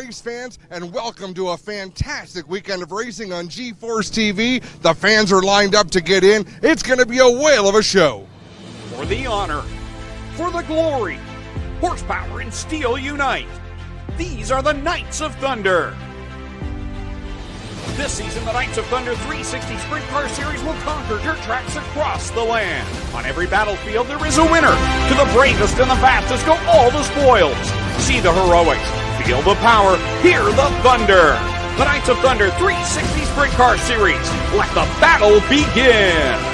race fans, and welcome to a fantastic weekend of racing on G-Force TV. The fans are lined up to get in. It's going to be a whale of a show. For the honor, for the glory, horsepower and steel unite. These are the Knights of Thunder. This season, the Knights of Thunder 360 Sprint Car Series will conquer dirt tracks across the land. On every battlefield, there is a winner. To the bravest and the fastest go all the spoils. See the heroics, feel the power, hear the thunder. The Knights of Thunder 360 Sprint Car Series. Let the battle begin.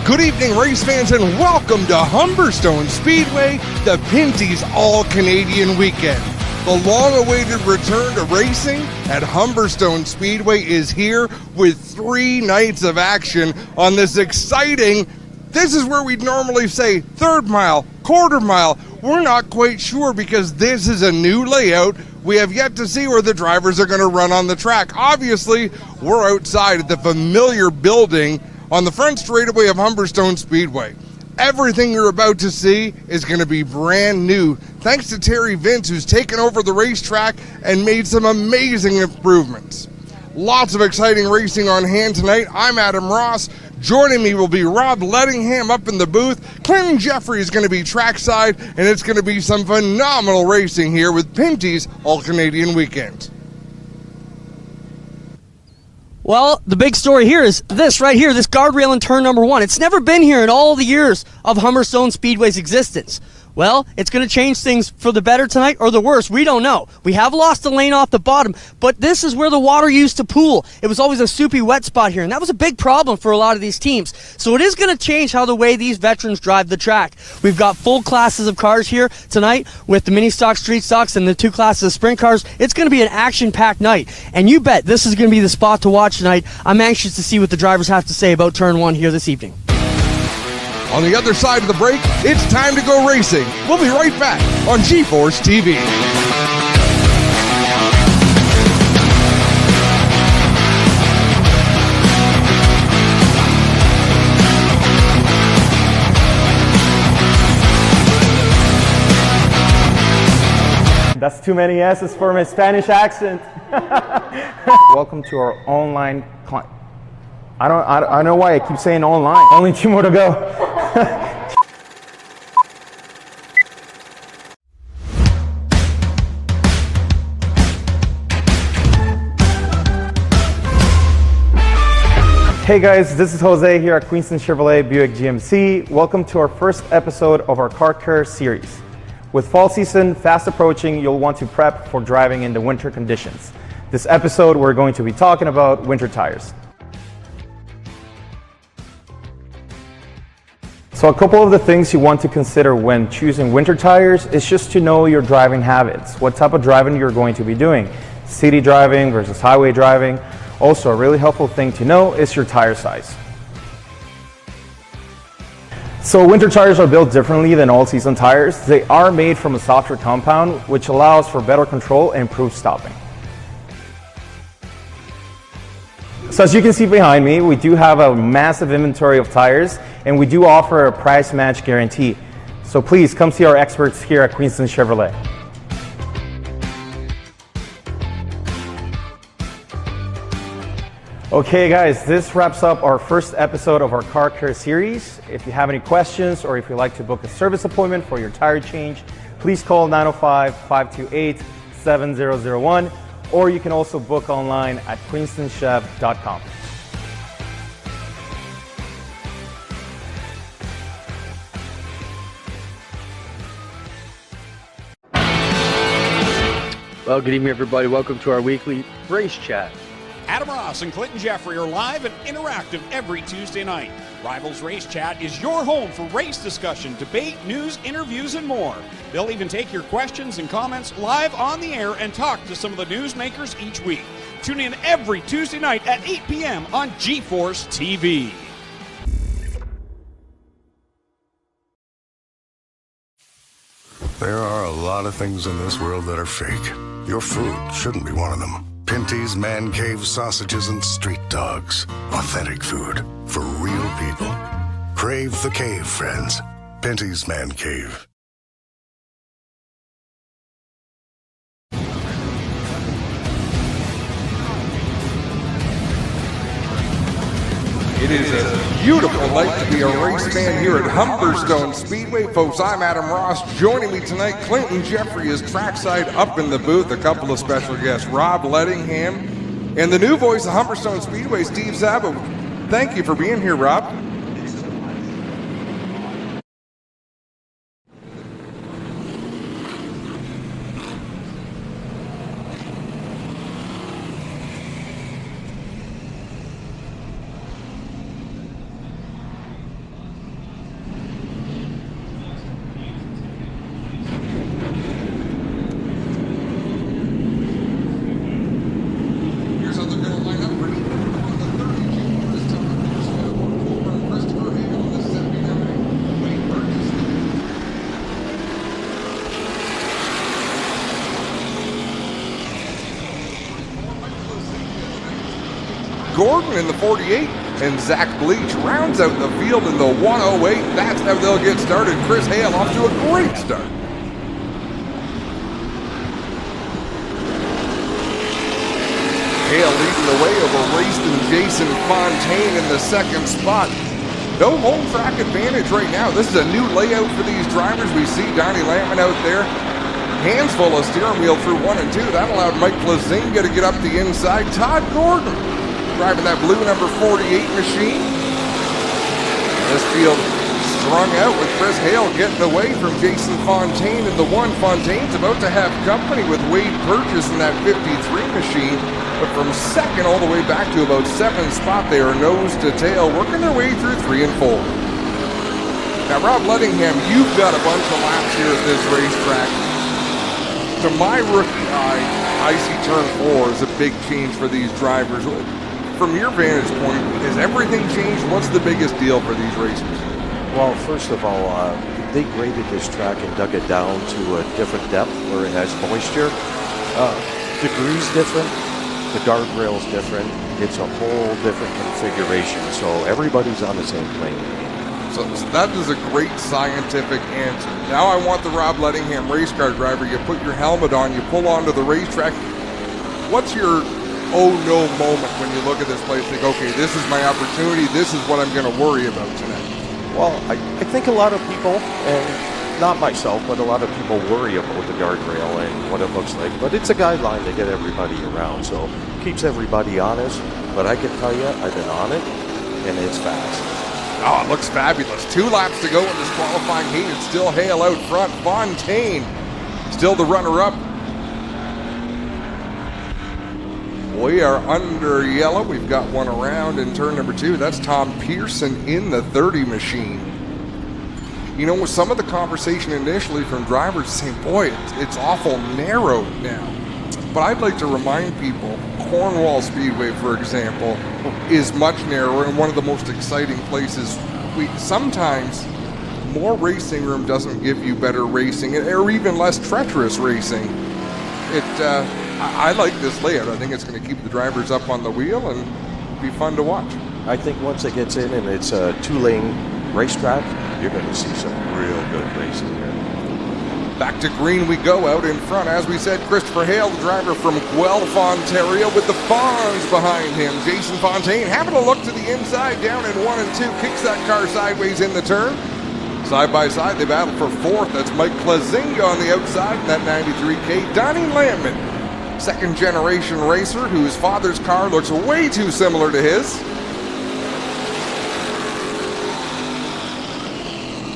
Good evening, race fans, and welcome to Humberstone Speedway, the Pinty's All-Canadian Weekend. The long-awaited return to racing at Humberstone Speedway is here with 3 nights of action on this exciting, this is where we'd normally say third mile, quarter mile. We're not quite sure because this is a new layout. We have yet to see where the drivers are going to run on the track. Obviously, we're outside at the familiar building on the front straightaway of Humberstone Speedway. Everything you're about to see is going to be brand new, thanks to Terry Vince, who's taken over the racetrack and made some amazing improvements. Lots of exciting racing on hand tonight. I'm Adam Ross. Joining me will be Rob Lettingham up in the booth. Clinton Jeffrey is going to be trackside, and it's going to be some phenomenal racing here with Pinty's All-Canadian Weekend. Well, the big story here is this right here, this guardrail in turn number 1. It's never been here in all the years of Humberstone Speedway's existence. Well, it's going to change things for the better tonight or the worse. We don't know. We have lost a lane off the bottom, but this is where the water used to pool. It was always a soupy wet spot here, and that was a big problem for a lot of these teams. So it is going to change how the way these veterans drive the track. We've got full classes of cars here tonight with the mini stock, street stocks, and the 2 classes of sprint cars. It's going to be an action-packed night, and you bet this is going to be the spot to watch tonight. I'm anxious to see what the drivers have to say about turn 1 here this evening. On the other side of the break, it's time to go racing. We'll be right back on G-Force TV. That's too many S's for my Spanish accent. Welcome to our online client. I don't know why I keep saying online. Only 2 more to go. Hey guys, this is Jose here at Queenston Chevrolet Buick GMC. Welcome to our first episode of our Car Care series. With fall season fast approaching, you'll want to prep for driving in the winter conditions. This episode, we're going to be talking about winter tires. So a couple of the things you want to consider when choosing winter tires is just to know your driving habits, what type of driving you're going to be doing, city driving versus highway driving. Also, a really helpful thing to know is your tire size. So winter tires are built differently than all-season tires. They are made from a softer compound, which allows for better control and improved stopping. So as you can see behind me, we do have a massive inventory of tires, and we do offer a price match guarantee. So please come see our experts here at Queenston Chevrolet. Okay guys, this wraps up our first episode of our Car Care series. If you have any questions or if you'd like to book a service appointment for your tire change, please call 905-528-7001, or you can also book online at queenstonchev.com. Well, good evening, everybody. Welcome to our weekly race chat. Adam Ross and Clinton Jeffrey are live and interactive every Tuesday night. Rivals Race Chat is your home for race discussion, debate, news, interviews, and more. They'll even take your questions and comments live on the air and talk to some of the newsmakers each week. Tune in every Tuesday night at 8 p.m. on G-Force TV. There are a lot of things in this world that are fake. Your food shouldn't be one of them. Pinty's Man Cave sausages and street dogs. Authentic food for real people. Crave the cave, friends. Pinty's Man Cave. It is a beautiful night to be a race fan here at Humberstone Speedway. Folks, I'm Adam Ross. Joining me tonight, Clinton Jeffrey is trackside up in the booth. A couple of special guests, Rob Lettingham, and the new voice of Humberstone Speedway, Steve Zabo. Thank you for being here, Rob. Gordon in the 48, and Zach Bleach rounds out the field in the 108. That's how they'll get started. Chris Hale off to a great start. Hale leading the way over Rayston Jason Fontaine in the second spot. No home track advantage right now. This is a new layout for these drivers. We see Donnie Lampman out there. Hands full of steering wheel through 1 and 2. That allowed Mike Plazinga to get up the inside. Todd Gordon driving that blue number 48 machine. This field strung out with Chris Hale getting away from Jason Fontaine in the 1. Fontaine's about to have company with Wade Purchase in that 53 machine. But from second all the way back to about 7th spot, they are nose to tail, working their way through 3 and 4. Now, Rob Lettingham, you've got a bunch of laps here at this racetrack. To my rookie eye, I see turn 4 as a big change for these drivers. From your vantage point, has everything changed? What's the biggest deal for these racers? Well, first of all, they graded this track and dug it down to a different depth where it has moisture. Degrees different, the guardrail's different. It's a whole different configuration, so everybody's on the same plane. So that is a great scientific answer. Now I want the Rob Lettingham race car driver. You put your helmet on, you pull onto the racetrack. What's your oh no moment when you look at this place? Think, okay, this is my opportunity. This is what I'm going to worry about tonight. Well, I think a lot of people, and not myself, but a lot of people worry about the guardrail and what it looks like. But it's a guideline to get everybody around, so it keeps everybody honest. But I can tell you, I've been on it, and it's fast. Oh, it looks fabulous. 2 laps to go in this qualifying heat. It's still Hale out front. Fontaine still the runner-up. We are under yellow. We've got one around in turn number 2. That's Tom Pearson in the 30 machine. You know, with some of the conversation initially from drivers saying, boy, it's awful narrow now. But I'd like to remind people, Cornwall Speedway, for example, is much narrower and one of the most exciting places. Sometimes more racing room doesn't give you better racing or even less treacherous racing. I like this layout. I think it's going to keep the drivers up on the wheel and be fun to watch. I think once it gets in and it's a 2-lane racetrack, you're going to see some real good racing here. Back to green we go. Out in front, as we said, Christopher Hale, the driver from Guelph, Ontario, with the Fonz behind him. Jason Fontaine having a look to the inside, down in 1 and 2, kicks that car sideways in the turn. Side by side, they battle for 4th. That's Mike Plazinga on the outside in that 93K. Donnie Lampman, second generation racer whose father's car looks way too similar to his.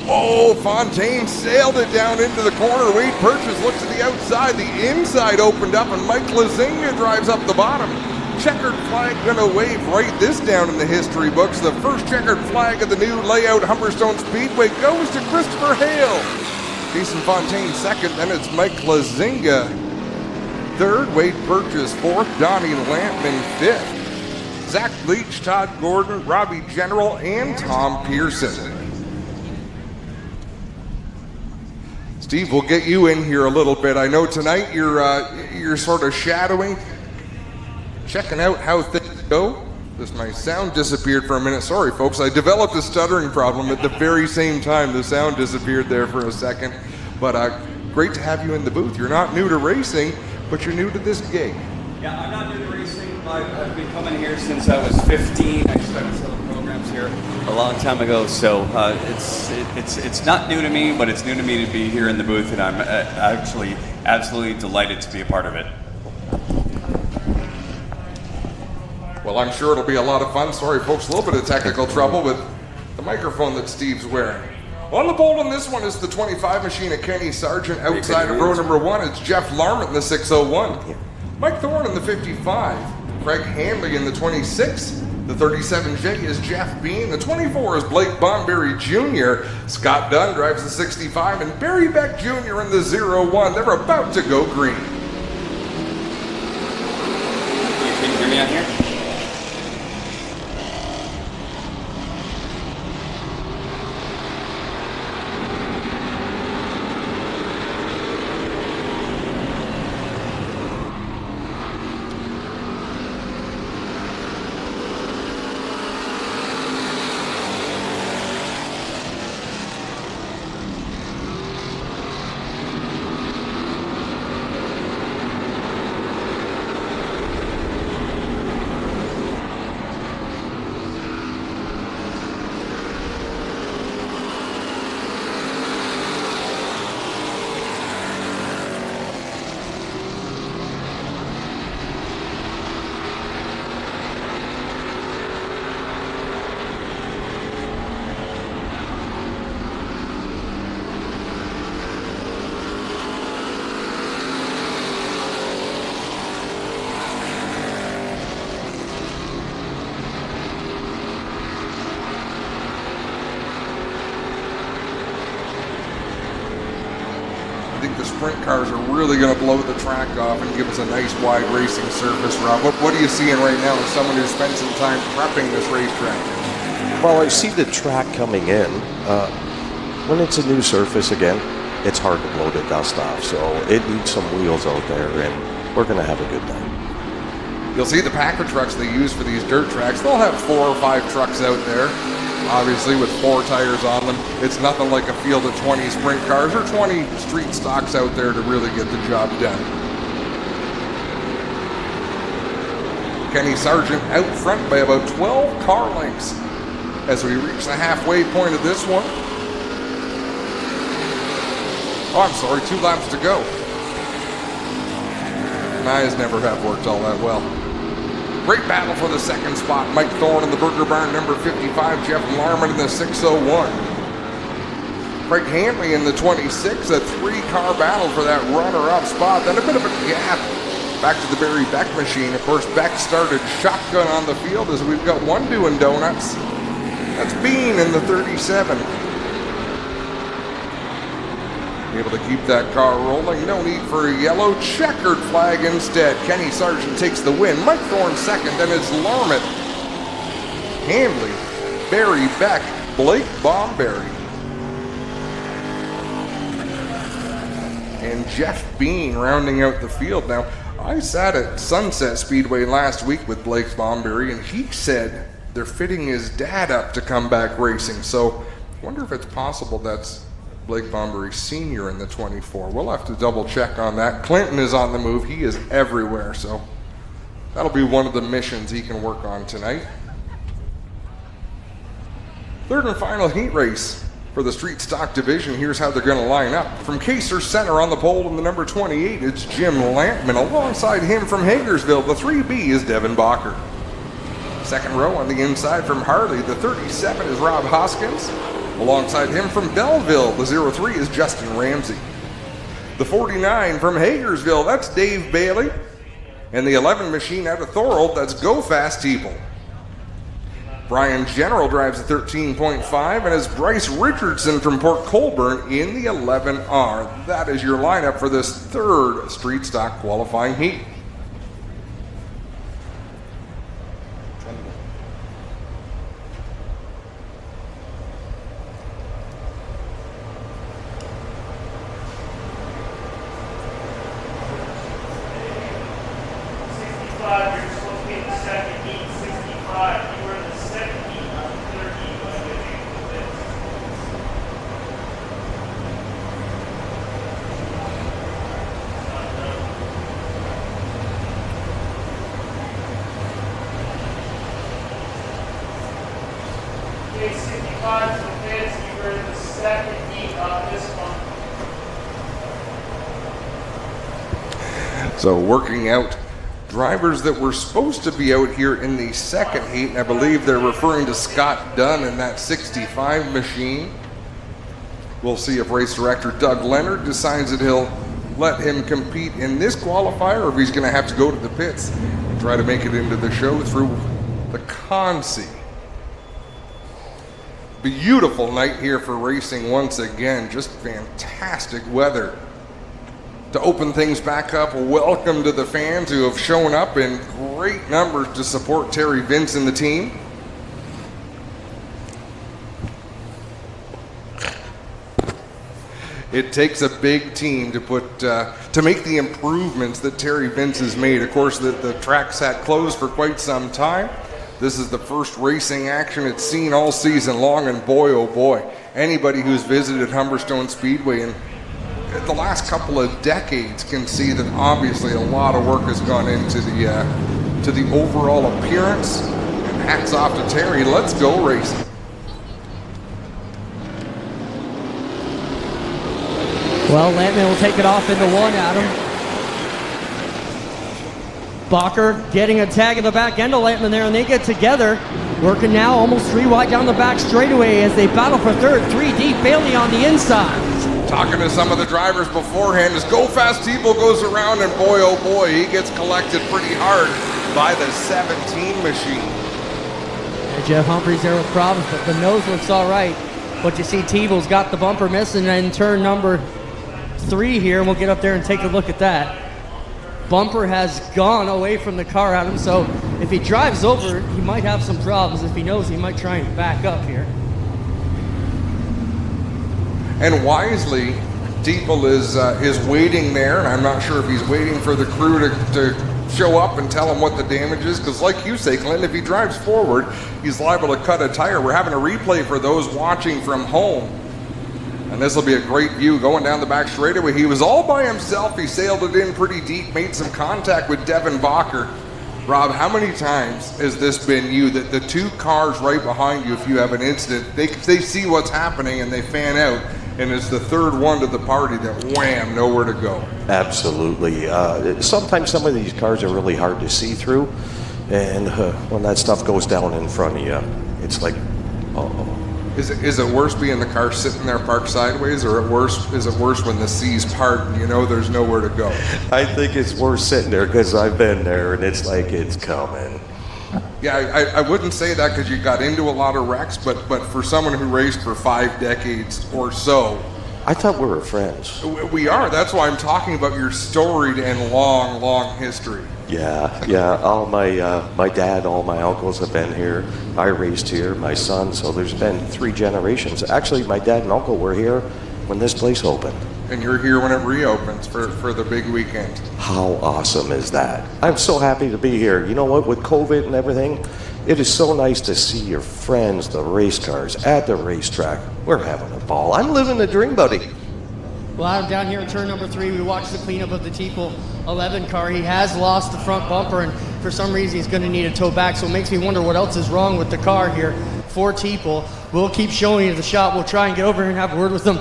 Oh, Fontaine sailed it down into the corner. Wade Purchase looks to the outside. The inside opened up, and Mike Lazinga drives up the bottom. Checkered flag gonna wave. Write this down in the history books. The first checkered flag of the new layout Humberstone Speedway goes to Christopher Hale. Jason Fontaine second, then it's Mike Lazinga third, Wade Purchase fourth, Donnie Lampman fifth. Zach Bleach, Todd Gordon, Robbie General, and Tom Pearson. Steve, we'll get you in here a little bit. I know tonight you're sort of shadowing, checking out how things go. My sound disappeared for a minute. Sorry, folks. I developed a stuttering problem at the very same time. The sound disappeared there for a second. But great to have you in the booth. You're not new to racing, but you're new to this gig. Yeah, I'm not new to racing. I've been coming here since I was 15. I started selling programs here a long time ago. So it's not new to me, but it's new to me to be here in the booth, and I'm actually absolutely delighted to be a part of it. Well, I'm sure it'll be a lot of fun. Sorry, folks, a little bit of technical trouble with the microphone that Steve's wearing. On the pole in this one is the 25 machine of Kenny Sargent. Outside of row number 1, it's Jeff Larmont in the 601. Mike Thorne in the 55. Craig Hanley in the 26. The 37J is Jeff Bean. The 24 is Blake Bomberry Jr. Scott Dunn drives the 65. And Barry Beck Jr. in the 01. They're about to go green. Can you hear me out here? Sprint cars are really going to blow the track off and give us a nice wide racing surface, Rob. What are you seeing right now as someone who's spent some time prepping this racetrack? Well, I see the track coming in. When it's a new surface again, it's hard to blow the dust off, so it needs some wheels out there, and we're going to have a good night. You'll see the Packer trucks they use for these dirt tracks. They'll have 4 or 5 trucks out there, obviously with 4 tires on them. It's nothing like a field of 20 sprint cars or 20 street stocks out there to really get the job done. Kenny Sargent out front by about 12 car lengths as we reach the halfway point of this one. Oh, I'm sorry, 2 laps to go. My eyes never have worked all that well. Great battle for the second spot. Mike Thorne in the Burger Barn, number 55. Jeff Larmont in the 601. Craig Hanley in the 26. A 3-car battle for that runner-up spot. Then a bit of a gap back to the Barry Beck machine. Of course, Beck started shotgun on the field as we've got one doing donuts. That's Bean in the 37. Able to keep that car rolling. No need for a yellow. Checkered flag instead. Kenny Sargent takes the win. Mike Thorne second, and it's Larmont, Hanley, Barry Beck, Blake Bomberry, and Jeff Bean rounding out the field. Now, I sat at Sunset Speedway last week with Blake Bomberry, and he said they're fitting his dad up to come back racing. So I wonder if it's possible that's Blake Bomberry Sr. in the 24. We'll have to double check on that. Clinton is on the move. He is everywhere, so that'll be one of the missions he can work on tonight. Third and final heat race for the street stock division. Here's how they're going to line up. From Kaser Center on the pole in the number 28, it's Jim Lampman. Alongside him from Hagersville, the 3B is Devin Bacher. Second row on the inside from Harley, the 37 is Rob Hoskins. Alongside him from Belleville, the 03 is Justin Ramsey. The 49 from Hagersville, that's Dave Bailey. And the 11 machine out of Thorold, that's Go Fast Teeple. Brian General drives the 13.5, and it's Bryce Richardson from Port Colborne in the 11R. That is your lineup for this third street stock qualifying heat. Gate 65 to the pits. You were in the second heat of this one. So working out drivers that were supposed to be out here in the second heat, and I believe they're referring to Scott Dunn in that 65 machine. We'll see if race director Doug Leonard decides that he'll let him compete in this qualifier, or if he's going to have to go to the pits and try to make it into the show through the Consi. Beautiful night here for racing once again. Just fantastic weather to open things back up. Welcome to the fans who have shown up in great numbers to support Terry Vince and the team. It takes a big team to make the improvements that Terry Vince has made. Of course, the track sat closed for quite some time. This is the first racing action it's seen all season long, and boy, oh boy, anybody who's visited Humberstone Speedway in the last couple of decades can see that obviously a lot of work has gone into the overall appearance. And hats off to Terry. Let's go racing. Well, Lampman will take it off into one, Adam. Bacher getting a tag in the back end of Lampman there, and they get together. Working now almost 3 wide down the back straightaway as they battle for third. 3 deep, Bailey on the inside. Talking to some of the drivers beforehand as Go Fast Tebow goes around, and boy, oh boy, he gets collected pretty hard by the 17 machine. And Jeff Humphreys there with problems, but the nose looks all right. But you see Tebow's got the bumper missing in turn number 3 here, and we'll get up there and take a look at that. Bumper has gone away from the car, Adam, so if he drives over, he might have some problems. If he knows, he might try and back up here. And wisely, Tebow is waiting there, and I'm not sure if he's waiting for the crew to show up and tell him what the damage is, because like you say, Clinton, if he drives forward, he's liable to cut a tire. We're having a replay for those watching from home. And this will be a great view going down the back straightaway. He was all by himself. He sailed it in pretty deep, made some contact with Devin Bacher. Rob, how many times has this been you that the 2 cars right behind you, if you have an incident, they see what's happening and they fan out, and it's the third one to the party that wham, nowhere to go? Absolutely. Sometimes some of these cars are really hard to see through, and when that stuff goes down in front of you, it's like, uh-oh. Is it worse being the car sitting there parked sideways, or is it worse when the C's part and you know there's nowhere to go? I think it's worse sitting there because I've been there and it's like it's coming. Yeah, I wouldn't say that because you got into a lot of wrecks, but for someone who raced for 5 decades or so. I thought we were friends. We are. That's why I'm talking about your storied and long, long history. Yeah. All my dad, all my uncles have been here. I raced here, my son, so there's been 3 generations. Actually, my dad and uncle were here when this place opened. And you're here when it reopens for the big weekend. How awesome is that? I'm so happy to be here. You know what, with COVID and everything, it is so nice to see your friends, the race cars, at the racetrack. We're having a ball. I'm living the dream, buddy. Well, Adam, down here in turn number 3, we watched the cleanup of the Teeple 11 car. He has lost the front bumper, and for some reason he's going to need a tow back, so it makes me wonder what else is wrong with the car here for Teeple. We'll keep showing you the shot. We'll try and get over here and have a word with him.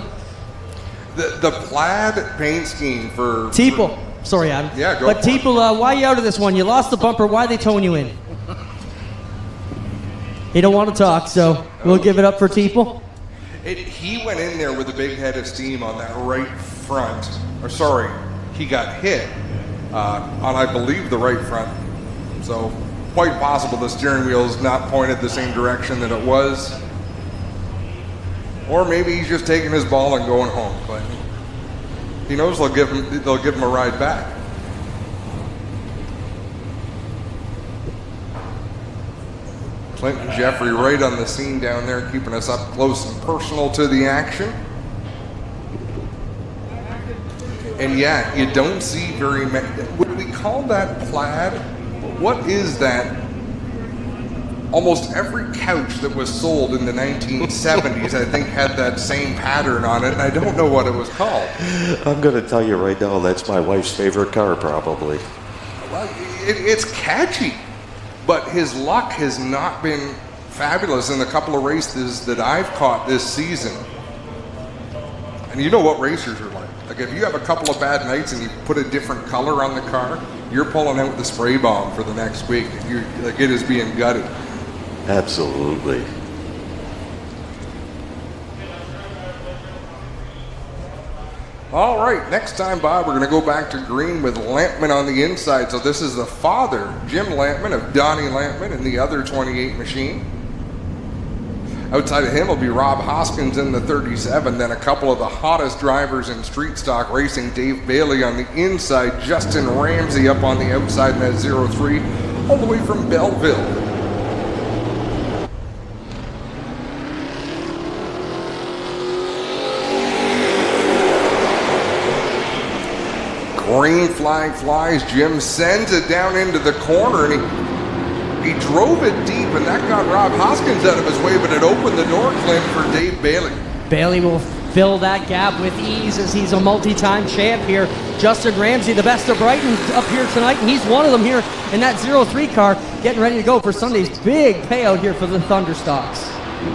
The plaid paint scheme for... Teeple. Sorry, Adam. Yeah, go. But Teeple, why are you out of this one? You lost the bumper. Why are they towing you in? He don't want to talk, so we'll give it up for Teeple. He went in there with a big head of steam on that right front. Or sorry, he got hit on, I believe, the right front. So quite possible the steering wheel is not pointed the same direction that it was. Or maybe he's just taking his ball and going home. But he knows they'll give him a ride back. Clinton Jeffrey right on the scene down there, keeping us up close and personal to the action. And yeah, you don't see very many. Would we call that plaid? What is that? Almost every couch that was sold in the 1970s, I think, had that same pattern on it, and I don't know what it was called. I'm going to tell you right now, that's my wife's favorite car, probably. Well, it's catchy. But his luck has not been fabulous in a couple of races that I've caught this season. And you know what racers are like. Like if you have a couple of bad nights and you put a different color on the car, you're pulling out the spray bomb for the next week. Like it is being gutted. Absolutely. All right, next time, Bob, we're going to go back to green with Lampman on the inside. So this is the father, Jim Lampman, of Donnie Lampman and the other 28 machine. Outside of him will be Rob Hoskins in the 37, then a couple of the hottest drivers in street stock racing, Dave Bailey on the inside, Justin Ramsey up on the outside in that 03, all the way from Belleville. Green flag flies. Jim sends it down into the corner, and he drove it deep, and that got Rob Hoskins out of his way, but it opened the door, Clint, for Dave Bailey. Bailey will fill that gap with ease as he's a multi-time champ here. Justin Ramsey, the best of Brighton, up here tonight, and he's one of them here in that 03 car, getting ready to go for Sunday's big payout here for the Thunderstocks.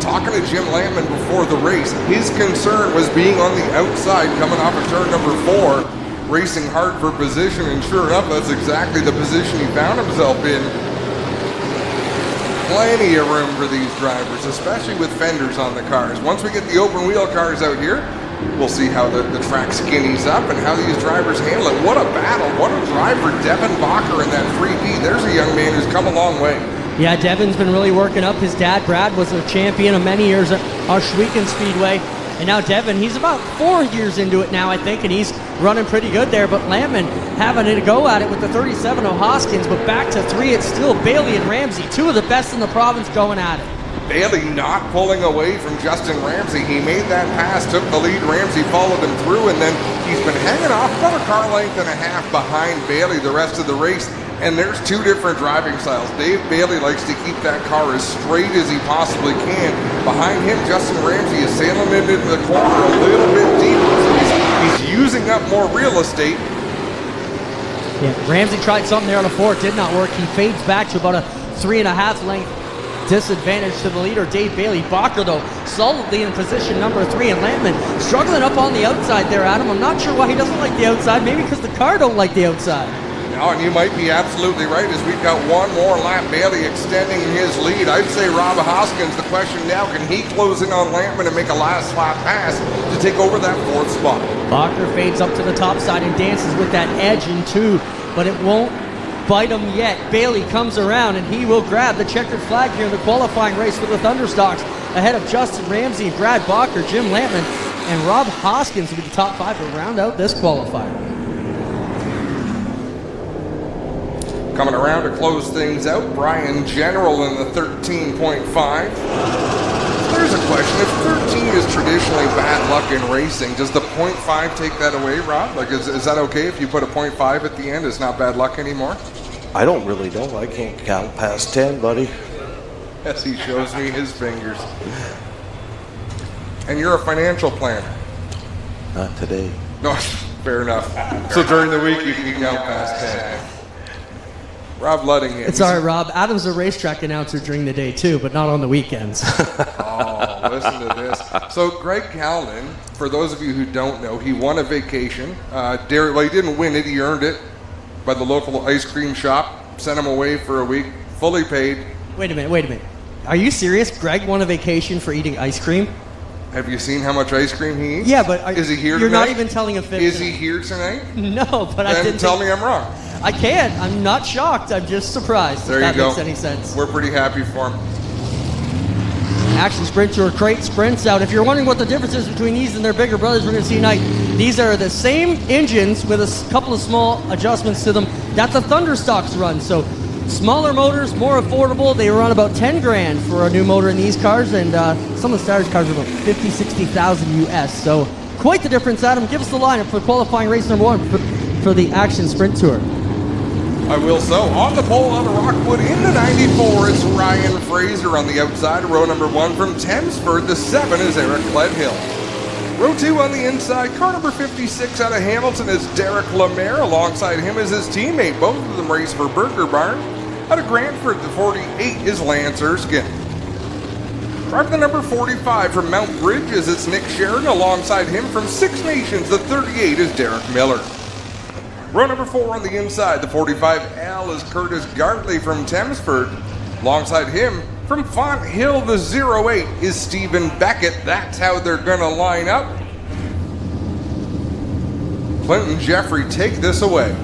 Talking to Jim Lampman before the race, his concern was being on the outside coming off of turn number 4, racing hard for position, and sure enough, that's exactly the position he found himself in. Plenty of room for these drivers, especially with fenders on the cars. Once we get the open wheel cars out here, we'll see how the track skinnies up and how these drivers handle it. What a battle. What a drive for Devin Bacher in that 3B. There's a young man who's come a long way. Yeah, Devin's been really working up. His dad, Brad, was a champion of many years at Ohsweken Speedway. And now Devin, he's about 4 years into it now, I think, and he's running pretty good there. But Lampman having a go at it with the 37 of Hoskins. But back to 3, it's still Bailey and Ramsey, two of the best in the province going at it. Bailey not pulling away from Justin Ramsey. He made that pass, took the lead. Ramsey followed him through, and then he's been hanging off about a car length and a half behind Bailey the rest of the race. And there's two different driving styles. Dave Bailey likes to keep that car as straight as he possibly can. Behind him, Justin Ramsey is sailing it into the corner a little bit deeper, so he's using up more real estate. Yeah, Ramsey tried something there on the 4, it did not work. He fades back to about a 3.5 length disadvantage to the leader, Dave Bailey. Bacher, though, solidly in position number 3, and Lampman struggling up on the outside there, Adam. I'm not sure why he doesn't like the outside, maybe because the car don't like the outside. No, and you might be absolutely right, as we've got one more lap. Bailey extending his lead. I'd say Rob Hoskins, the question now, can he close in on Lampman and make a last lap pass to take over that 4th spot? Bacher fades up to the top side and dances with that edge in 2, but it won't bite him yet. Bailey comes around and he will grab the checkered flag here in the qualifying race for the Thunderstocks, ahead of Justin Ramsey, Brad Bacher, Jim Lampman, and Rob Hoskins will be the top 5 to round out this qualifier. Coming around to close things out, Brian General in the 13.5. There's a question. If 13 is traditionally bad luck in racing, does the 0.5 take that away, Rob? Like, is that okay if you put a 0.5 at the end? It's not bad luck anymore? I don't really know. I can't count past 10, buddy. Yes, he shows me his fingers. And you're a financial planner. Not today. No, fair enough. So during the week, you can count past 10. Rob Luddingham. It's all right, Rob. Adam's a racetrack announcer during the day, too, but not on the weekends. Oh, listen to this. So Greg Calden, for those of you who don't know, he won a vacation. Well, he didn't win it. He earned it by the local ice cream shop. Sent him away for a week, fully paid. Wait a minute. Are you serious? Greg won a vacation for eating ice cream? Have you seen how much ice cream he eats? Yeah, but is he here you're tonight? Not even telling a fib. Is he here tonight? No, but I didn't. Tell me I'm wrong. I can't. I'm not shocked. I'm just surprised. There if you go. That makes any sense. We're pretty happy for him. Action Sprint Tour crate sprints out. If you're wondering what the difference is between these and their bigger brothers, we're going to see tonight. These are the same engines with a couple of small adjustments to them that the Thunderstocks run. So smaller motors, more affordable. They run about 10 grand for a new motor in these cars, and some of the Stars cars are about 50, 60,000 US. So quite the difference, Adam. Give us the lineup for qualifying race number 1 for the Action Sprint Tour. I will so. On the pole out of Rockwood in the 94 is Ryan Fraser. On the outside, row number 1 from Thamesford. The 7 is Eric Gledhill. Row 2 on the inside, car number 56 out of Hamilton is Derek Lemaire. Alongside him is his teammate. Both of them race for Burger Barn. Out of Grantford, the 48 is Lance Erskine. Driving the number 45 from Mount Bridges, it's Nick Sheridan. Alongside him from Six Nations, the 38 is Derek Miller. Row number 4 on the inside, the 45L is Curtis Gartley from Thamesford. Alongside him from Font Hill, the 08 is Stephen Beckett. That's how they're going to line up. Clinton Jeffrey, take this away.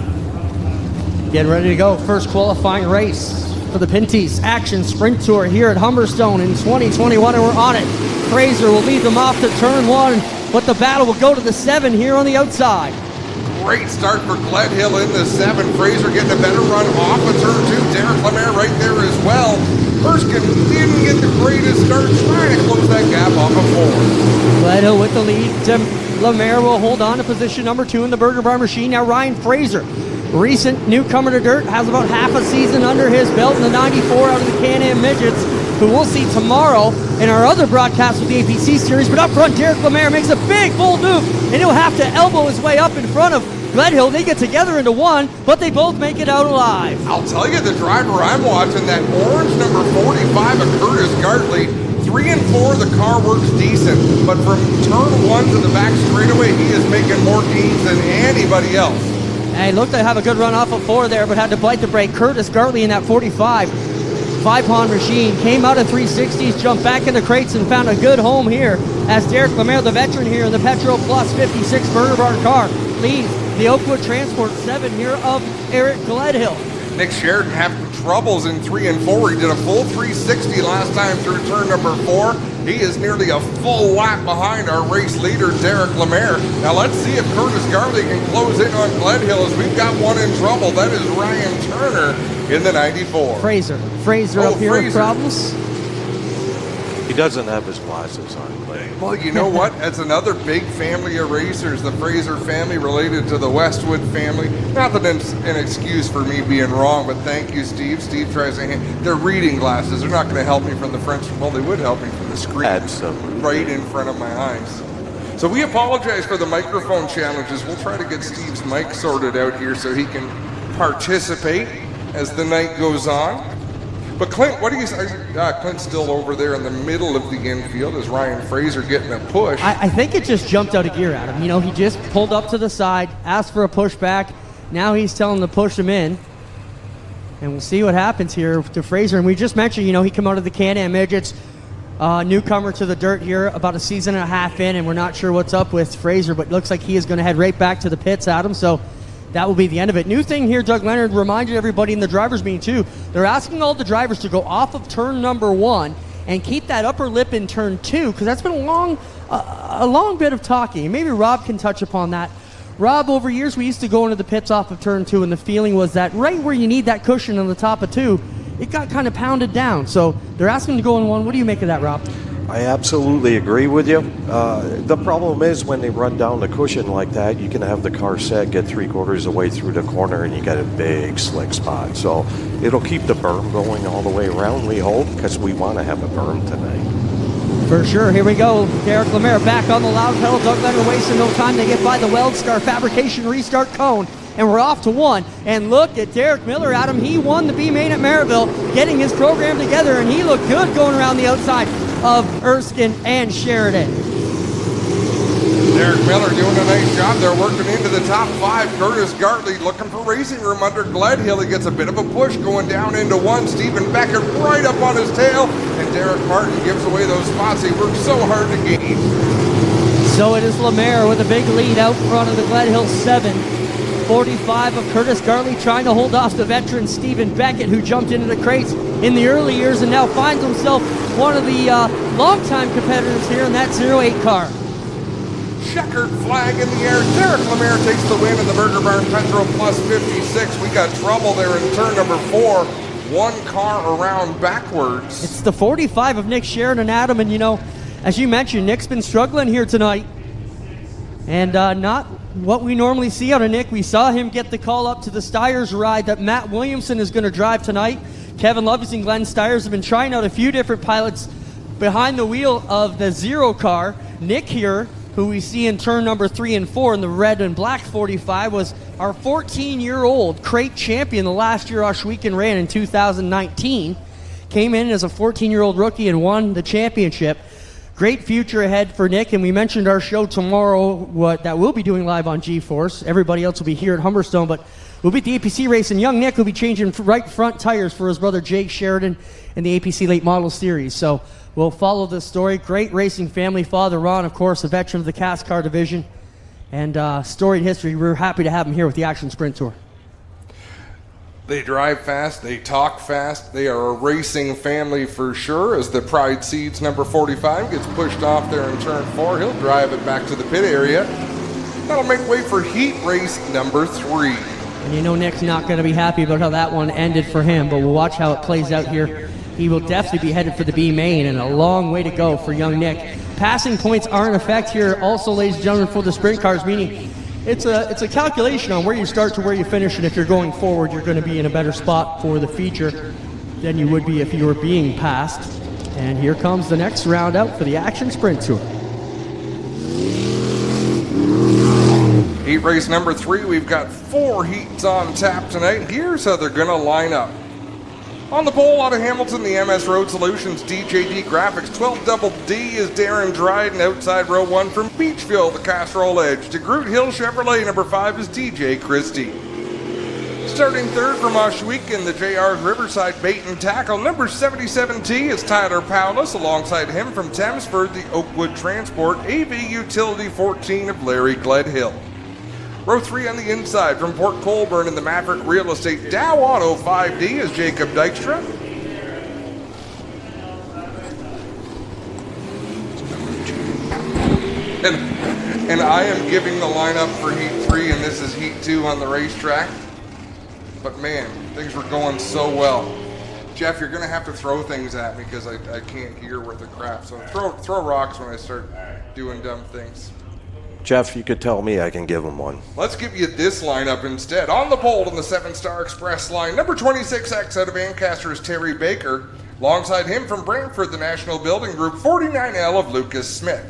Getting ready to go. First qualifying race for the Pinty's Action Sprint Tour here at Humberstone in 2021, and we're on it. Fraser will lead them off to turn 1, but the battle will go to the 7 here on the outside. Great start for Gledhill in the 7. Fraser getting a better run off of turn 2. Derek Lemaire right there as well. Erskine didn't get the greatest start, trying to close that gap off of 4. Gledhill with the lead. Lemaire will hold on to position number 2 in the Burger Bar machine. Now Ryan Fraser, recent newcomer to dirt, has about half a season under his belt in the 94 out of the Can-Am Midgets, who we'll see tomorrow in our other broadcast with the APC Series. But up front, Derek Lemaire makes a big bold move, and he'll have to elbow his way up in front of Gledhill. They get together into 1, but they both make it out alive. I'll tell you, the driver I'm watching, that orange number 45 of Curtis Gartley, 3 and 4, the car works decent, but from turn 1 to the back straightaway, he is making more gains than anybody else. And he looked to have a good run off of 4 there, but had to bite the brake. Curtis Gartley in that 45 5-pond machine came out of 360s, jumped back into crates, and found a good home here as Derek Lemaire, the veteran here in the Petro Plus 56 Burger Bar car, leads the Oakwood Transport 7 here of Eric Gledhill. Nick Sheridan having troubles in 3 and 4. He did a full 360 last time through turn number 4. He is nearly a full lap behind our race leader, Derek Lemaire. Now let's see if Curtis Gartley can close in on Gledhill, as we've got one in trouble. That is Ryan Turner in the 94. Fraser up here with problems. He doesn't have his glasses on, Clay. Well, you know what? That's another big family of racers, the Fraser family related to the Westwood family. Not that it's an excuse for me being wrong, but thank you, Steve. Steve tries to they're reading glasses. They're not going to help me from the French. Well, they would help me from the screen. Absolutely. Right in front of my eyes. So we apologize for the microphone challenges. We'll try to get Steve's mic sorted out here so he can participate as the night goes on. But Clint, what do you say? Clint's still over there in the middle of the infield. Is Ryan Fraser getting a push? I think it just jumped out of gear at him. You know, he just pulled up to the side, asked for a push back. Now he's telling to push him in. And we'll see what happens here to Fraser. And we just mentioned, you know, he came out of the Can-Am Midgets, newcomer to the dirt here, about a season and a half in, and we're not sure what's up with Fraser, but looks like he is going to head right back to the pits, Adam. So that will be the end of it. New thing here, Doug Leonard reminded everybody in the driver's meeting too. They're asking all the drivers to go off of turn number 1 and keep that upper lip in turn 2, because that's been a long bit of talking. Maybe Rob can touch upon that. Rob, over years we used to go into the pits off of turn 2, and the feeling was that right where you need that cushion on the top of 2, it got kind of pounded down. So they're asking to go in 1. What do you make of that, Rob? I absolutely agree with you. The problem is when they run down the cushion like that, you can have the car set, get 3/4 of the way through the corner, and you get a big slick spot. So it'll keep the berm going all the way around, we hope, because we want to have a berm tonight. For sure. Here we go. Derek Lemaire back on the loud pedal. Doug Leonard wasting no time. They get by the WeldStar Fabrication Restart Cone, and we're off to 1. And look at Derek Miller, Adam. He won the B-Main at Maryville, getting his program together, and he looked good going around the outside of Erskine and Sheridan. Derek Miller doing a nice job there, working into the top 5. Curtis Gartley looking for racing room under Gledhill. He gets a bit of a push going down into 1. Stephen Beckett right up on his tail, and Derek Martin gives away those spots he worked so hard to gain. So it is Lemaire with a big lead out front of the Gledhill 7. 45 of Curtis Gartley trying to hold off the veteran Stephen Beckett, who jumped into the crates in the early years and now finds himself one of the longtime competitors here in that 08 car. Checkered flag in the air. Derek Lemaire takes the win in the Burger Barn Petro Plus 56. We got trouble there in turn number 4. 1 car around backwards. It's the 45 of Nick Sheridan, Adam, and you know, as you mentioned, Nick's been struggling here tonight. And not what we normally see out of Nick. We saw him get the call up to the Steyrs ride that Matt Williamson is going to drive tonight. Kevin Loves and Glenn Steyrs have been trying out a few different pilots behind the wheel of the 0 car. Nick here, who we see in turn number 3 and 4 in the red and black 45, was our 14-year-old crate champion the last year Oshweekend ran in 2019. came in as a 14-year-old rookie and won the championship. Great future ahead for Nick, and we mentioned our show tomorrow that we'll be doing live on G-Force. Everybody else will be here at Humberstone, but we'll be at the APC race, and young Nick will be changing right front tires for his brother Jake Sheridan in the APC Late Model Series. So we'll follow this story. Great racing family. Father Ron, of course, a veteran of the Cast Car division, and storied history. We're happy to have him here with the Action Sprint Tour. They drive fast, they talk fast, they are a racing family for sure. As the Pride Seeds number 45 gets pushed off there in turn 4, he'll drive it back to the pit area. That'll make way for heat race number 3. And you know Nick's not going to be happy about how that one ended for him, but we'll watch how it plays out here. He will definitely be headed for the B main, and a long way to go for young Nick. Passing points are in effect here also, ladies and gentlemen, for the sprint cars, meaning it's a calculation on where you start to where you finish, and if you're going forward, you're going to be in a better spot for the feature than you would be if you were being passed. And here comes the next round out for the Action Sprint Tour. Heat race number 3, we've got 4 heats on tap tonight. Here's how they're going to line up. On the pole out of Hamilton, the MS Road Solutions DJD Graphics 12 Double D is Darren Dryden. Outside row 1 from Beachville, the Casserole Edge. To Groot Hill Chevrolet, number 5 is DJ Christie. Starting third from Oswegan, the JR's Riverside Bait and Tackle. Number 77T is Tyler Paulus. Alongside him from Thamesford, the Oakwood Transport AV Utility 14 of Larry Gledhill. Row 3 on the inside from Port Colborne in the Maverick Real Estate Dow Auto 5D is Jacob Dykstra. And I am giving the lineup for Heat 3, and this is Heat 2 on the racetrack. But man, things were going so well. Jeff, you're going to have to throw things at me because I can't hear worth a crap. So throw rocks when I start doing dumb things. Jeff, you could tell me, I can give him one. Let's give you this lineup instead. On the pole in the 7-Star Express line, number 26X out of Ancaster is Terry Baker. Alongside him from Brantford, the National Building Group, 49L of Lucas Smith.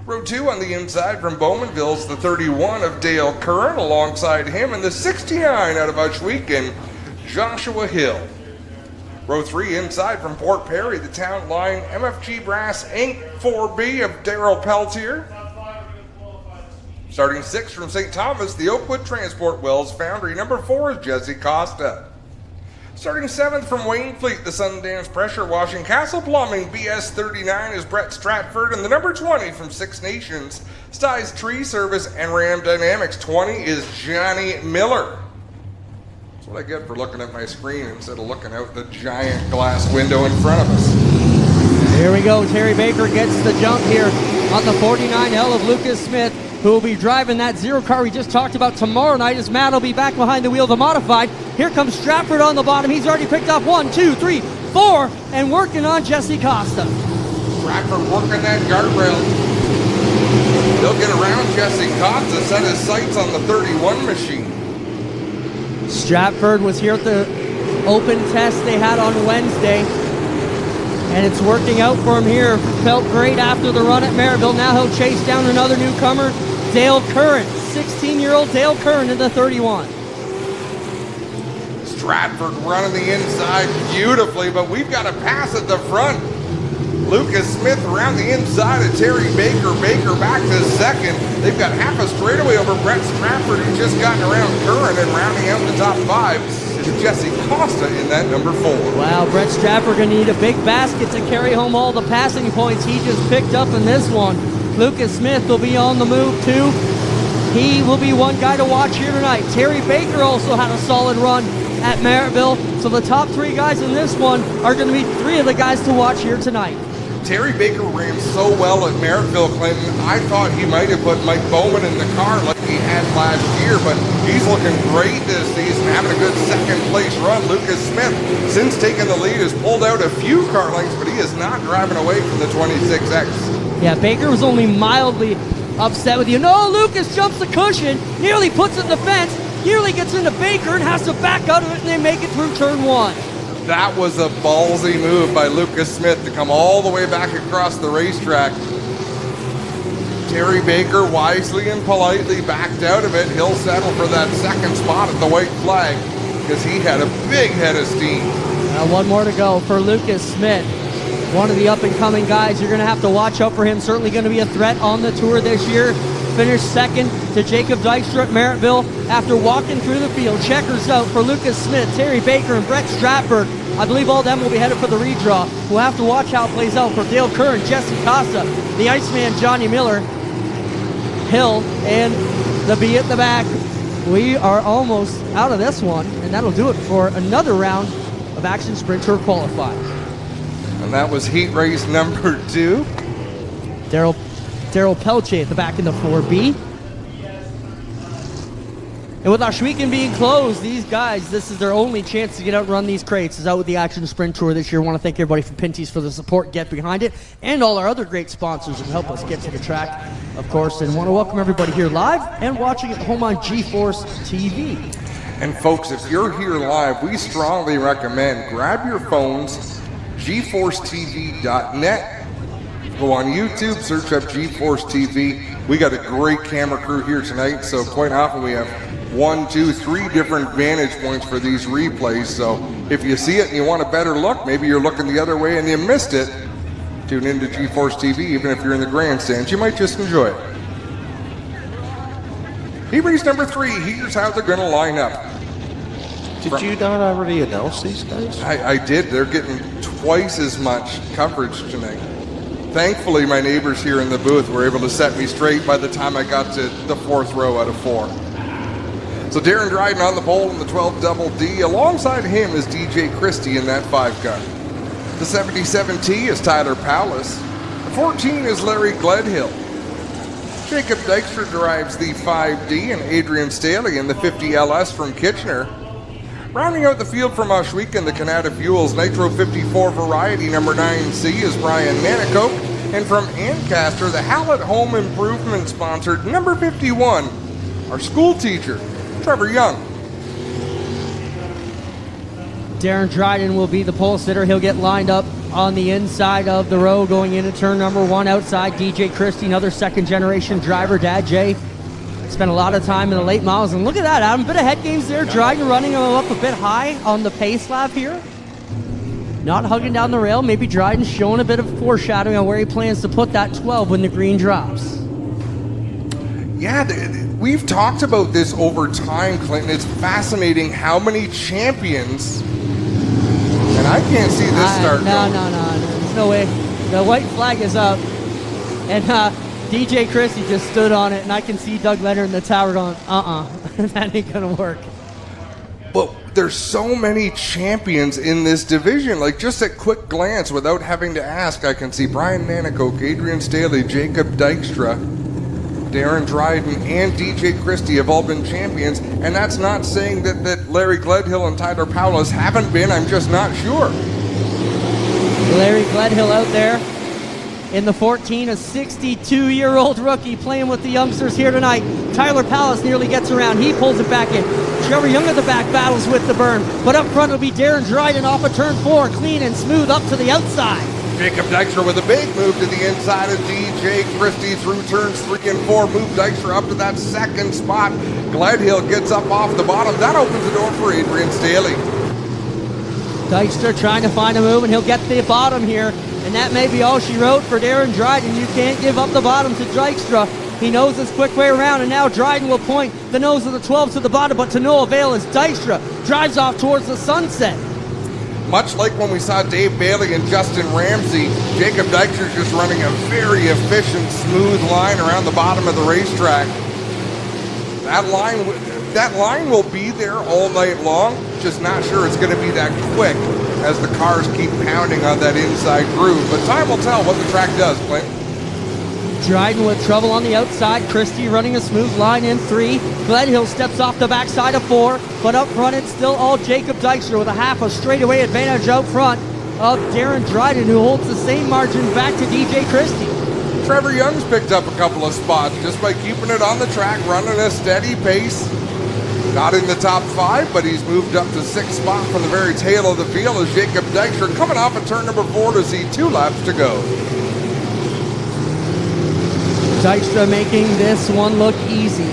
Row 2 on the inside from Bowmanville is the 31 of Dale Curran. Alongside him in the 69 out of Oswegan, Joshua Hill. Row 3 inside from Port Perry, the Town Line, MFG Brass Inc. 4B of Darrell Peltier. Starting 6th from St. Thomas, the Oakwood Transport Wells Foundry, number 4 is Jesse Costa. Starting 7th from Waynefleet, the Sundance Pressure Washing Castle Plumbing, BS 39 is Brett Stratford, and the number 20 from Six Nations, Styes Tree Service and Ram Dynamics 20 is Johnny Miller. That's what I get for looking at my screen instead of looking out the giant glass window in front of us. Here we go, Terry Baker gets the jump here on the 49L of Lucas Smith, who will be driving that 0 car we just talked about tomorrow night as Matt will be back behind the wheel of the modified. Here comes Stratford on the bottom. He's already picked up 1, 2, 3, 4, and working on Jesse Costa. Stratford working that guardrail. He'll get around Jesse Costa, set his sights on the 31 machine. Stratford was here at the open test they had on Wednesday, and it's working out for him here. Felt great after the run at Maryville. Now he'll chase down another newcomer, Dale Curran, 16-year-old Dale Curran in the 31. Stratford running the inside beautifully, but we've got a pass at the front. Lucas Smith around the inside of Terry Baker. Baker back to second. They've got half a straightaway over Brett Stratford, who's just gotten around Curran, and rounding out the top 5 is Jesse Costa in that number 4. Wow, Brett Stratford going to need a big basket to carry home all the passing points he just picked up in this one. Lucas Smith will be on the move too. He will be one guy to watch here tonight. Terry Baker also had a solid run at Merrittville. So the top 3 guys in this one are going to be 3 of the guys to watch here tonight. Terry Baker ran so well at Merrittville, Clinton. I thought he might have put Mike Bowman in the car like he had last year, but he's looking great this season, having a good second place run. Lucas Smith, since taking the lead, has pulled out a few car lengths, but he is not driving away from the 26X. Yeah, Baker was only mildly upset with you. No, Lucas jumps the cushion, nearly puts it in the fence, nearly gets into Baker and has to back out of it, and they make it through turn 1. That was a ballsy move by Lucas Smith to come all the way back across the racetrack. Terry Baker wisely and politely backed out of it. He'll settle for that second spot at the white flag because he had a big head of steam. One more to go for Lucas Smith. One of the up-and-coming guys. You're going to have to watch out for him. Certainly going to be a threat on the tour this year. Finished second to Jacob Dykstra at Merrittville after walking through the field. Checkers out for Lucas Smith, Terry Baker, and Brett Stratford. I believe all of them will be headed for the redraw. We'll have to watch how it plays out for Dale Kerr and Jesse Costa, the Iceman Johnny Miller, Hill, and the B at the back. We are almost out of this one, and that'll do it for another round of Action Sprint Tour qualifying. And that was heat race number 2. Daryl Pelche at the back in the 4B. And with Oshweekon being closed, these guys, this is their only chance to get out and run these crates. Is out with the Action Sprint Tour this year. I want to thank everybody from Pinty's for the support, get behind it, and all our other great sponsors who help us get to the track, of course. And want to welcome everybody here live and watching at home on GeForce TV. And folks, if you're here live, we strongly recommend grab your phones, GeForceTV.net. Go on YouTube, search up GeForce TV. We got a great camera crew here tonight, so quite often we have 1, 2, 3 different vantage points for these replays. So if you see it and you want a better look, maybe you're looking the other way and you missed it, tune into GeForce TV. Even if you're in the grandstands, you might just enjoy it. Heat race number 3, here's how they're going to line up. Did you not already announce these guys? I did. They're getting twice as much coverage tonight. Thankfully, my neighbors here in the booth were able to set me straight by the time I got to the 4th row out of 4. So Darren Dryden on the pole in the 12 double D. Alongside him is DJ Christie in that 5 car. The 77T is Tyler Powless. The 14 is Larry Gledhill. Jacob Dykstra drives the 5D and Adrian Staley in the 50 LS from Kitchener. Rounding out the field from Oshweekon, the Canada Fuels Nitro 54 Variety number 9C is Brian Nanakoke. And from Ancaster, the Hallett Home Improvement sponsored number 51, our school teacher, Trevor Young. Darren Dryden will be the pole sitter. He'll get lined up on the inside of the row going into turn number 1 outside. DJ Christie, another second generation driver. Dad Jay spent a lot of time in the late models, and look at that, Adam, a bit of head games there. Dryden running him up a bit high on the pace lap here. Not hugging down the rail. Maybe Dryden showing a bit of foreshadowing on where he plans to put that 12 when the green drops. Yeah, we've talked about this over time, Clinton. It's fascinating how many champions, and I can't see this start. No, there's no way. The white flag is up, and DJ Christie just stood on it, and I can see Doug Leonard in the tower going, that ain't gonna work. But there's so many champions in this division. Like, just at quick glance, without having to ask, I can see Brian Nanakoke, Adrian Staley, Jacob Dykstra, Darren Dryden, and DJ Christie have all been champions. And that's not saying that Larry Gledhill and Tyler Powless haven't been. I'm just not sure. Larry Gledhill out there in the 14, a 62-year-old rookie playing with the youngsters here tonight. Tyler Powless nearly gets around. He pulls it back in. Trevor Young at the back battles with the burn. But up front will be Darren Dryden off of turn 4. Clean and smooth up to the outside. Jacob Dykstra with a big move to the inside of DJ Christie through turns 3 and 4. Move Dykstra up to that 2nd spot. Gledhill gets up off the bottom. That opens the door for Adrian Staley. Dykstra trying to find a move, and he'll get the bottom here. And that may be all she wrote for Darren Dryden. You can't give up the bottom to Dykstra. He knows his quick way around, and now Dryden will point the nose of the 12 to the bottom, but to no avail as Dykstra drives off towards the sunset. Much like when we saw Dave Bailey and Justin Ramsey, Jacob Dykstra just running a very efficient, smooth line around the bottom of the racetrack. That line will be there all night long, just not sure it's going to be that quick as the cars keep pounding on that inside groove. But time will tell what the track does, Clint. Dryden with trouble on the outside. Christie running a smooth line in 3. Gledhill steps off the backside of 4. But up front, it's still all Jacob Dykstra with a half a straightaway advantage out front of Darren Dryden, who holds the same margin back to DJ Christie. Trevor Young's picked up a couple of spots just by keeping it on the track, running a steady pace. Not in the top 5, but he's moved up to 6th spot from the very tail of the field as Jacob Dykstra coming off of turn number 4 to see 2 laps to go. Dykstra making this one look easy.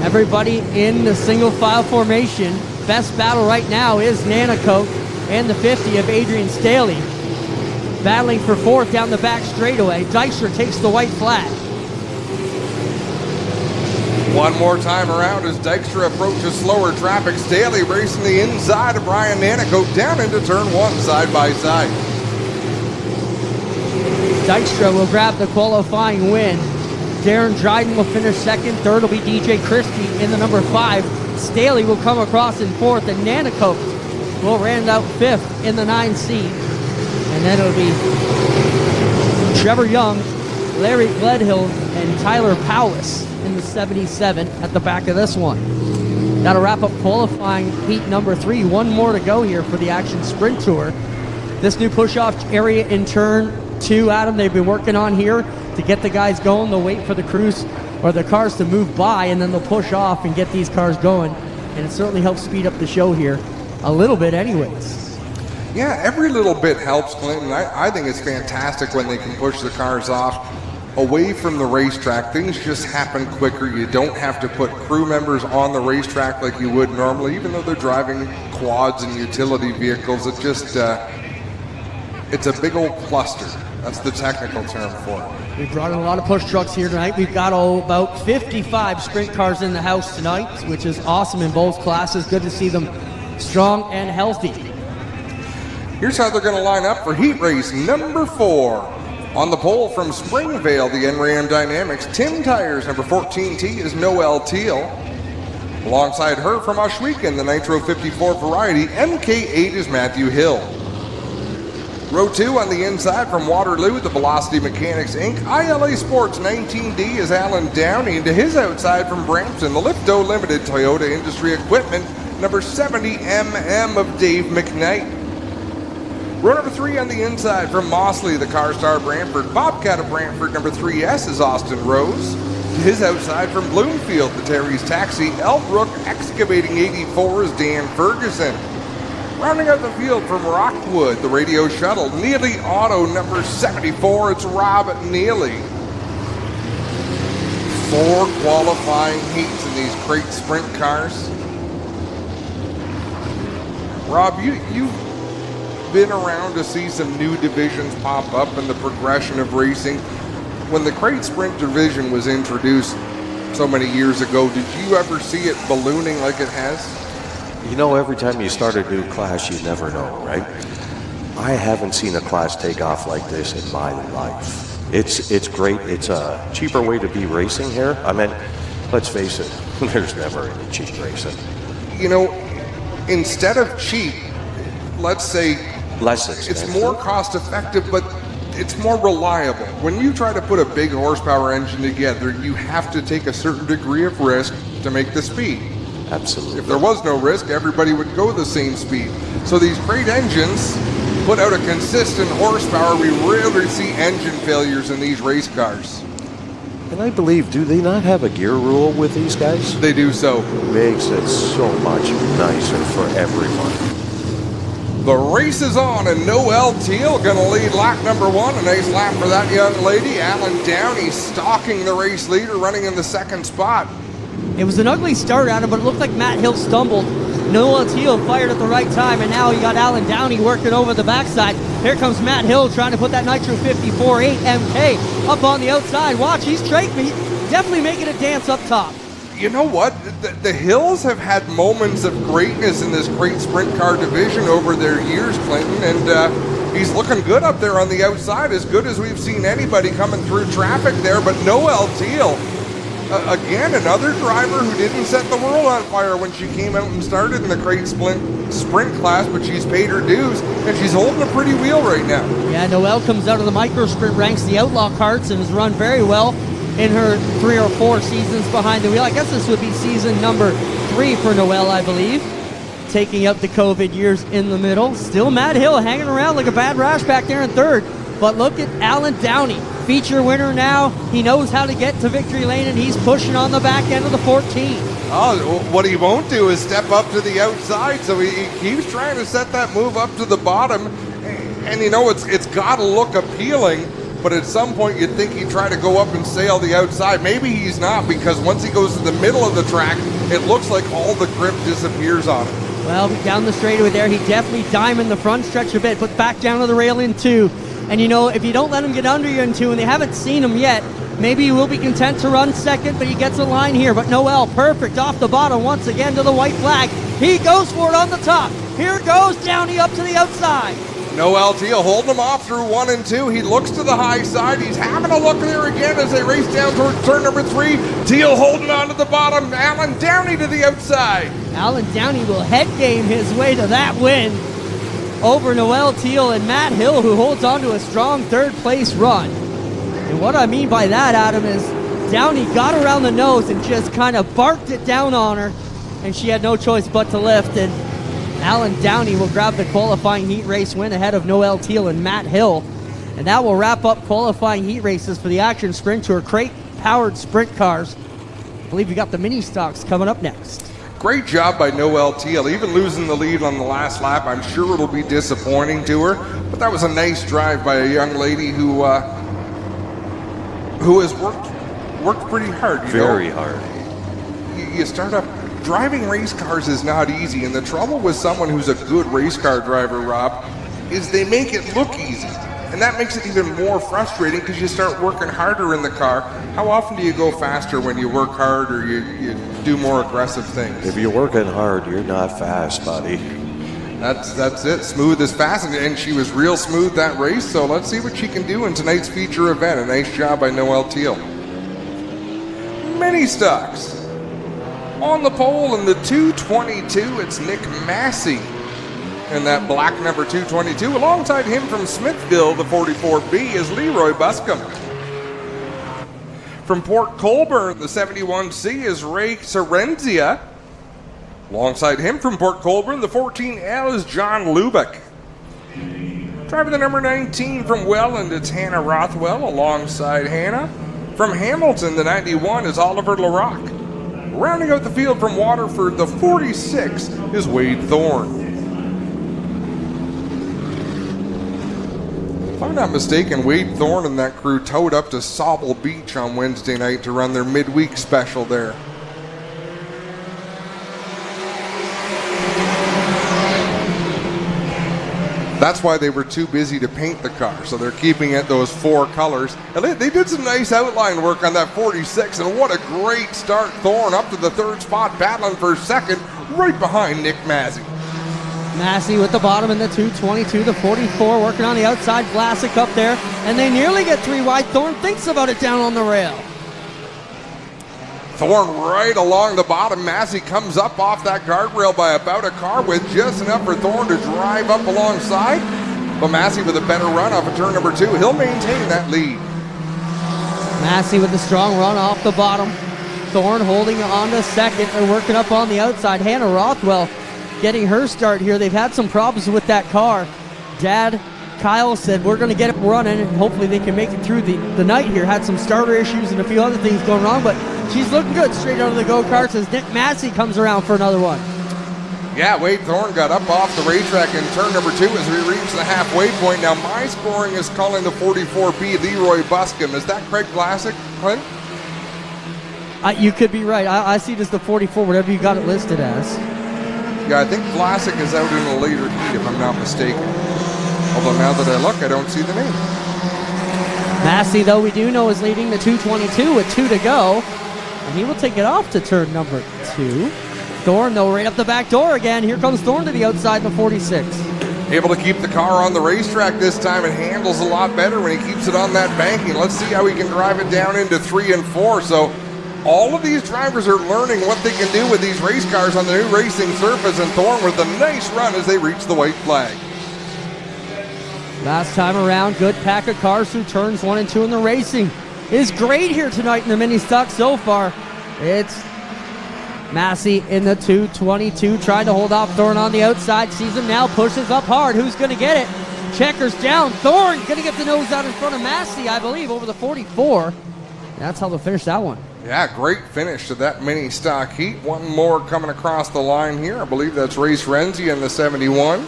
Everybody in the single file formation. Best battle right now is Nanakoke and the 50 of Adrian Staley. Battling for fourth down the back straightaway. Dykstra takes the white flag. One more time around as Dykstra approaches slower traffic. Staley racing the inside of Brian Nanicoke down into turn one, side by side. Dykstra will grab the qualifying win. Darren Dryden will finish second. Third will be DJ Christie in the number 5. Staley will come across in fourth, and Nanicoke will round out fifth in the 9 seed. And then it'll be Trevor Young, Larry Gledhill, and Tyler Powis in the 77 at the back of this one. That'll wrap up qualifying heat number 3. One more to go here for the Action Sprint Tour. This new push-off area in turn 2, Adam, they've been working on here to get the guys going. They'll wait for the crews or the cars to move by, and then they'll push off and get these cars going. And it certainly helps speed up the show here a little bit anyways. Yeah, every little bit helps, Clinton. I think it's fantastic when they can push the cars off away from the racetrack. Things just happen quicker. You don't have to put crew members on the racetrack like you would normally, even though they're driving quads and utility vehicles. It just, it's a big old cluster. That's the technical term for it. We brought in a lot of push trucks here tonight. We've got about 55 sprint cars in the house tonight, which is awesome in both classes. Good to see them strong and healthy. Here's how they're going to line up for heat race number 4. On the pole from Springvale, the NRAM Dynamics, Tim Tires, number 14T, is Noelle Teal. Alongside her from Oshwegan, the Nitro 54 Variety, MK8 is Matthew Hill. Row 2 on the inside from Waterloo, the Velocity Mechanics Inc. ILA Sports 19D is Alan Downey, and to his outside from Brampton, the Lifto Limited Toyota Industry Equipment, number 70MM of Dave McKnight. Row number 3 on the inside from Mossley, the CarStar Brantford, Bobcat of Brantford, number 3S is Austin Rose. To his outside from Bloomfield, the Terry's Taxi, Elbrook Excavating 84 is Dan Ferguson. Rounding out the field from Rockwood, the Radio Shuttle, Neely Auto, number 74, it's Rob Neely. 4 qualifying heats in these crate sprint cars. Rob, you've been around to see some new divisions pop up in the progression of racing. When the crate sprint division was introduced so many years ago, did you ever see it ballooning like it has? You know, every time you start a new class, you never know, right? I haven't seen a class take off like this in my life. It's great. It's a cheaper way to be racing here. I mean, let's face it, there's never any cheap racing. You know, instead of cheap, let's say less expensive. It's more cost effective, but it's more reliable. When you try to put a big horsepower engine together, you have to take a certain degree of risk to make the speed. Absolutely. If there was no risk, everybody would go the same speed. So these great engines put out a consistent horsepower. We rarely see engine failures in these race cars. And I believe, do they not have a gear rule with these guys? They do so. Makes it so much nicer for everyone. The race is on, and Noelle Teal going to lead lap number 1. A nice lap for that young lady. Alan Downey stalking the race leader, running in the second spot. It was an ugly start, Adam, but it looked like Matt Hill stumbled. Noelle Teal fired at the right time, and now you got Alan Downey working over the backside. Here comes Matt Hill trying to put that Nitro 54 8MK up on the outside. Watch, he's definitely making a dance up top. You know what? The Hills have had moments of greatness in this great sprint car division over their years, Clinton, and he's looking good up there on the outside, as good as we've seen anybody coming through traffic there. But Noelle Teal, again, another driver who didn't set the world on fire when she came out and started in the crate sprint class, but she's paid her dues, and she's holding a pretty wheel right now. Yeah, Noelle comes out of the micro sprint ranks, the Outlaw Karts, and has run very well in her 3 or 4 seasons behind the wheel. I guess this would be season number 3 for Noelle, I believe. Taking up the COVID years in the middle. Still Matt Hill hanging around like a bad rash back there in third. But look at Alan Downey, feature winner now. He knows how to get to victory lane, and he's pushing on the back end of the 14. Oh, what he won't do is step up to the outside, so he keeps trying to set that move up to the bottom. And you know, it's got to look appealing, but at some point you'd think he'd try to go up and sail the outside. Maybe he's not, because once he goes to the middle of the track, it looks like all the grip disappears on him. Well, down the straightaway there, he definitely diamonded the front stretch a bit, but back down to the rail in 2. And you know, if you don't let him get under you in 2, and they haven't seen him yet, maybe he will be content to run second, but he gets a line here. But Noel, perfect off the bottom once again to the white flag. He goes for it on the top. Here goes Downey up to the outside. Noel Teal holding him off through 1 and 2. He looks to the high side. He's having a look there again as they race down towards turn number 3. Teal holding on to the bottom. Alan Downey to the outside. Alan Downey will head game his way to that win over Noel Teal and Matt Hill, who holds on to a strong third place run. And what I mean by that, Adam, is Downey got around the nose and just kind of barked it down on her, and she had no choice but to lift. And Alan Downey will grab the qualifying heat race win ahead of Noel Teal and Matt Hill. And that will wrap up qualifying heat races for the Action Sprint Tour crate-powered sprint cars. I believe we got the mini stocks coming up next. Great job by Noel Teal. Even losing the lead on the last lap, I'm sure it'll be disappointing to her. But that was a nice drive by a young lady who has worked pretty hard. Very hard. You start up. Driving race cars is not easy, and the trouble with someone who's a good race car driver, Rob, is they make it look easy. And that makes it even more frustrating because you start working harder in the car. How often do you go faster when you work hard or you do more aggressive things? If you're working hard, you're not fast, buddy. That's it. Smooth is fast, and she was real smooth that race, so let's see what she can do in tonight's feature event. A nice job by Noel Teal. Mini stocks. On the pole in the 222, it's Nick Massey in that black number 222. Alongside him from Smithville, the 44B, is Leroy Buscombe. From Port Colborne, the 71C, is Ray Sorrenzia. Alongside him from Port Colborne, the 14L, is John Lubeck. Driving the number 19 from Welland, it's Hannah Rothwell. Alongside Hannah, from Hamilton, the 91, is Oliver LaRocque. Rounding out the field from Waterford, the 46 is Wade Thorne. If I'm not mistaken, Wade Thorne and that crew towed up to Sauble Beach on Wednesday night to run their midweek special there. That's why they were too busy to paint the car, so they're keeping it those 4 colors. And they did some nice outline work on that 46, and what a great start. Thorne up to the 3rd spot, battling for 2nd, right behind Nick Massey. Massey with the bottom in the 222, the 44 working on the outside. Vlasic up there, and they nearly get 3 wide. Thorne thinks about it down on the rail. Thorne right along the bottom. Massey comes up off that guardrail by about a car with just enough for Thorne to drive up alongside. But Massey with a better run off of turn number 2. He'll maintain that lead. Massey with a strong run off the bottom. Thorne holding on to 2nd and working up on the outside. Hannah Rothwell getting her start here. They've had some problems with that car. Dad Kyle said we're going to get it running and hopefully they can make it through the night here. Had some starter issues and a few other things going wrong, but she's looking good straight out of the go-karts as Nick Massey comes around for another one. Yeah, Wade Thorne got up off the racetrack in turn number 2 as we reach the halfway point. Now my scoring is calling the 44B Leroy Buscombe. Is that Craig Vlasic, Clint? You could be right. I see it as the 44, whatever you got it listed as. Yeah, I think Vlasic is out in a later heat if I'm not mistaken. Although now that I look, I don't see the name. Massey, though, we do know is leading the 222 with 2 to go. And he will take it off to turn number 2. Thorne, though, right up the back door again. Here comes Thorne to the outside, the 46. Able to keep the car on the racetrack this time. It handles a lot better when he keeps it on that banking. Let's see how he can drive it down into 3 and 4. So all of these drivers are learning what they can do with these race cars on the new racing surface. And Thorne with a nice run as they reach the white flag. Last time around, good pack of cars through turns 1 and 2 in the racing. Is great here tonight in the mini stock so far. It's Massey in the 222 trying to hold off Thorne on the outside. Sees him now, pushes up hard. Who's going to get it? Checkers down. Thorne going to get the nose out in front of Massey, I believe, over the 44. That's how they'll finish that one. Yeah, great finish to that mini stock heat. One more coming across the line here. I believe that's Race Renzi in the 71.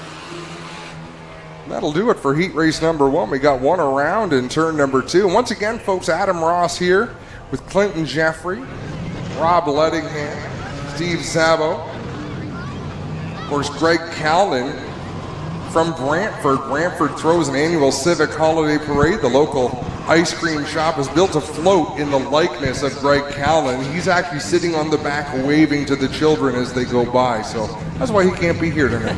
That'll do it for heat race number 1. We got 1 around in turn number 2. And once again, folks, Adam Ross here with Clinton Jeffrey, Rob Lettingham, Steve Sabo, course, Greg Callan from Brantford. Brantford throws an annual civic holiday parade. The local ice cream shop has built a float in the likeness of Greg Callan. He's actually sitting on the back waving to the children as they go by, so that's why he can't be here tonight.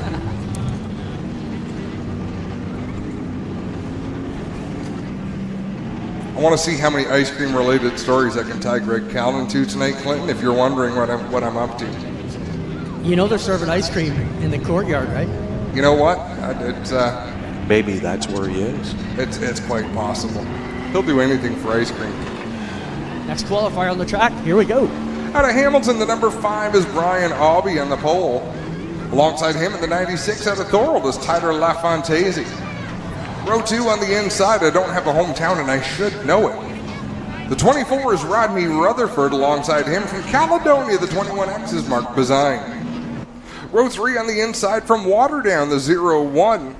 I want to see how many ice cream related stories I can tie Greg Callan to tonight, Clinton, if you're wondering what I'm up to. You know they're serving ice cream in the courtyard, right? You know what? Maybe that's where he is. It's quite possible. He'll do anything for ice cream. Next qualifier on the track. Here we go. Out of Hamilton, the number 5 is Brian Aubie on the pole. Alongside him in the 96 out of Thorold is Tyler LaFontese. Row 2 on the inside. I don't have a hometown and I should know it. The 24 is Rodney Rutherford. Alongside him from Caledonia, the 21X is Mark Bazine. Row 3 on the inside from Waterdown, the 01.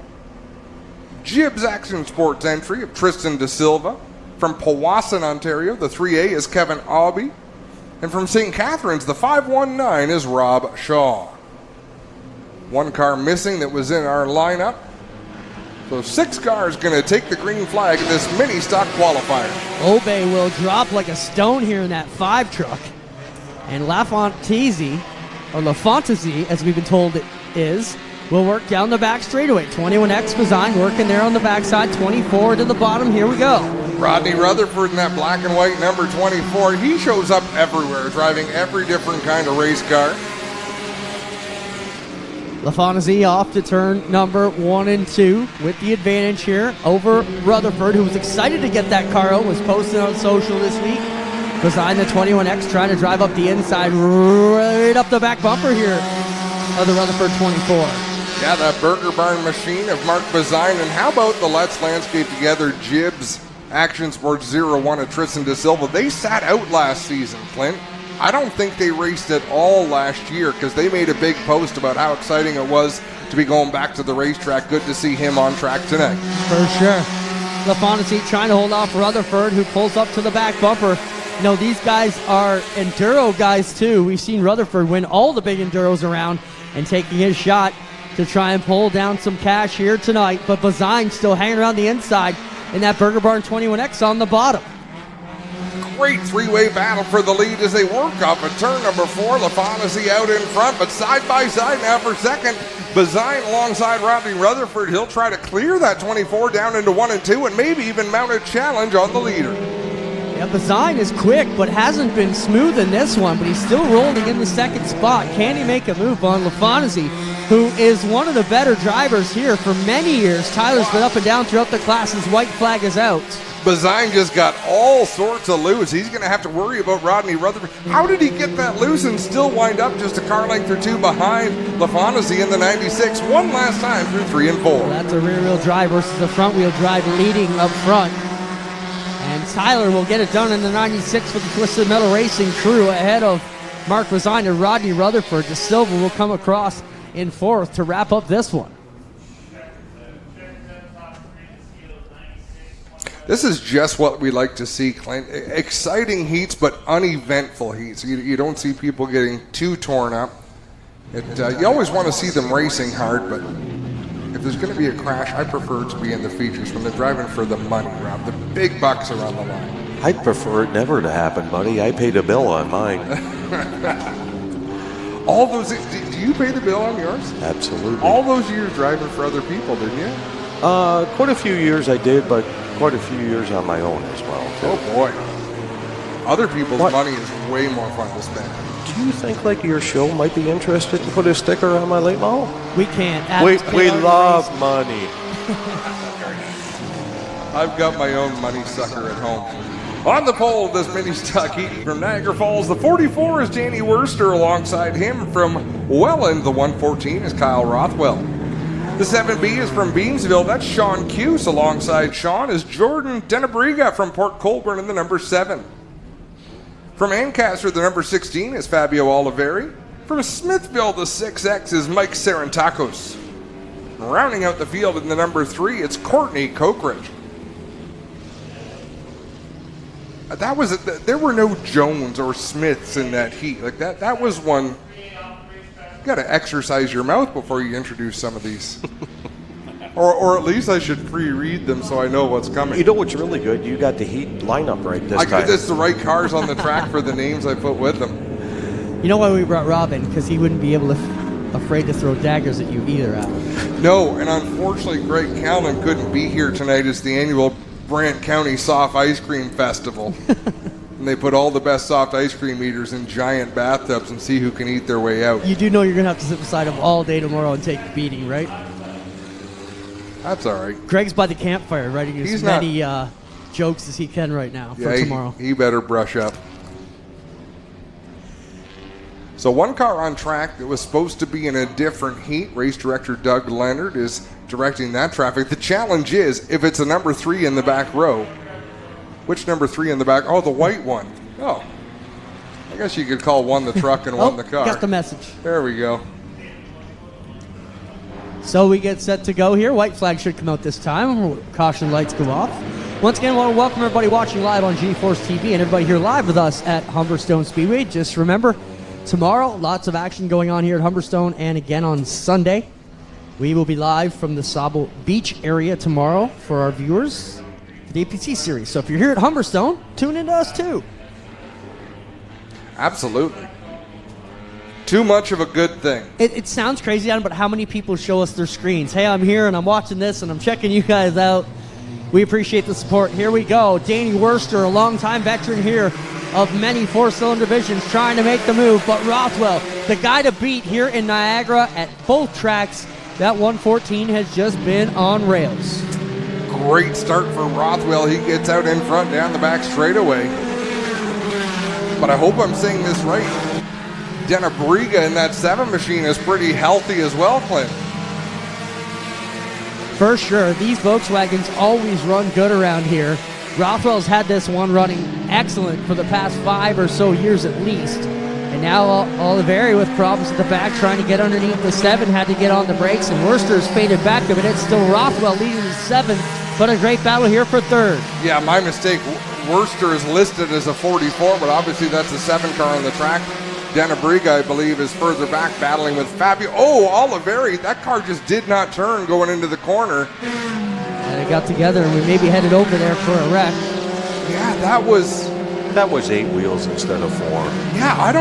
Gibbs Action Sports entry of Tristan De Silva. From Powassan, Ontario, the 3A is Kevin Aubie. And from St. Catharines, the 519 is Rob Shaw. One car missing that was in our lineup. So 6 cars going to take the green flag in this mini stock qualifier. Obey will drop like a stone here in that 5 truck. And LaFontese, or LaFontese, as we've been told it is, will work down the back straightaway. 21X Bazine working there on the backside. 24 to the bottom. Here we go. Rodney Rutherford in that black and white number 24. He shows up everywhere, driving every different kind of race car. LaFontese off to turn number 1 and 2 with the advantage here over Rutherford, who was excited to get that car out, was posted on social this week. Behind the 21X, trying to drive up the inside, right up the back bumper here of the Rutherford 24. Yeah, that Burger Barn machine of Mark Bazine. And how about the Let's Landscape Together Gibbs Action Sports 01 of Tristan De Silva? They sat out last season, Clint. I don't think they raced at all last year because they made a big post about how exciting it was to be going back to the racetrack. Good to see him on track tonight. For sure. LaFontese trying to hold off Rutherford, who pulls up to the back bumper. You know, these guys are enduro guys too. We've seen Rutherford win all the big enduros around and taking his shot to try and pull down some cash here tonight. But Bazine still hanging around the inside in that Burger Barn 21X on the bottom. Great three-way battle for the lead as they work up at turn number 4. LaFontese out in front, but side by side now for second. Bazine alongside Rodney Rutherford. He'll try to clear that 24 down into 1 and 2 and maybe even mount a challenge on the leader. Yeah, Bazine is quick, but hasn't been smooth in this one, but he's still rolling in the second spot. Can he make a move on LaFontese, who is one of the better drivers here for many years? Tyler's been up and down throughout the class. His white flag is out. Bazine just got all sorts of loose. He's going to have to worry about Rodney Rutherford. How did he get that loose and still wind up just a car length or 2 behind LaFontese in the 96? One last time through 3 and 4. Well, that's a rear-wheel drive versus a front-wheel drive leading up front. And Tyler will get it done in the 96 with the Twisted Metal Racing crew ahead of Mark Bazine and Rodney Rutherford. De Silva will come across in 4th to wrap up this one. This is just what we like to see, Clint. Exciting heats, but uneventful heats. You don't see people getting too torn up. You always want to see them racing hard, but if there's going to be a crash, I prefer it to be in the features when they're driving for the money, Rob. The big bucks are on the line. I'd prefer it never to happen, buddy. I paid a bill on mine. All those, do you pay the bill on yours? Absolutely. All those years driving for other people, didn't you? Quite a few years I did, but quite a few years on my own as well, too. Oh, boy. Other people's money is way more fun to spend. Do you think like your show might be interested to put a sticker on my late model? We can't. We love money. I've got my own money sucker at home. On the pole of this mini stock heat from Niagara Falls, the 44 is Danny Worster. Alongside him from Welland, the 114 is Kyle Rothwell. The 7B is from Beamsville. That's Sean Cuse. Alongside Sean is Jordan Denabriga from Port Colborne in the number 7. From Ancaster, the number 16 is Fabio Oliveri. From Smithville, the 6X is Mike Sarantakos. Rounding out the field in the number 3, it's Courtney Cockridge. There were no Jones or Smiths in that heat. Like that was one got to exercise your mouth before you introduce some of these. or at least I should pre-read them so I know what's coming. You know what's really good? You got the Heat lineup right this time. It's the right cars on the track for the names I put with them. You know why we brought Robin? Because he wouldn't be able to, afraid to throw daggers at you either, Al. No, and unfortunately Greg Callan couldn't be here tonight. It's the annual Brant County Soft Ice Cream Festival. And they put all the best soft ice cream eaters in giant bathtubs and see who can eat their way out. You do know you're going to have to sit beside him all day tomorrow and take the beating, right? That's all right. Greg's by the campfire writing as many jokes as he can right now for tomorrow. He better brush up. So one car on track that was supposed to be in a different heat, race director Doug Leonard is directing that traffic. The challenge is, if it's a number 3 in the back row, which number 3 in the back? Oh, the white one. Oh, I guess you could call one the truck and one the car. Got the message. There we go. So we get set to go here. White flag should come out this time. Caution lights go off. Once again, I want to welcome everybody watching live on G-Force TV and everybody here live with us at Humberstone Speedway. Just remember, tomorrow, lots of action going on here at Humberstone, and again on Sunday. We will be live from the Sable Beach area tomorrow for our viewers for the APC series. So if you're here at Humberstone, tune into us too. Absolutely. Too much of a good thing. It sounds crazy, Adam, but how many people show us their screens? Hey, I'm here and I'm watching this and I'm checking you guys out. We appreciate the support. Here we go. Danny Worster, a longtime veteran here of many four-cylinder divisions, trying to make the move. But Rothwell, the guy to beat here in Niagara at both tracks. That 114 has just been on rails. Great start for Rothwell. He gets out in front down the back straightaway. But I hope I'm saying this right. Denabriga in that 7 machine is pretty healthy as well, Clint. For sure. These Volkswagens always run good around here. Rothwell's had this one running excellent for the past 5 or so years at least. And now Oliveri with problems at the back trying to get underneath the 7, had to get on the brakes, and Worcester's faded back a bit. It's still Rothwell leading the 7, but a great battle here for 3rd. Yeah, my mistake. Worcester is listed as a 44, but obviously that's a 7 car on the track. Denabriga, I believe, is further back battling with Fabio. Oh, Oliveri, that car just did not turn going into the corner. And they got together, and we may be headed over there for a wreck. Yeah, that was 8 wheels instead of 4. Yeah, I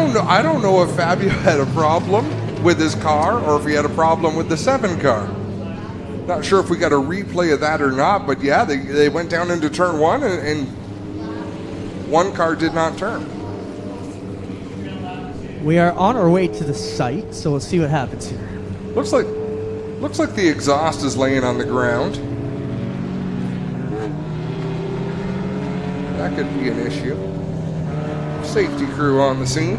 don't know if Fabio had a problem with his car or if he had a problem with the 7 car. Not sure if we got a replay of that or not, but yeah, they went down into turn 1 and one car did not turn. We are on our way to the site, so we'll see what happens here. Looks like the exhaust is laying on the ground. That could be an issue. Safety crew on the scene.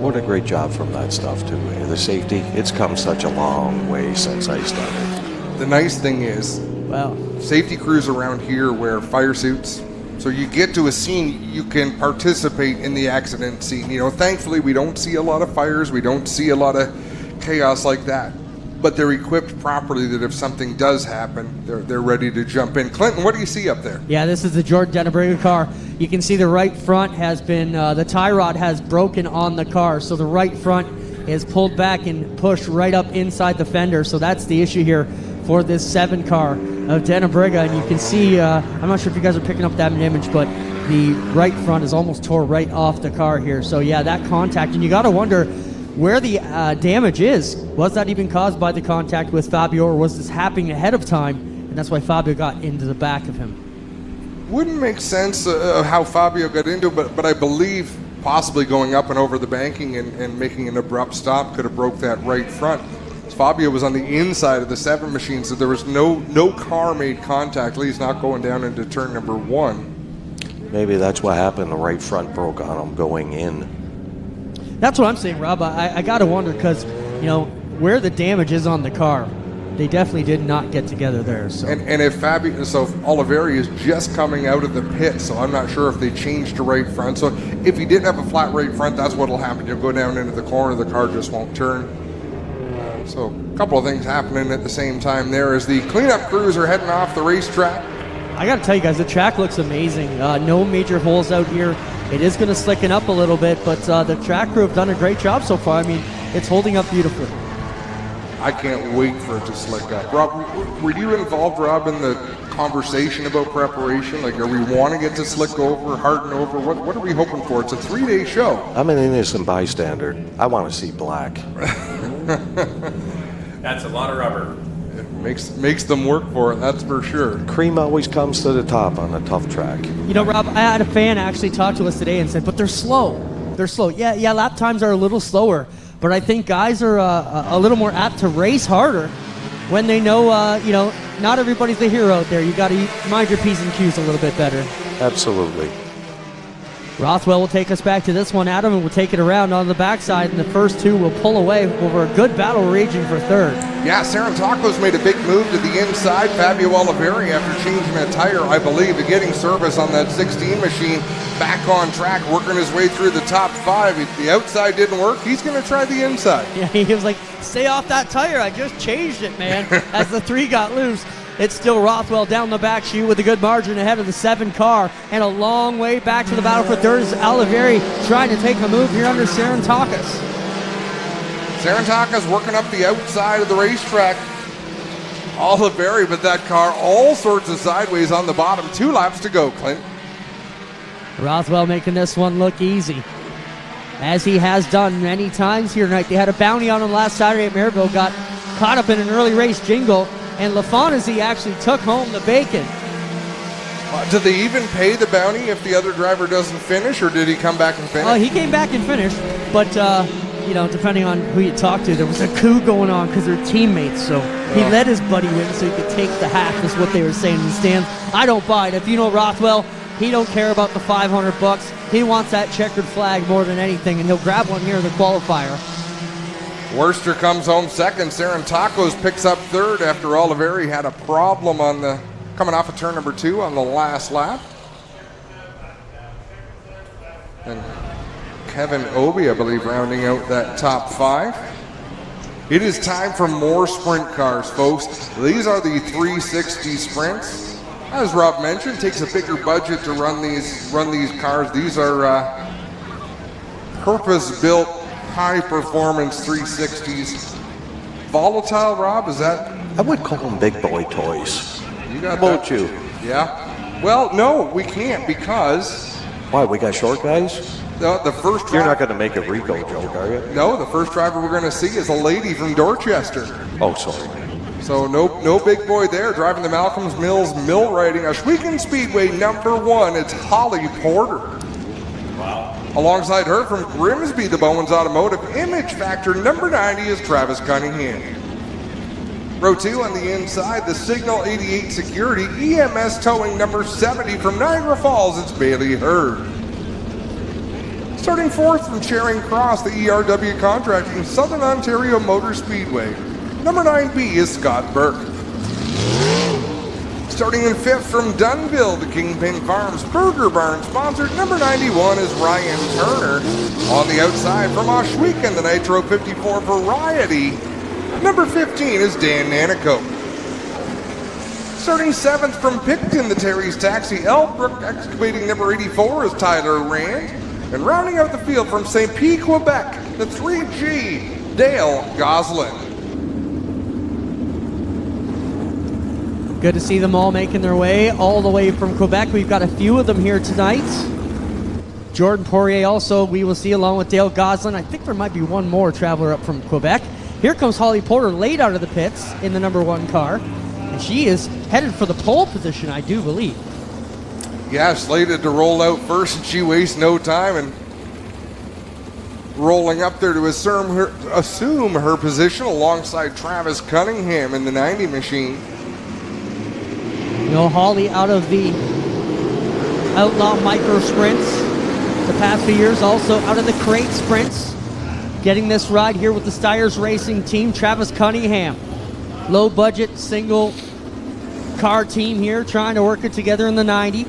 What a great job from that stuff too. The safety, it's come such a long way since I started. The nice thing is, wow, safety crews around here wear fire suits. So you get to a scene, you can participate in the accident scene. You know, thankfully we don't see a lot of fires, we don't see a lot of chaos like that. But they're equipped properly that if something does happen, they're ready to jump in. Clinton, what do you see up there? Yeah, this is the Jordan Denabriga car. You can see the right front has been, the tie rod has broken on the car. So the right front is pulled back and pushed right up inside the fender. So that's the issue here for this 7 car of Denabriga. And you can see, I'm not sure if you guys are picking up that image, but the right front is almost tore right off the car here. So yeah, that contact, and you got to wonder where the damage is. Was that even caused by the contact with Fabio, or was this happening ahead of time, and that's why Fabio got into the back of him? Wouldn't make sense of how Fabio got into it, but I believe possibly going up and over the banking and making an abrupt stop could have broke that right front. Fabio was on the inside of the 7 machine, so there was no car made contact, at least not going down into turn number 1. Maybe that's what happened. The right front broke on him going in. That's what I'm saying, Rob. I got to wonder because, you know, where the damage is on the car, they definitely did not get together there. So. And if Oliveri is just coming out of the pit, so I'm not sure if they changed to right front. So if he didn't have a flat right front, that's what'll happen. You'll go down into the corner, the car just won't turn. So a couple of things happening at the same time there as the cleanup crews are heading off the racetrack. I got to tell you guys, the track looks amazing. No major holes out here. It is going to slicken up a little bit, but the track crew have done a great job so far. I mean, It's holding up beautifully. I can't wait for it to slick up. Rob, were you involved, Rob, in the conversation about preparation? Like, are we wanting it to slick over, harden over? What are we hoping for? It's a 3-day show. I'm an innocent bystander. I want to see black. That's a lot of rubber. It makes them work for it, that's for sure. Cream always comes to the top on a tough track. You know, Rob, I had a fan actually talk to us today and said, but they're slow. They're slow. Yeah, lap times are a little slower, but I think guys are a little more apt to race harder when they know, not everybody's the hero out there. You got to mind your P's and Q's a little bit better. Absolutely. Rothwell will take us back to this one, Adam, and we'll take it around on the backside, and the first two will pull away over a good battle raging for third. Yeah, Sarantacos made a big move to the inside. Fabio Oliveri, after changing a tire, I believe, and getting service on that 16 machine, back on track, working his way through the top 5. If the outside didn't work, he's going to try the inside. Yeah, he was like, stay off that tire. I just changed it, man. As the 3 got loose, it's still Rothwell down the back chute with a good margin ahead of the 7 car, and a long way back to the battle for third is Oliveri trying to take a move here under Sarantacos. Sarantacos working up the outside of the racetrack. Oliveri with that car all sorts of sideways on the bottom. 2 laps to go, Clint. Rothwell making this one look easy, as he has done many times here tonight. They had a bounty on him last Saturday at Maryville, got caught up in an early race jingle, and LaFontaine actually took home the bacon. Do they even pay the bounty if the other driver doesn't finish, or did he come back and finish? He came back and finished, but depending on who you talk to, there was a coup going on because they're teammates, so he let his buddy win so he could take the half, is what they were saying in the stands. I don't buy it. If you know Rothwell, he don't care about the $500. He wants that checkered flag more than anything, and he'll grab one here in the qualifier. Worcester comes home second. Sarantacos picks up third after Oliveri had a problem coming off of turn number 2 on the last lap. And Kevin Obi, I believe, rounding out that top 5. It is time for more sprint cars, folks. These are the 360 sprints. As Rob mentioned, it takes a bigger budget to run these cars. These are purpose-built, high-performance 360s. Volatile, Rob, is that? I would call them big boy toys. You got Won't that? you? Yeah. Well, no, we can't, because... Why, we got short guys? The first You're not going to make a Rico joke, are you? No, the first driver we're going to see is a lady from Dorchester. Oh, sorry. So no big boy there, driving the Malcolm's Mills mill riding Ohsweken Speedway number 1. It's Holly Porter. Wow. Alongside her from Grimsby, the Bowens Automotive Image Factor number 90 is Travis Cunningham. Row 2 on the inside, the Signal 88 Security EMS Towing number 70 from Niagara Falls, it's Bailey Hurd. Starting 4th from Charing Cross, the ERW Contracting Southern Ontario Motor Speedway. Number 9B is Scott Burke. Starting in 5th from Dunnville, the Kingpin Farms Burger Barn sponsored, number 91 is Ryan Turner. On the outside from Ohsweken, the Nitro 54 Variety, number 15 is Dan Nanico. Starting 7th from Picton, the Terry's Taxi Elbrook Excavating number 84 is Tyler Rand. And rounding out the field from St. P, Quebec, the 3G, Dale Goslin. Good to see them all making their way all the way from Quebec. We've got a few of them here tonight. Jordan Poirier also we will see along with Dale Goslin. I think there might be one more traveler up from Quebec. Here comes Holly Porter late out of the pits in the number 1 car. And she is headed for the pole position, I do believe. Yeah, slated to roll out first, and she wastes no time and rolling up there to assume her position alongside Travis Cunningham in the 90 machine. You know, Holly out of the Outlaw Micro Sprints the past few years, also out of the Crate Sprints. Getting this ride here with the Steyrs Racing team, Travis Cunningham. Low budget, single car team here, trying to work it together in the 90.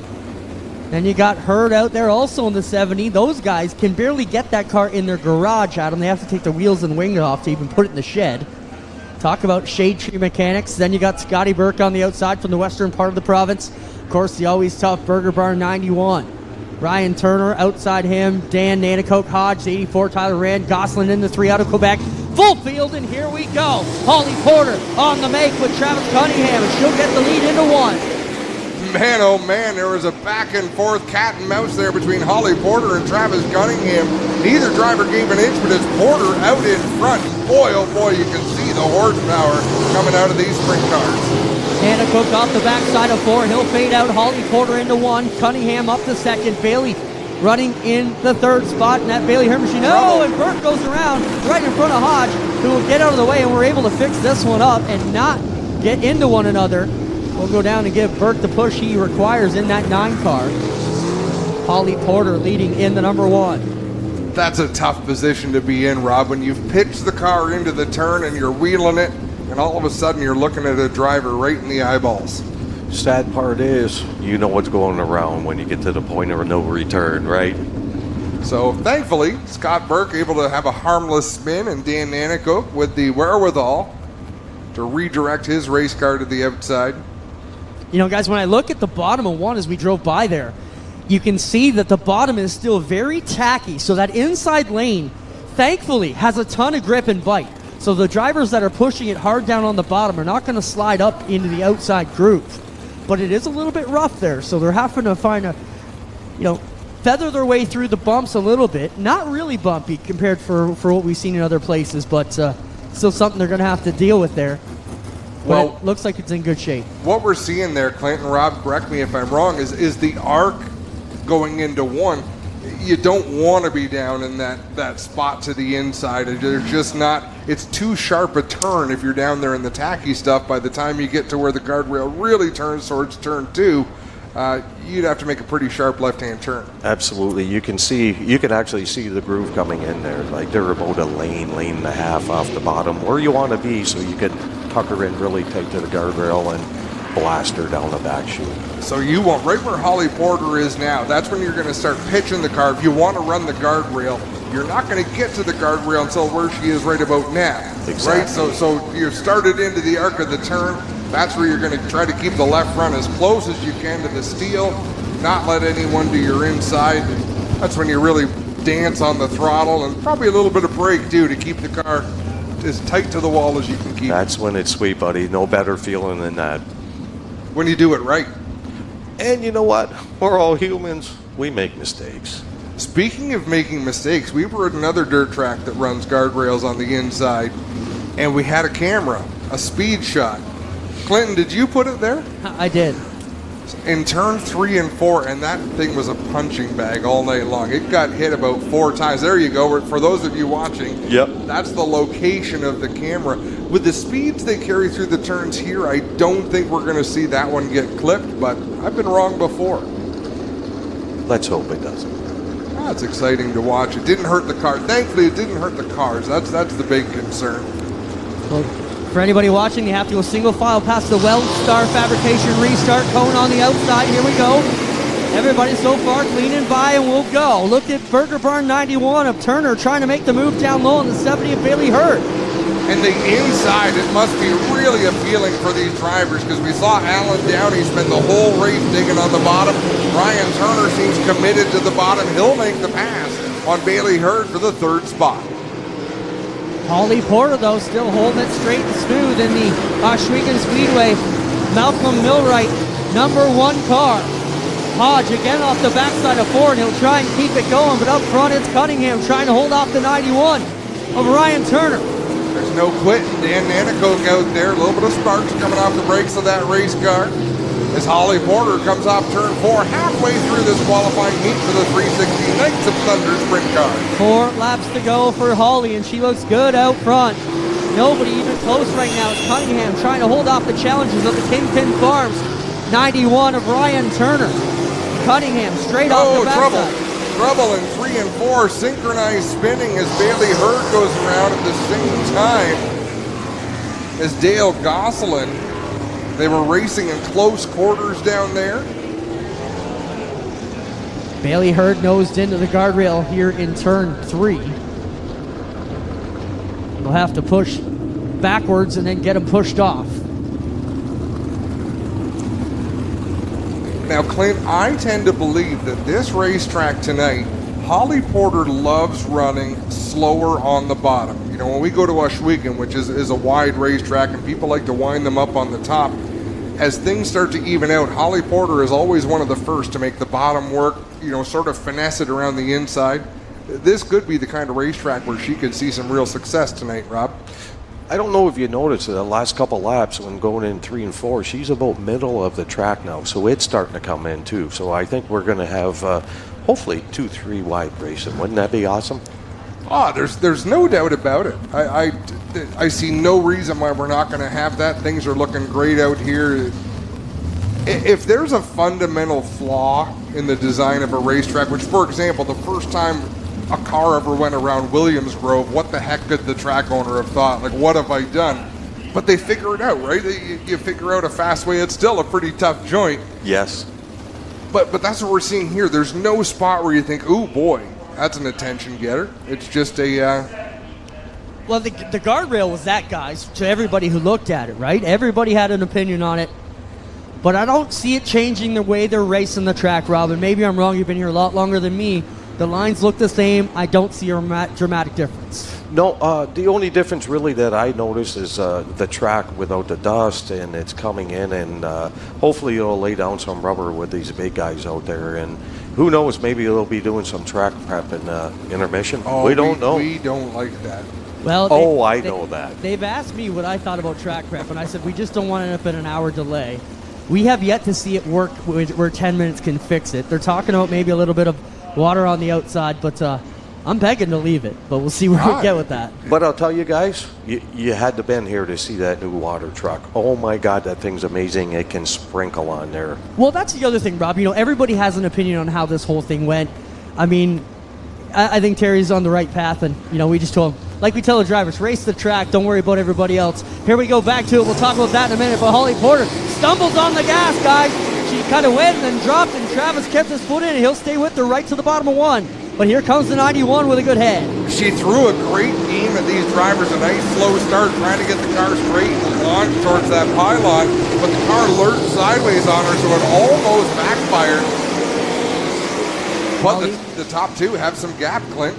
Then you got Hurd out there also in the 70. Those guys can barely get that car in their garage, Adam. They have to take the wheels and wing off to even put it in the shed. Talk about shade tree mechanics. Then you got Scotty Burke on the outside from the western part of the province. Of course, the always tough Burger Barn 91. Ryan Turner outside him. Dan Nanicoke, Hodge, the 84, Tyler Rand, Goslin in the 3 out of Quebec. full field, and here we go. Holly Porter on the make with Travis Cunningham, and she'll get the lead into one. Man, oh man, there was a back and forth cat and mouse there between Holly Porter and Travis Cunningham. Neither driver gave an inch, but it's Porter out in front. Boy, oh boy, you can see the horsepower coming out of these sprint cars. Hannah Cook off the backside of 4. He'll fade out. Holly Porter into 1. Cunningham up to 2nd. Bailey running in the 3rd spot. And that Bailey Hermachine. Oh, and Burke goes around right in front of Hodge, who will get out of the way, and we're able to fix this one up and not get into one another. We'll go down and give Burke the push he requires in that 9 car. Holly Porter leading in the number 1. That's a tough position to be in, Rob, when you've pitched the car into the turn and you're wheeling it, and all of a sudden you're looking at a driver right in the eyeballs. Sad part is, you know what's going around when you get to the point of no return, right? So thankfully, Scott Burke able to have a harmless spin, and Dan Nanicoke with the wherewithal to redirect his race car to the outside. You know, guys, when I look at the bottom of 1 as we drove by there, you can see that the bottom is still very tacky. So that inside lane, thankfully, has a ton of grip and bite. So the drivers that are pushing it hard down on the bottom are not going to slide up into the outside groove. But it is a little bit rough there, so they're having to feather their way through the bumps a little bit. Not really bumpy compared for what we've seen in other places, but still something they're going to have to deal with there. Well, it looks like it's in good shape. What we're seeing there, Clinton, Rob, correct me if I'm wrong, is the arc going into 1. You don't want to be down in that spot to the inside. There's just not, it's too sharp a turn if you're down there in the tacky stuff. By the time you get to where the guardrail really turns towards turn 2, you'd have to make a pretty sharp left-hand turn. Absolutely. You can actually see the groove coming in there. Like they're about a lane and a half off the bottom where you want to be, so you can tuck her in really tight to the guardrail and blast her down the back chute. So you want, right where Holly Porter is now, that's when you're going to start pitching the car. If you want to run the guardrail, you're not going to get to the guardrail until where she is right about now. Exactly. Right? So you've started into the arc of the turn. That's where you're going to try to keep the left front as close as you can to the steel, not let anyone to your inside. That's when you really dance on the throttle, and probably a little bit of brake too to keep the car as tight to the wall as you can keep. That's when it's sweet, buddy. No better feeling than that. When you do it right. And you know what? We're all humans. We make mistakes. Speaking of making mistakes, we were at another dirt track that runs guardrails on the inside, and we had a camera, a speed shot. Clinton, did you put it there? I did. In turn 3 and 4, and that thing was a punching bag all night long. It got hit about 4 times. There you go. For those of you watching, yep, that's the location of the camera. With the speeds they carry through the turns here, I don't think we're going to see that one get clipped, but I've been wrong before. Let's hope it doesn't. That's exciting to watch. It didn't hurt the car. Thankfully, it didn't hurt the cars. That's the big concern. Well, for anybody watching, you have to go single file past the Weld Star Fabrication restart cone on the outside. Here we go. Everybody so far cleaning by, and we'll go. Look at Burger Barn 91 of Turner trying to make the move down low on the 70 of Bailey Hurd. And the inside, it must be really appealing for these drivers, because we saw Alan Downey spend the whole race digging on the bottom. Ryan Turner seems committed to the bottom. He'll make the pass on Bailey Hurd for the 3rd spot. Holly Porter, though, still holding it straight and smooth in the Humberstone Speedway. Malcolm Millwright, number 1 car. Hodge again off the backside of 4, and he'll try and keep it going, but up front it's Cunningham trying to hold off the 91 of Ryan Turner. There's no quitting. Dan Nanicoke out there. A little bit of sparks coming off the brakes of that race car as Holly Porter comes off turn 4 halfway through this qualifying heat for the 360 Knights of Thunder sprint car. 4 laps to go for Holly, and she looks good out front. Nobody even close right now. It's Cunningham trying to hold off the challenges of the Kingpin Farms 91 of Ryan Turner. Cunningham straight off the backside. Trouble in 3 and 4, synchronized spinning as Bailey Hurd goes around at the same time as Dale Gosselin. They were racing in close quarters down there. Bailey Hurd nosed into the guardrail here in turn 3. They'll have to push backwards and then get him pushed off. Now, Clint, I tend to believe that this racetrack tonight, Holly Porter loves running slower on the bottom. You know, when we go to Ohsweken, which is a wide racetrack, and people like to wind them up on the top, as things start to even out, Holly Porter is always one of the first to make the bottom work, you know, sort of finesse it around the inside. This could be the kind of racetrack where she could see some real success tonight, Rob. I don't know if you noticed the last couple laps when going in 3 and 4, she's about middle of the track now, so it's starting to come in too. So I think we're going to have hopefully 2-3 wide racing. Wouldn't that be awesome? Oh, there's no doubt about it. I see no reason why we're not going to have that. Things are looking great out here. If there's a fundamental flaw in the design of a racetrack, which, for example, the first time a car ever went around Williams Grove, what the heck could the track owner have thought? Like, what have I done? But they figure it out, right? You figure out a fast way. It's still a pretty tough joint. Yes. But that's what we're seeing here. There's no spot where you think, ooh, boy, that's an attention getter. It's just a... Well, the guardrail was that, guys, to everybody who looked at it, right? Everybody had an opinion on it. But I don't see it changing the way they're racing the track, Robin. Maybe I'm wrong. You've been here a lot longer than me. The lines look the same. I don't see a dramatic difference. No, the only difference really that I notice is the track without the dust, and it's coming in, and hopefully it'll lay down some rubber with these big guys out there. And who knows, maybe they'll be doing some track prep in intermission. Oh, we don't know. We don't like that. Well, I know that. They've asked me what I thought about track prep, and I said we just don't want to end up in an hour delay. We have yet to see it work where 10 minutes can fix it. They're talking about maybe a little bit of water on the outside, but I'm begging to leave it. But we'll see where we get with that. But I'll tell you guys, you had to been here to see that new water truck. Oh my God, that thing's amazing. It can sprinkle on there. Well, that's the other thing, Rob. You know, everybody has an opinion on how this whole thing went. I mean, I think Terry's on the right path, and you know, we just told him, like we tell the drivers, race the track, don't worry about everybody else. Here we go back to it. We'll talk about that in a minute. But Holly Porter stumbles on the gas, guys. She kind of went and then dropped, and Travis kept his foot in, and he'll stay with her right to the bottom of 1. But here comes the 91 with a good head. She threw a great game at these drivers, a nice slow start, trying to get the car straight and launch towards that pylon, but the car lurched sideways on her, so it almost backfired. But the top two have some gap, Clint.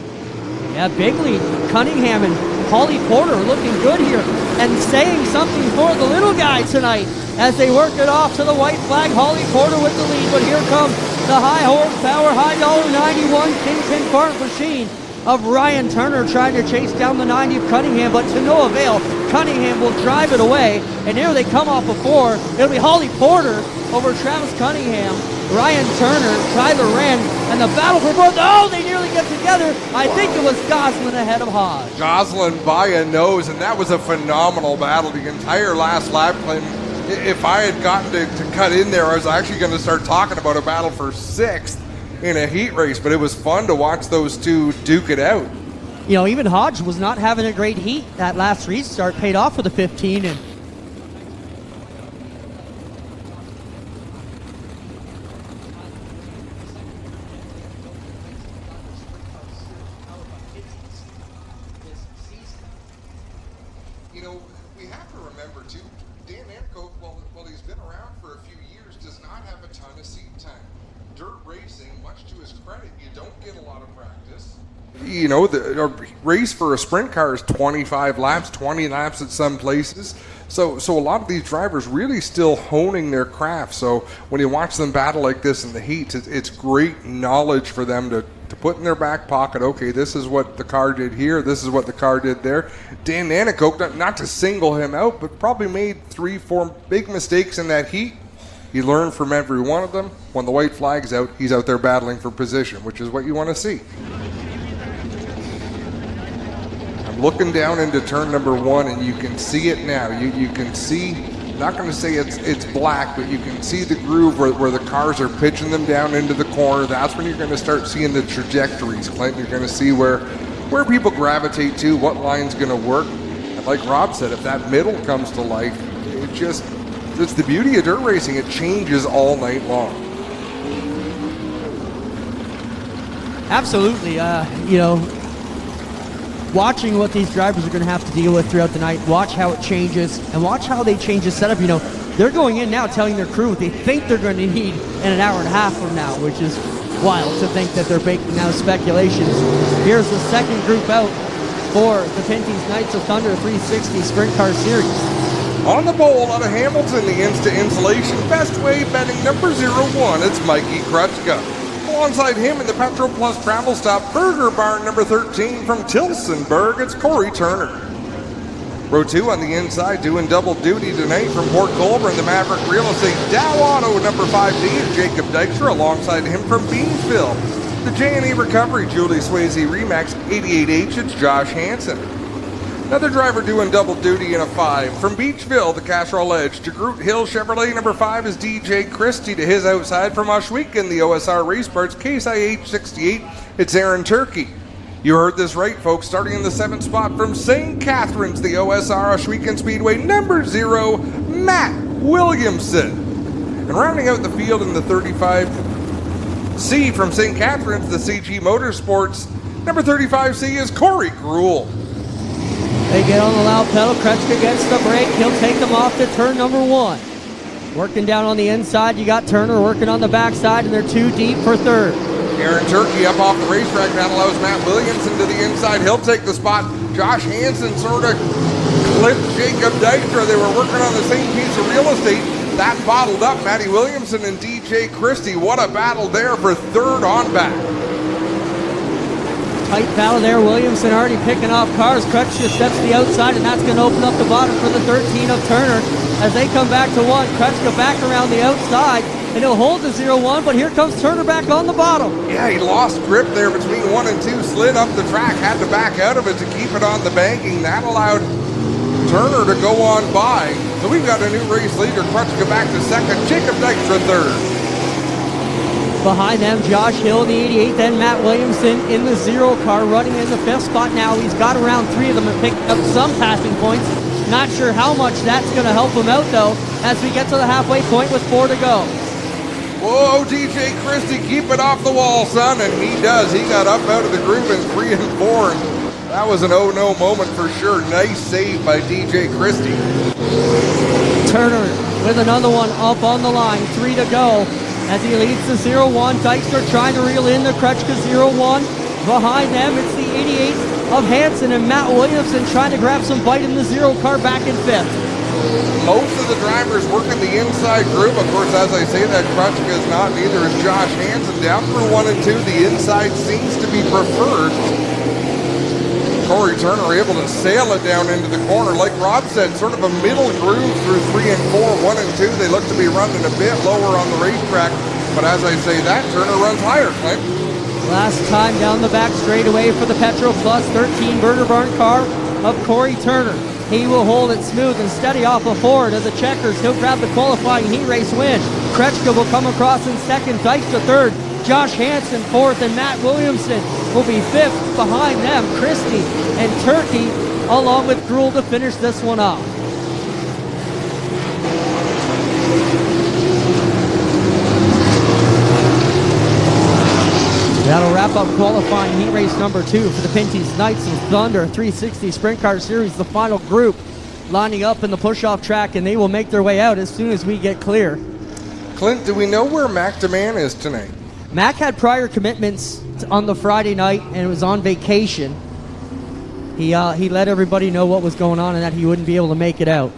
Yeah, Bigley, Cunningham, and Holly Porter looking good here and saying something for the little guy tonight as they work it off to the white flag. Holly Porter with the lead, but here comes the high horsepower, high dollar 91 Kingpin fart machine of Ryan Turner trying to chase down the 90 of Cunningham, but to no avail. Cunningham will drive it away, and here they come off of 4. It'll be Holly Porter over Travis Cunningham, Ryan Turner, Tyler Wren, and the battle for both. Oh, they nearly get together. I think it was Goslin ahead of Hodge. Goslin by a nose, and that was a phenomenal battle the entire last lap, Clinton. If I had gotten to cut in there, I was actually going to start talking about a battle for 6th in a heat race, but it was fun to watch those two duke it out. You know, even Hodge was not having a great heat. That last restart paid off for the 15, and You know, we have to remember too, Dan Antico, while he's been around for a few years, does not have a ton of seat time. Dirt racing, much to his credit, you don't get a lot of practice. You know, a race for a sprint car is 25 laps, 20 laps at some places. So a lot of these drivers really still honing their craft. So when you watch them battle like this in the heat, it's great knowledge for them to put in their back pocket. Okay, this is what the car did here. This is what the car did there. Dan Nanicoke, not to single him out, but probably made 3-4 big mistakes in that heat. He learned from every one of them. When the white flag's out, he's out there battling for position, which is what you want to see. I'm looking down into turn number 1, and you can see it now. You can see, I'm not going to say it's black, but you can see the groove where the cars are pitching them down into the corner. That's when you're going to start seeing the trajectories, Clint. You're going to see where people gravitate to, what line's going to work. And like Rob said, if that middle comes to life, it's the beauty of dirt racing. It changes all night long. absolutely, you know, watching what these drivers are going to have to deal with throughout the night, watch how it changes, and watch how they change the setup. You know, they're going in now telling their crew what they think they're going to need in an hour and a half from now, which is wild to think that they're making now speculations. Here's the second group out. for the Pinty's Knights of Thunder 360 Sprint Car Series. On the pole out of Hamilton, the Insta Insulation Bestway betting number 01, it's Mikey Krutchka. Alongside him in the Petro Plus Travel Stop Burger Barn number 13 from Tilsonburg, it's Corey Turner. Row 2 on the inside doing double duty tonight from Port Colborne, the Maverick Real Estate Dow Auto number 5D is Jacob Dykstra. Alongside him from Beansville, the J&E Recovery Julie Swayze Remax 88H, it's Josh Hansen. Another driver doing double duty in a 5. From Beachville, the Casserole Edge to Groot Hill Chevrolet number 5 is DJ Christie. To his outside from Oshwegan, the OSR Race Parts Case IH 68, it's Aaron Turkey. You heard this right, folks. Starting in the 7th spot from St. Catharines, the OSR Oshwegan Speedway number 0, Matt Williamson. And rounding out the field in the 35C from St. Catharines, the CG Motorsports number 35C is Corey Gruel. They get on the loud pedal. Krutchka gets the brake. He'll take them off to turn number 1. Working down on the inside, you got Turner working on the backside, and they're 2 deep for 3rd. Aaron Turkey up off the racetrack. That allows Matt Williamson to the inside. He'll take the spot. Josh Hansen sort of clipped Jacob Dykstra. They were working on the same piece of real estate. That bottled up Matty Williamson and DJ Christie. What a battle there for 3rd on back. Tight battle there. Williamson already picking off cars. Krutchka steps to the outside, and that's going to open up the bottom for the 13 of Turner. As they come back to 1, Krutchka back around the outside, and he'll hold the 0-1, but here comes Turner back on the bottom. Yeah, he lost grip there between 1 and 2, slid up the track, had to back out of it to keep it on the banking. That allowed Turner to go on by. So we've got a new race leader. Krutchka back to 2nd, Jacob Dykstra 3rd. Behind them, Josh Hill in the 88th, then Matt Williamson in the 0 car, running in the 5th spot now. He's got around 3 of them and picked up some passing points. Not sure how much that's going to help him out, though, as we get to the halfway point with 4 to go. Whoa, DJ Christie, keep it off the wall, son, and he does. He got up out of the groove in 3 and 4, and that was an oh-no moment for sure. Nice save by DJ Christie. Turner with another one up on the line, 3 to go. As he leads the 0-1, Dykstra trying to reel in the Krutchka 0-1. Behind them, it's the 88 of Hansen and Matt Williamson trying to grab some bite in the 0 car back in 5th. Most of the drivers working the inside group. Of course, as I say, that Krutchka is not. Neither is Josh Hansen. Down through 1 and 2, the inside seems to be preferred. Corey Turner able to sail it down into the corner. Like Rob said, sort of a middle groove through 3 and 4, 1 and 2. They look to be running a bit lower on the racetrack. But as I say that, Turner runs higher, Clint. Last time down the back straightaway for the Petro Plus 13 Burger Barn car of Corey Turner. He will hold it smooth and steady off of Ford of the Checkers. He'll grab the qualifying heat race win. Krutchka will come across in 2nd, Dykstra 3rd. Josh Hansen 4th, and Matt Williamson will be 5th. Behind them, Christie and Turkey, along with Gruel to finish this one off. That'll wrap up qualifying heat race number 2 for the Pinty's Knights of Thunder 360 Sprint Car Series. The final group lining up in the push-off track, and they will make their way out as soon as we get clear. Clint, do we know where Mac DeMann is tonight? Mac had prior commitments on the Friday night and was on vacation. He let everybody know what was going on and that he wouldn't be able to make it out.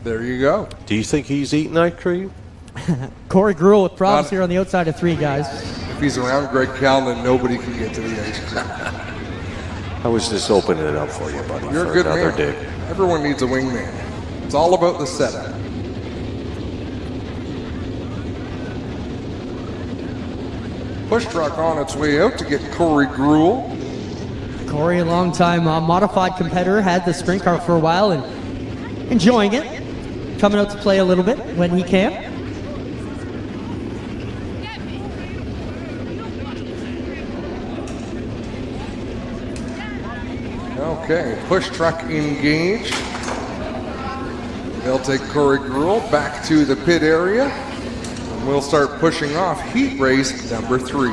There you go. Do you think he's eating ice cream? Corey Gruel with problems here on the outside of 3 guys. If he's around Greg Callan, nobody can get to the ice cream. I was just opening it up for you, buddy. You're a good man. Everyone needs a wingman. It's all about the setup. Push truck on its way out to get Corey Gruel. Corey, a long-time modified competitor, had the sprint car for a while and enjoying it. Coming out to play a little bit when he can. Okay, push truck engaged. They'll take Corey Gruel back to the pit area. And we'll start pushing off heat race number 3.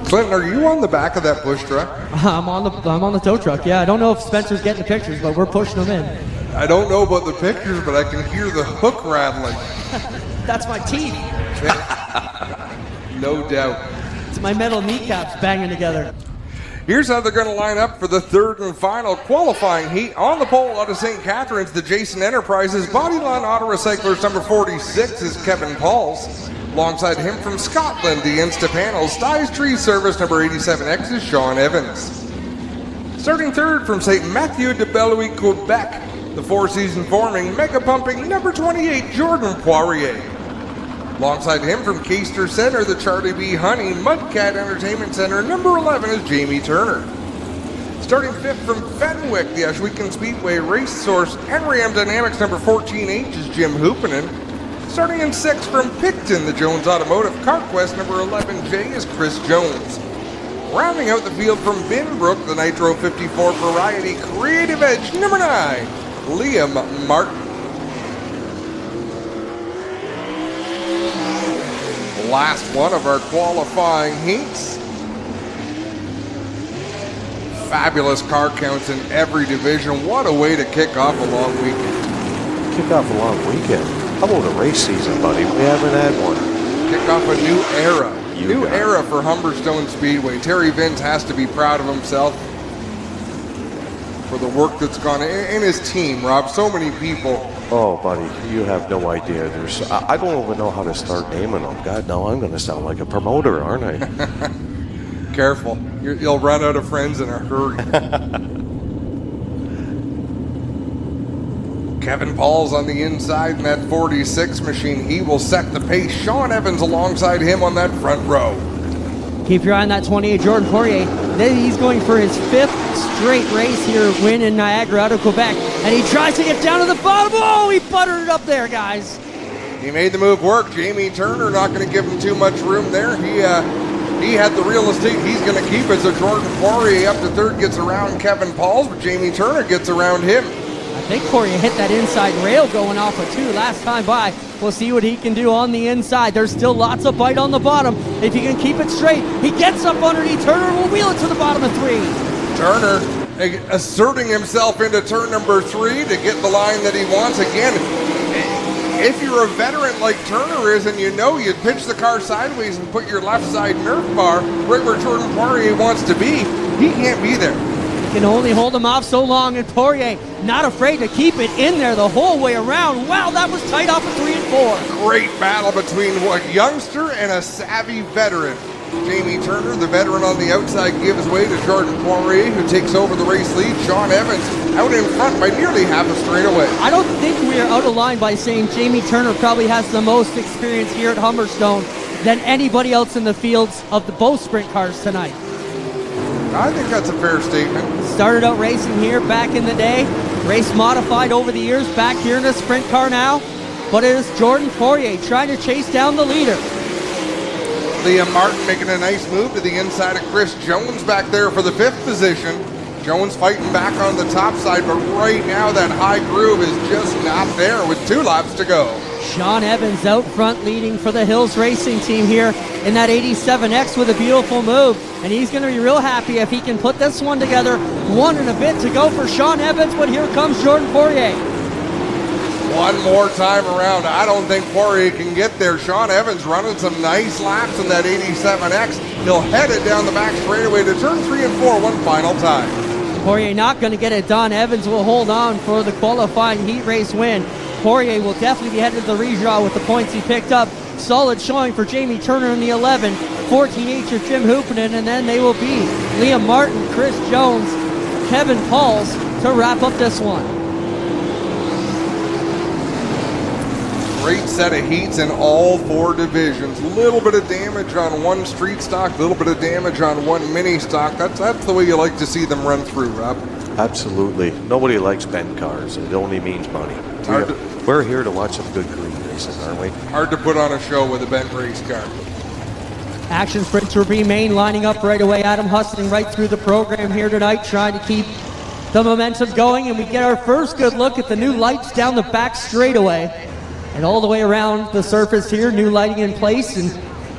Clinton, are you on the back of that push truck? I'm on the tow truck. Yeah, I don't know if Spencer's getting the pictures, but we're pushing them in. I don't know about the pictures, but I can hear the hook rattling. That's my teeth. No doubt. It's my metal kneecaps banging together. Here's how they're going to line up for the third and final qualifying heat. On the pole out of St. Catharines, the Jason Enterprises Bodyline Auto Recyclers number 46 is Kevin Pauls. Alongside him from Scotland, the Instapanels Styes Tree Service number 87X is Sean Evans. Starting third from St. Mathieu de Bellouis, Quebec, the four-season forming Mega Pumping number 28 Jordan Poirier. Alongside him from Caister Center, the Charlie B. Honey Mudcat Entertainment Center, number 11 is Jamie Turner. Starting fifth from Fenwick, the Ashwegan Speedway Race Source NRAM Dynamics number 14H is Jim Hoopinen. Starting in sixth from Picton, the Jones Automotive CarQuest number 11J is Chris Jones. Rounding out the field from Binbrook, the Nitro 54 Variety Creative Edge number 9, Liam Martin. Last one of our qualifying heats. Fabulous car counts in every division. What a way to kick off a long weekend. Kick off a long weekend? How about a race season, buddy? We haven't had one. Kick off a new era. New era for Humberstone Speedway. Terry Vince has to be proud of himself for the work that's gone in his team, Rob. So many people. Oh, buddy, you have no idea. I don't even know how to start naming them. God, now I'm going to sound like a promoter, aren't I? Careful. You'll run out of friends in a hurry. Kevin Paul's on the inside in that 46 machine. He will set the pace. Sean Evans alongside him on that front row. Keep your eye on that 28 Jordan Poirier. Then he's going for his 5th straight race here, win in Niagara out of Quebec. And he tries to get down to the bottom. Oh, he buttered it up there, guys. He made the move work. Jamie Turner not going to give him too much room there. He had the real estate he's going to keep as a Jordan Poirier up to third gets around Kevin Pauls, but Jamie Turner gets around him. I think Poirier hit that inside rail going off of 2 last time by. We'll see what he can do on the inside. There's still lots of bite on the bottom. If he can keep it straight, he gets up underneath Turner and will wheel it to the bottom of 3. Turner asserting himself into turn number 3 to get the line that he wants. Again, if you're a veteran like Turner is and you know you pitch the car sideways and put your left side Nerf bar right where Jordan Poirier wants to be, he can't be there. Can only hold him off so long, and Poirier not afraid to keep it in there the whole way around. Wow, that was tight off of 3 and 4. Great battle between a youngster and a savvy veteran. Jamie Turner, the veteran on the outside, gives way to Jordan Poirier, who takes over the race lead. Sean Evans out in front by nearly half a straightaway. I don't think we are out of line by saying Jamie Turner probably has the most experience here at Humberstone than anybody else in the fields of both sprint cars tonight. I think that's a fair statement. Started out racing here back in the day, race modified over the years, back here in a sprint car now, but it is Jordan Poirier trying to chase down the leader. Liam Martin making a nice move to the inside of Chris Jones back there for the 5th position. Jones fighting back on the top side, but right now that high groove is just not there with 2 laps to go. Sean Evans out front leading for the Hills Racing team here in that 87X with a beautiful move. And he's going to be real happy if he can put this one together. 1 and a bit to go for Sean Evans, but here comes Jordan Poirier. One more time around. I don't think Poirier can get there. Sean Evans running some nice laps in that 87X. He'll head it down the back straightaway to turn 3 and 4 one final time. Poirier not going to get it done. Evans will hold on for the qualifying heat race win. Poirier will definitely be headed to the redraw with the points he picked up. Solid showing for Jamie Turner in the 11. 14H of Jim Hoopinen, and then they will be Liam Martin, Chris Jones, Kevin Pauls to wrap up this one. Great set of heats in all 4 divisions. Little bit of damage on one street stock, little bit of damage on one mini stock. That's the way you like to see them run through, Rob. Absolutely. Nobody likes bent cars. It only means money. We're here to watch some good green racing, aren't we? Hard to put on a show with a bent race car. Action Sprint to remain lining up right away. Adam hustling right through the program here tonight, trying to keep the momentum going. And we get our first good look at the new lights down the back straightaway. And all the way around the surface here, new lighting in place. And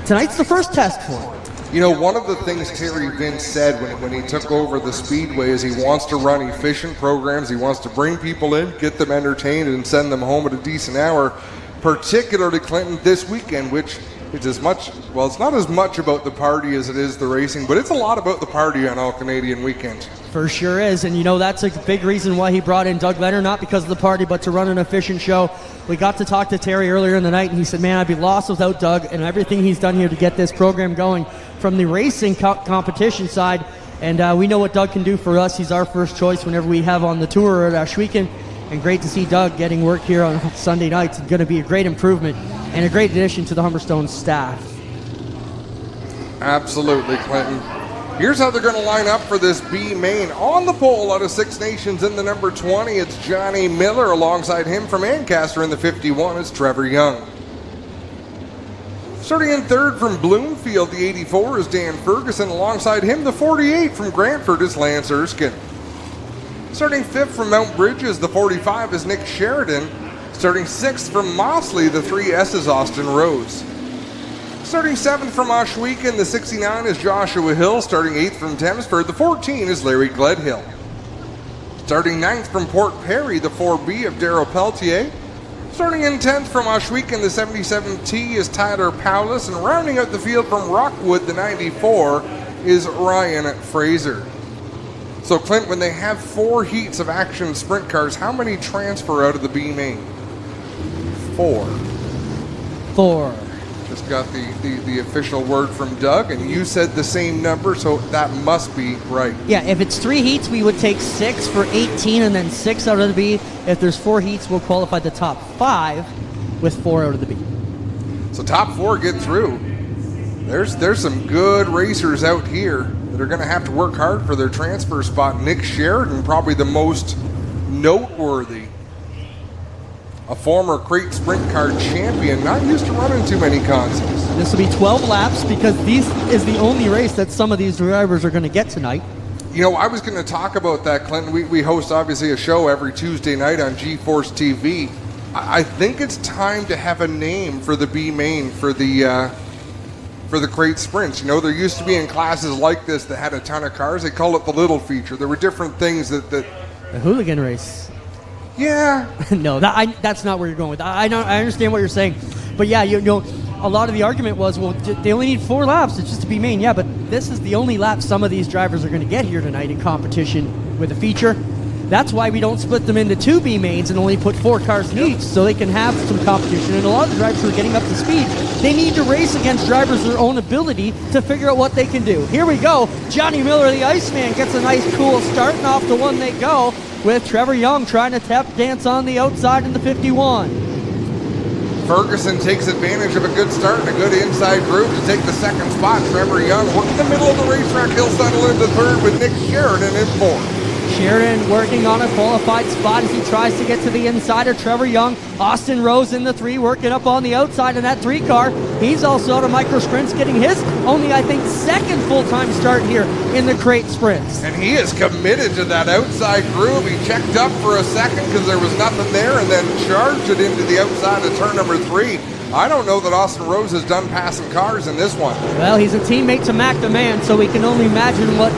tonight's the first test for it. You know, one of the things Terry Vince said when he took over the Speedway is he wants to run efficient programs. He wants to bring people in, get them entertained, and send them home at a decent hour, particularly Clinton this weekend, which is as much, well, it's not as much about the party as it is the racing, but it's a lot about the party on All-Canadian weekend. For sure is, and you know, that's a big reason why he brought in Doug Leonard, not because of the party, but to run an efficient show. We got to talk to Terry earlier in the night, and he said, man, I'd be lost without Doug and everything he's done here to get this program going from the racing competition side. And we know what Doug can do for us. He's our first choice whenever we have on the tour at Ashweekend. And great to see Doug getting work here on Sunday nights. It's going to be a great improvement and a great addition to the Humberstone staff. Absolutely, Clinton. Here's how they're going to line up for this B main. On the pole out of Six Nations in the number 20, it's Johnny Miller. Alongside him from Ancaster in the 51 is Trevor Young. Starting in third from Bloomfield, the 84 is Dan Ferguson. Alongside him, the 48 from Grantford is Lance Erskine. Starting fifth from Mount Bridges, the 45 is Nick Sheridan. Starting sixth from Mossley, the 3S is Austin Rose. Starting seventh from Ashweekend, the 69 is Joshua Hill. Starting eighth from Thamesford, the 14 is Larry Gledhill. Starting ninth from Port Perry, the 4B of Darryl Peltier. Starting in 10th from Ashweekend, the 77T is Tyler Paulus. And rounding out the field from Rockwood, the 94 is Ryan Fraser. So Clint, when they have 4 heats of action sprint cars, how many transfer out of the B main? 4. Just got the official word from Doug, and you said the same number, so that must be right. Yeah, if it's 3 heats, we would take 6 for 18 and then 6 out of the B. If there's 4 heats, we'll qualify the top 5 with 4 out of the B. So top 4 get through. There's some good racers out here that are going to have to work hard for their transfer spot. Nick Sheridan, probably the most noteworthy. A former crate sprint car champion, not used to running too many consoles. This will be 12 laps because this is the only race that some of these drivers are going to get tonight. You know, I was going to talk about that, Clinton. We host, obviously, a show every Tuesday night on G-Force TV. I think it's time to have a name for the B main for the crate sprints. You know, there used to be in classes like this that had a ton of cars. They call it the little feature. There were different things that The hooligan race. Yeah. No, that's not where you're going with that. I understand what you're saying. But yeah, you know, a lot of the argument was, well, they only need 4 laps. It's just to be main. Yeah, but this is the only lap some of these drivers are going to get here tonight in competition with a feature. That's why we don't split them into 2 B mains and only put 4 cars in each, so they can have some competition. And a lot of the drivers who are getting up to speed, they need to race against drivers of their own ability to figure out what they can do. Here we go. Johnny Miller, the Iceman, gets a nice cool start, and off to one they go, with Trevor Young trying to tap dance on the outside in the 51. Ferguson takes advantage of a good start and a good inside groove to take the second spot. Trevor Young working the middle of the racetrack. He'll settle into third with Nick Sheridan in 4th. Sheridan working on a qualified spot as he tries to get to the inside of Trevor Young. Austin Rose in the 3, working up on the outside in that 3 car. He's also out of micro sprints, getting his only, I think, second full-time start here in the crate sprints. And he is committed to that outside groove. He checked up for a second because there was nothing there and then charged it into the outside of turn number 3. I don't know that Austin Rose has done passing cars in this one. Well, he's a teammate to Mac DeMann, so we can only imagine what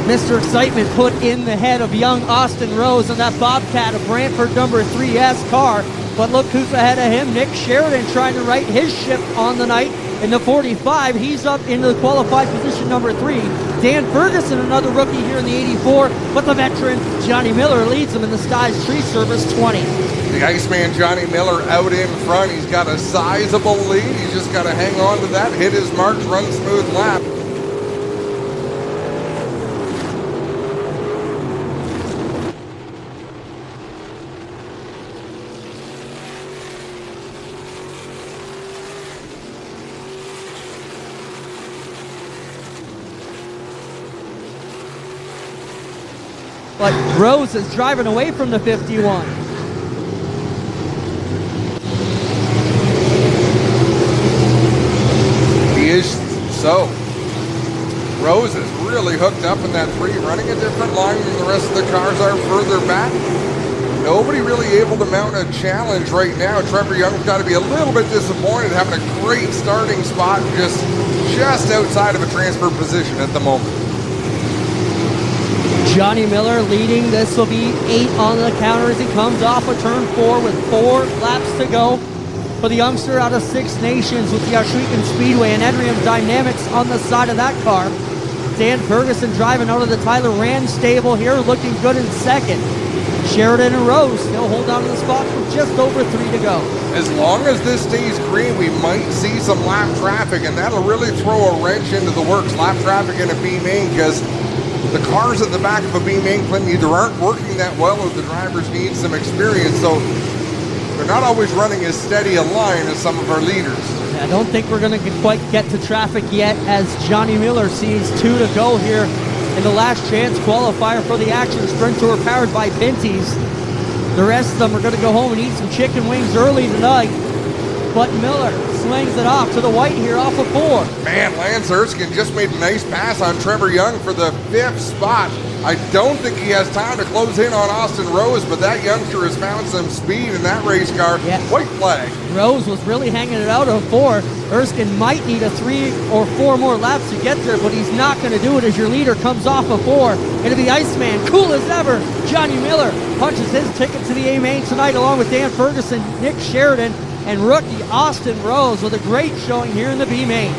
Mr. Excitement put in the head of young Austin Rose on that Bobcat, a Brantford number 3S car. But look who's ahead of him. Nick Sheridan trying to right his ship on the night in the 45. He's up into the qualified position number 3. Dan Ferguson, another rookie here in the 84. But the veteran Johnny Miller leads him in the Skies Tree Service 20. The Iceman Johnny Miller out in front. He's got a sizable lead. He's just got to hang on to that, hit his marks, run smooth lap. But Rose is driving away from the 51. He is so. Rose is really hooked up in that 3, running a different line than the rest of the cars are further back. Nobody really able to mount a challenge right now. Trevor Young's got to be a little bit disappointed, having a great starting spot just outside of a transfer position at the moment. Johnny Miller leading. This will be 8 on the counter as he comes off of turn 4 with 4 laps to go for the youngster out of Six Nations with the Humberstone Speedway and Edrium Dynamics on the side of that car. Dan Ferguson driving out of the Tyler Rand stable here, looking good in second. Sheridan and Rose still hold on to the spot with just over 3 to go. As long as this stays green, we might see some lap traffic, and that'll really throw a wrench into the works. Lap traffic in a B main, because the cars at the back of a B main, Clinton, either aren't working that well or the drivers need some experience, so they're not always running as steady a line as some of our leaders. I don't think we're going to quite get to traffic yet, as Johnny Miller sees 2 to go here in the last chance qualifier for the Action Sprint Tour powered by Pinty's. The rest of them are going to go home and eat some chicken wings early tonight. But Miller slings it off to the white here off of 4. Man, Lance Erskine just made a nice pass on Trevor Young for the 5th spot. I don't think he has time to close in on Austin Rose, but that youngster has found some speed in that race car. Yeah. White flag. Rose was really hanging it out of 4. Erskine might need a 3 or 4 more laps to get there, but he's not going to do it as your leader comes off of 4. It'll be Iceman, cool as ever. Johnny Miller punches his ticket to the A-Main tonight along with Dan Ferguson, Nick Sheridan, and rookie Austin Rose with a great showing here in the B-Main.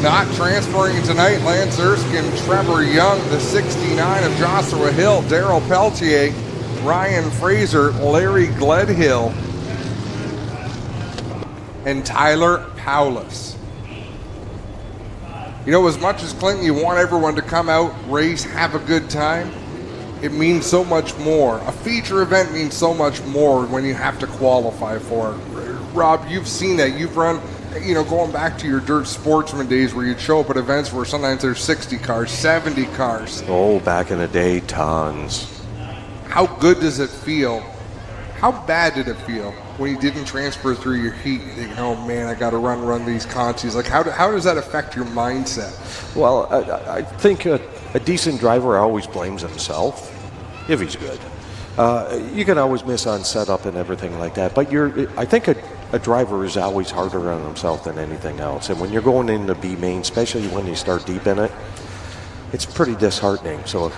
Not transferring tonight, Lance Erskine, Trevor Young, the 69 of Joshua Hill, Darrell Peltier, Ryan Fraser, Larry Gledhill, and Tyler Paulus. You know, as much as Clinton, you want everyone to come out, race, have a good time, it means so much more. A feature event means so much more when you have to qualify for it. Rob, you've seen that. You've run, you know, going back to your dirt sportsman days where you'd show up at events where sometimes there's 60 cars, 70 cars. Oh, back in the day, tons. How good does it feel? How bad did it feel when you didn't transfer through your heat? You think, oh man, I got to run these contests. Like, how does that affect your mindset? Well, I think a decent driver always blames himself if he's good. You can always miss on setup and everything like that, but I think a driver is always harder on himself than anything else. And when you're going into B main, especially when you start deep in it, it's pretty disheartening. So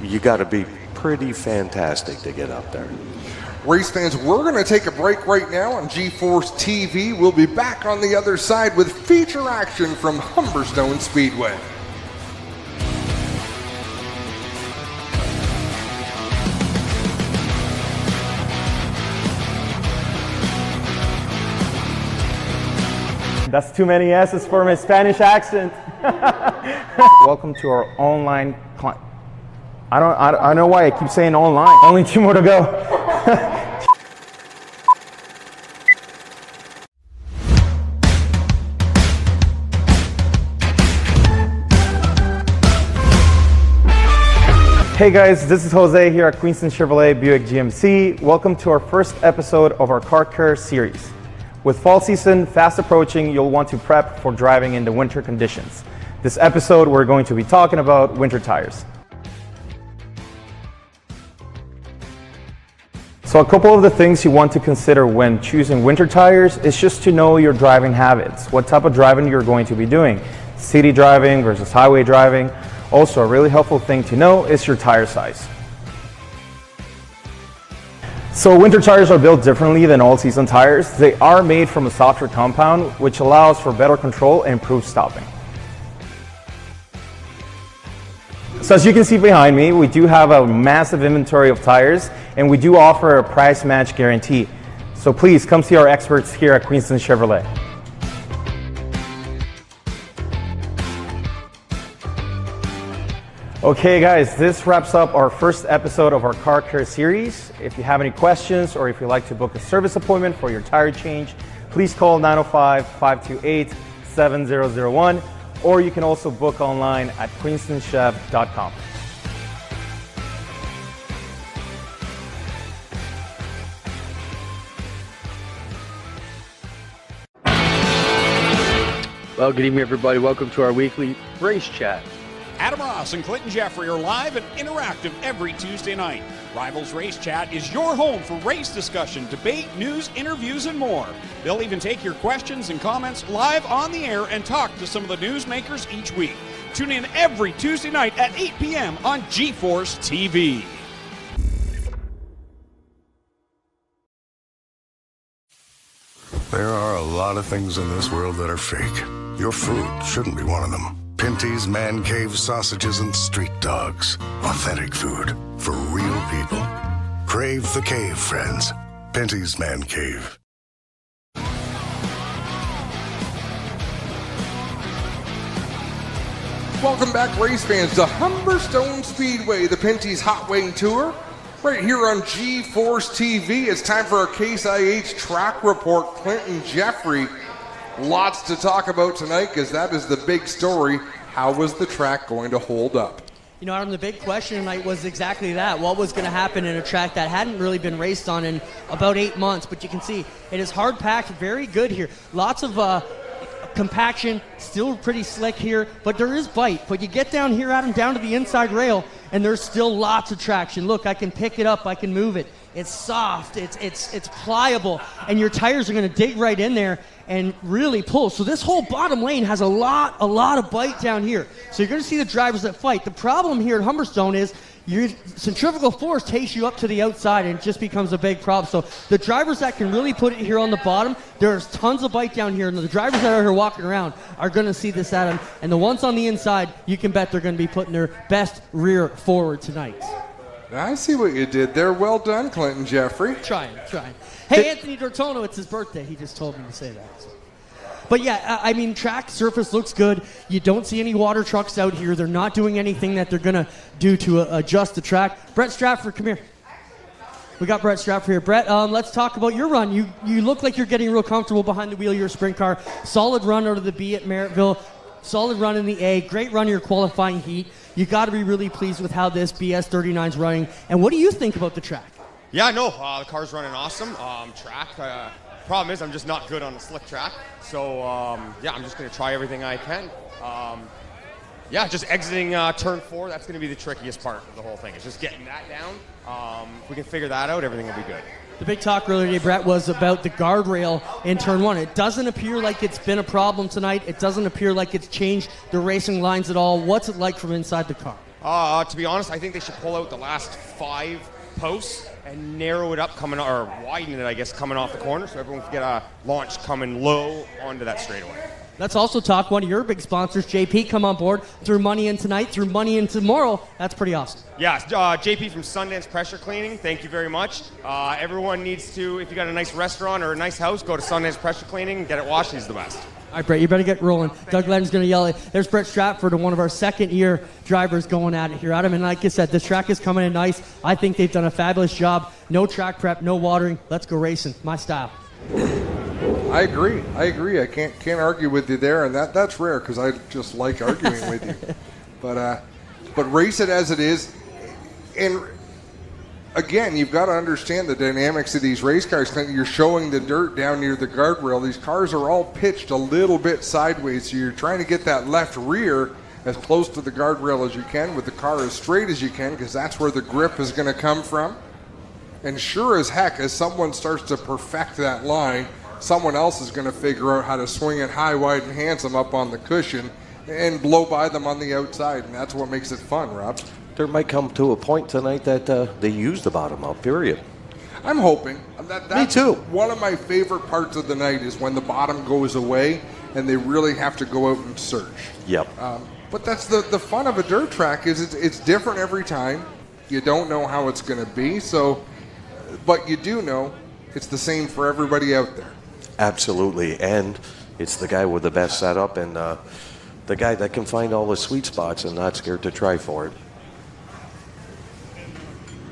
you got to be pretty fantastic to get up there. Race fans, we're going to take a break right now on G-Force TV. We'll be back on the other side with feature action from Humberstone Speedway. That's too many S's for my Spanish accent. Welcome to our online client. I don't know why I keep saying online. Only 2 more to go. Hey guys, this is Jose here at Queenston Chevrolet Buick GMC. Welcome to our first episode of our Car Care series. With fall season fast approaching, you'll want to prep for driving in the winter conditions. This episode, we're going to be talking about winter tires. So a couple of the things you want to consider when choosing winter tires is just to know your driving habits, what type of driving you're going to be doing, city driving versus highway driving. Also, a really helpful thing to know is your tire size. So winter tires are built differently than all-season tires. They are made from a softer compound, which allows for better control and improved stopping. So as you can see behind me, we do have a massive inventory of tires, and we do offer a price match guarantee. So please come see our experts here at Queenston Chevrolet. Okay guys, this wraps up our first episode of our Car Care series. If you have any questions or if you'd like to book a service appointment for your tire change, please call 905-528-7001, or you can also book online at queenstonchev.com. Well, good evening, everybody. Welcome to our weekly race chat. Adam Ross and Clinton Jeffrey are live and interactive every Tuesday night. Rivals Race Chat is your home for race discussion, debate, news, interviews, and more. They'll even take your questions and comments live on the air and talk to some of the newsmakers each week. Tune in every Tuesday night at 8 p.m. on GeForce TV. There are a lot of things in this world that are fake. Your food shouldn't be one of them. Pinty's Man Cave sausages and street dogs. Authentic food for real people. Crave the cave, friends. Pinty's Man Cave. Welcome back, race fans, to Humberstone Speedway, the Pinty's Hot Wing Tour. Right here on GeForce TV. It's time for our Case IH track report. Clinton Jeffrey. Lots to talk about tonight because that is the big story. How was the track going to hold up? You know, Adam, the big question tonight was exactly that. What was going to happen in a track that hadn't really been raced on in about 8 months? But you can see it is hard packed, very good here. Lots of compaction, still pretty slick here, but there is bite. But you get down here, Adam, down to the inside rail, and there's still lots of traction. Look, I can pick it up, I can move it. It's soft, it's pliable, and your tires are going to dig right in there and really pull. So this whole bottom lane has a lot of bite down here. So you're going to see the drivers that fight. The problem here at Humberstone is your centrifugal force takes you up to the outside and it just becomes a big problem. So the drivers that can really put it here on the bottom, there's tons of bite down here, and the drivers that are here walking around are going to see this, Adam. And the ones on the inside, you can bet they're going to be putting their best rear forward tonight. I see what you did there. Well done, Clinton Jeffrey. Trying. Hey, Anthony Dortono, it's his birthday. He just told me to say that. So. But yeah, I mean, track surface looks good. You don't see any water trucks out here. They're not doing anything that they're going to do to adjust the track. Brett Stratford, come here. We got Brett Stratford here. Brett, let's talk about your run. You look like you're getting real comfortable behind the wheel of your sprint car. Solid run out of the B at Merrittville. Solid run in the A. Great run in your qualifying heat. You got to be really pleased with how this BS39 is running. And what do you think about the track? Yeah, no, the car's running awesome. Track. Problem is, I'm just not good on the slick track. So, yeah, I'm just going to try everything I can. Yeah, just exiting turn 4, that's going to be the trickiest part of the whole thing. It's just getting that down. If we can figure that out, everything will be good. The big talk earlier today, Brett, was about the guardrail in turn 1. It doesn't appear like it's been a problem tonight. It doesn't appear like it's changed the racing lines at all. What's it like from inside the car? To be honest, I think they should pull out the last 5 posts and narrow it up or widen it, I guess, coming off the corner so everyone can get a launch coming low onto that straightaway. Let's also talk one of your big sponsors, JP, come on board, threw money in tonight, threw money in tomorrow. That's pretty awesome. Yeah, JP from Sundance Pressure Cleaning, thank you very much. Everyone needs to, if you got a nice restaurant or a nice house, go to Sundance Pressure Cleaning and get it washed. He's the best. All right, Brett, you better get rolling. Doug Len's going to yell it. There's Brett Stratford, one of our second-year drivers going at it here, Adam. And like I said, this track is coming in nice. I think they've done a fabulous job. No track prep, no watering. Let's go racing. My style. I agree. I can't argue with you there, and that's rare because I just like arguing with you. But race it as it is. And again, you've got to understand the dynamics of these race cars. You're showing the dirt down near the guardrail. These cars are all pitched a little bit sideways, so you're trying to get that left rear as close to the guardrail as you can with the car as straight as you can, because that's where the grip is going to come from. And sure as heck, as someone starts to perfect that line, someone else is going to figure out how to swing it high, wide, and handsome up on the cushion and blow by them on the outside, and that's what makes it fun, Rob. There might come to a point tonight that they use the bottom up, period. I'm hoping. That's Me too. One of my favorite parts of the night is when the bottom goes away and they really have to go out and search. Yep. But that's the fun of a dirt track is it's different every time. You don't know how it's going to be, but you do know it's the same for everybody out there. Absolutely, and it's the guy with the best setup and the guy that can find all the sweet spots and not scared to try for it.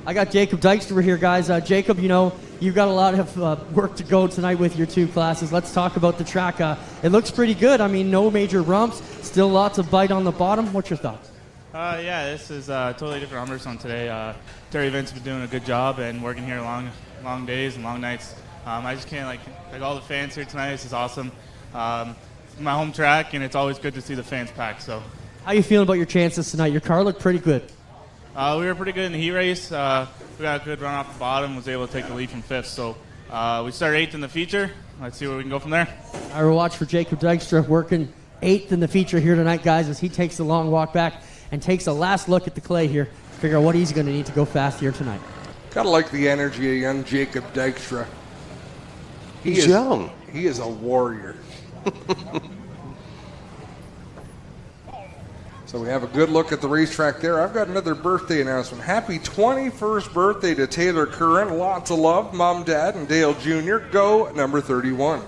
I got Jacob Dykstra here, guys. Jacob, you've got a lot of work to go tonight with your 2 classes. Let's talk about the track. It looks pretty good. I mean, no major rumps, still lots of bite on the bottom. What's your thoughts? Yeah, this is totally different Humberstone today. Terry Vince has been doing a good job and working here long days and long nights. I just can't, like all the fans here tonight. This is awesome. It's my home track, and it's always good to see the fans packed. So, how you feeling about your chances tonight? Your car looked pretty good. We were pretty good in the heat race. we got a good run off the bottom, was able to take the lead from 5th. So we started 8th in the feature. Let's see where we can go from there. I will watch for Jacob Dykstra working 8th in the feature here tonight, guys, as he takes the long walk back and takes a last look at the clay here, figure out what he's going to need to go fast here tonight. Gotta like the energy of young Jacob Dykstra. He's young. He is a warrior. So we have a good look at the racetrack there. I've got another birthday announcement. Happy 21st birthday to Taylor Curran. Lots of love, Mom, Dad, and Dale Jr. Go number 31.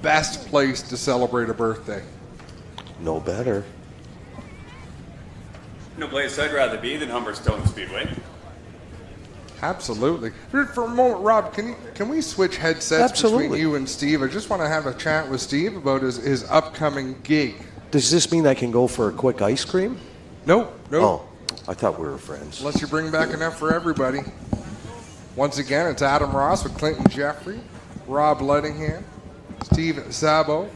Best place to celebrate a birthday. No better. No place I'd rather be than Humberstone Speedway. Absolutely. For a moment, Rob, can we switch headsets between you and Steve? I just want to have a chat with Steve about his upcoming gig. Does this mean I can go for a quick ice cream? No. Oh, I thought we were friends. Unless you bring back enough for everybody. Once again, it's Adam Ross with Clinton Jeffrey, Rob Lettingham, Steve Szabo.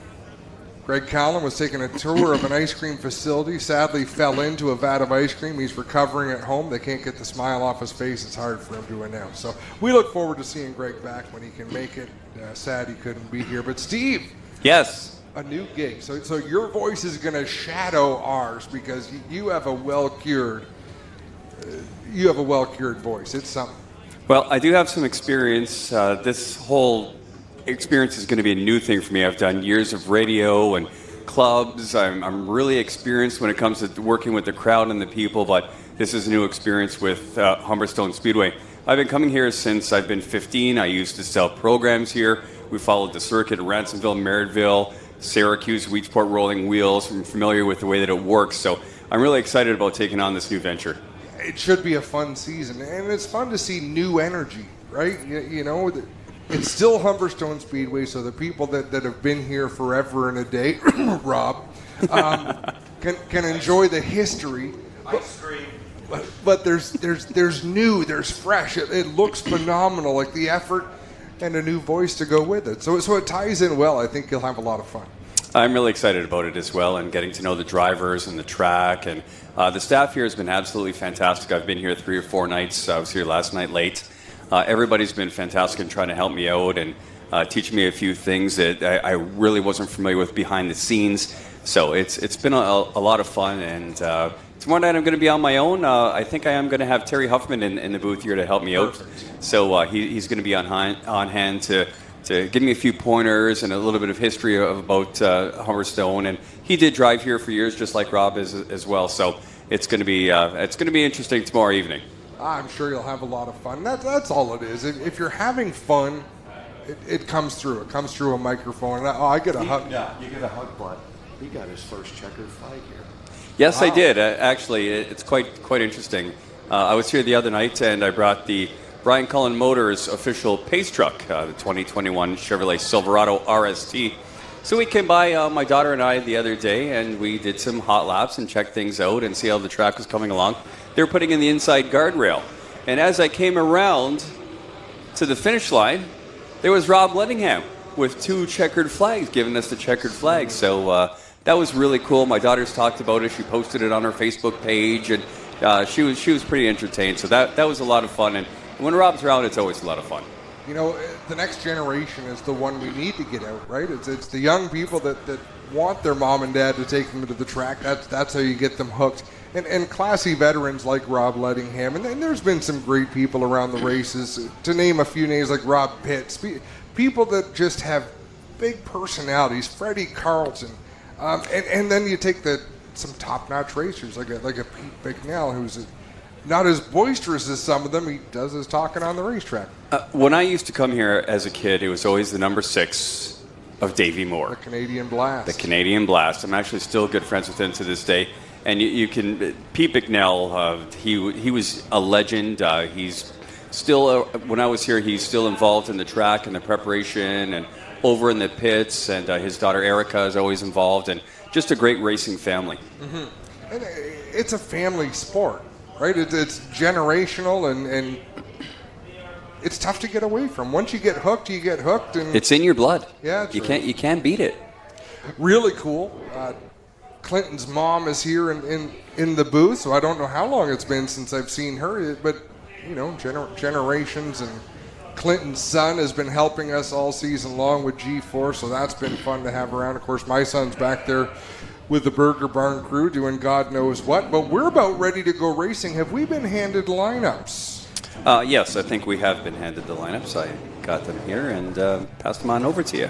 Greg Callan was taking a tour of an ice cream facility, sadly fell into a vat of ice cream. He's recovering at home. They can't get the smile off his face. It's hard for him to announce. So we look forward to seeing Greg back when he can make it. Sad he couldn't be here. But Steve. Yes. A new gig. So your voice is going to shadow ours because you have a well-cured voice. It's something. Well, I do have some experience. This whole experience is going to be a new thing for me. I've done years of radio and clubs. I'm really experienced when it comes to working with the crowd and the people, but this is a new experience with Humberstone Speedway. I've been coming here since I've been 15. I used to sell programs here. We followed the circuit at Ransomville, Merrittville, Syracuse, Weedsport, Rolling Wheels. I'm familiar with the way that it works, so I'm really excited about taking on this new venture. It should be a fun season, and it's fun to see new energy, right? You know, it's still Humberstone Speedway, so the people that have been here forever and a day, Rob, can enjoy the history. Ice cream. But there's new, there's fresh. It looks phenomenal, like the effort and a new voice to go with it. So it ties in well. I think you'll have a lot of fun. I'm really excited about it as well, and getting to know the drivers and the track. And the staff here has been absolutely fantastic. I've been here 3 or 4 nights. I was here last night late. Everybody's been fantastic in trying to help me out and teaching me a few things that I really wasn't familiar with behind the scenes. So it's been a lot of fun, and tomorrow night I'm going to be on my own. I think I am going to have Terry Huffman in the booth here to help me out. So he's going to be on hand to give me a few pointers and a little bit of history about Humberstone. And he did drive here for years, just like Rob is as well. So it's going to be interesting tomorrow evening. I'm sure you'll have a lot of fun. That's all it is. If you're having fun, it comes through. It comes through a microphone. I get a hug. Yeah, you get a hug, but he got his first checkered flag here. Yes, wow. I did. Actually, it's quite interesting. I was here the other night, and I brought the Brian Cullen Motors official pace truck, the 2021 Chevrolet Silverado RST. So we came by, my daughter and I, the other day, and we did some hot laps and checked things out and see how the track was coming along. They were putting in the inside guardrail. And as I came around to the finish line, there was Rob Lettingham with 2 checkered flags, giving us the checkered flag. So that was really cool. My daughter's talked about it. She posted it on her Facebook page, and she was pretty entertained. So that was a lot of fun. And when Rob's around, it's always a lot of fun. You know, the next generation is the one we need to get out, right? It's the young people that want their mom and dad to take them to the track. That's how you get them hooked. And classy veterans like Rob Lettingham. And there's been some great people around the races, to name a few names like Rob Pitts. People that just have big personalities, Freddie Carlton. And then you take some top-notch racers like a Pete Bicknell, who's not as boisterous as some of them. He does his talking on the racetrack. When I used to come here as a kid, it was always the number 6 of Davey Moore. The Canadian Blast. The Canadian Blast. I'm actually still good friends with him to this day. And you can, Pete Bicknell, he was a legend. He's still, when I was here, he's still involved in the track and the preparation and over in the pits. And his daughter Erica is always involved. And just a great racing family. Mm-hmm. And it's a family sport, right? It's generational and it's tough to get away from. Once you get hooked, you get hooked. And it's in your blood. Yeah, you can't beat it. Really cool. Clinton's mom is here in the booth, so I don't know how long it's been since I've seen her, but, you know, generations, and Clinton's son has been helping us all season long with G4, so that's been fun to have around. Of course, my son's back there with the Burger Barn crew doing God knows what, but we're about ready to go racing. Have we been handed lineups? Yes, I think we have been handed the lineups. I got them here and passed them on over to you.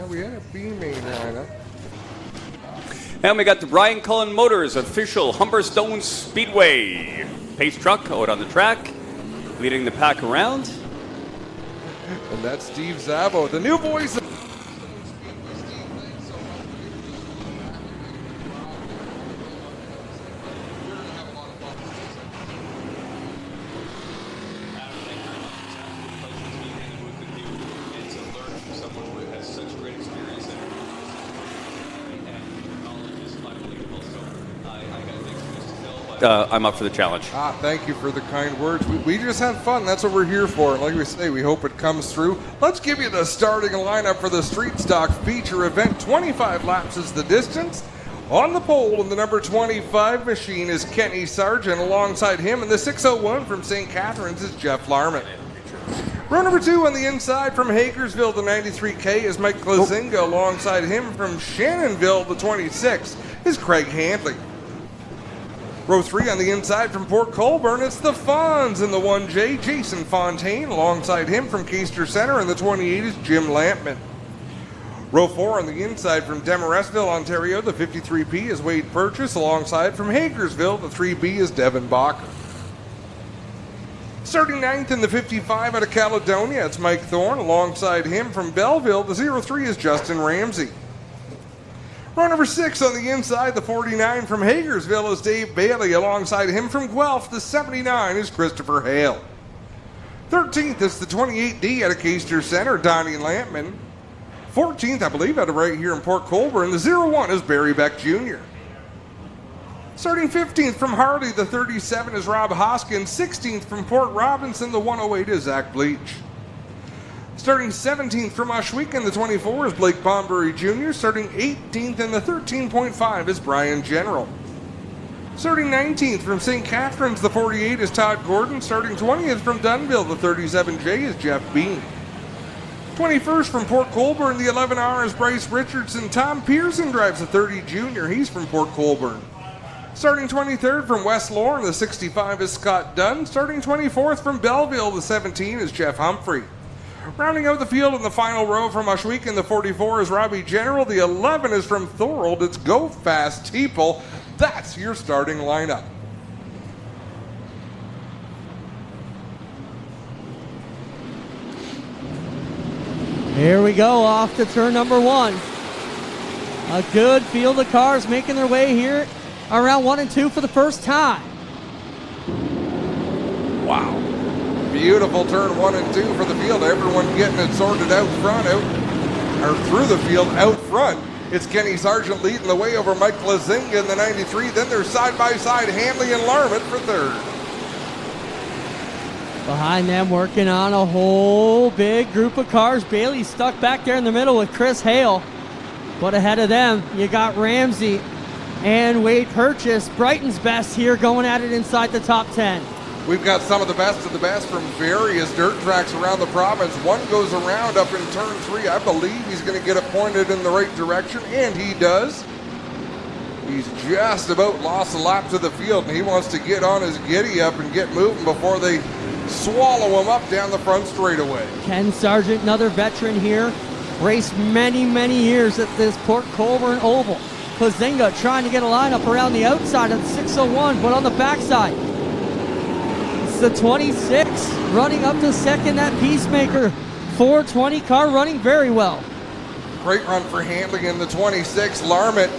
We had a B-main lineup. And we got the Brian Cullen Motors official Humberstone Speedway pace truck out on the track, leading the pack around. And that's Steve Zabo, the new voice of I'm up for the challenge. Thank you for the kind words. We just have fun. That's what we're here for. And like we say, we hope it comes through. Let's give you the starting lineup for the Street Stock feature event. 25 laps is the distance. On the pole in the number 25 machine is Kenny Sargent. Alongside him in the 601 from St. Catharines is Jeff Larman. Row number 2 on the inside from Hagersville, the 93K, is Mike Glazinga. Alongside him from Shannonville, the 26, is Craig Handley. Row 3 on the inside from Port Colborne, it's the Fonz in the 1J, Jason Fontaine. Alongside him from Keister Center in the 28 is Jim Lampman. Row 4 on the inside from Demaresteville, Ontario, the 53P is Wade Purchase. Alongside from Hagersville, the 3B is Devin Bacher. Starting 9th in the 55 out of Caledonia, it's Mike Thorne. Alongside him from Belleville, the 03 is Justin Ramsey. Row number 6 on the inside, the 49 from Hagersville is Dave Bailey. Alongside him from Guelph, the 79 is Christopher Hale. 13th is the 28D out of Keister Center, Donnie Lampman. 14th, I believe, out of right here in Port Colborne, the 01 is Barry Beck Jr. Starting 15th from Harley, the 37 is Rob Hoskins. 16th from Port Robinson, the 108 is Zach Bleach. Starting 17th from Oshwegan, the 24 is Blake Bombury Jr. Starting 18th in the 13.5 is Brian General. Starting 19th from St. Catharines, the 48 is Todd Gordon. Starting 20th from Dunville, the 37J is Jeff Bean. 21st from Port Colborne, the 11R is Bryce Richardson. Tom Pearson drives the 30 Junior. He's from Port Colborne. Starting 23rd from West Lorne, the 65 is Scott Dunn. Starting 24th from Belleville, the 17 is Jeff Humphrey. Rounding out the field in the final row from Oshwegan, the 44 is Robbie General. The 11 is from Thorold. It's Go Fast Teeple. That's your starting lineup. Here we go, off to turn number 1. A good field of cars making their way here around 1 and 2 for the first time. Wow. Beautiful turn 1 and 2 for the field. Everyone getting it sorted out front, or through the field out front. It's Kenny Sargent leading the way over Mike Lazinga in the 93. Then they're side by side, Hanley and Larmont for third. Behind them, working on a whole big group of cars. Bailey stuck back there in the middle with Chris Hale. But ahead of them, you got Ramsey and Wade Purchase. Brighton's best here going at it inside the top 10. We've got some of the best from various dirt tracks around the province. One goes around up in turn 3. I believe he's going to get it pointed in the right direction, and he does. He's just about lost a lap to the field, and he wants to get on his giddy up and get moving before they swallow him up down the front straightaway. Ken Sargent, another veteran here, raced many, many years at this Port Colborne Oval. Plazinga trying to get a lineup around the outside of the 601, but on the backside, it's the 26 running up to second, that Peacemaker 420 car running very well. Great run for Handley in the 26. Larmont.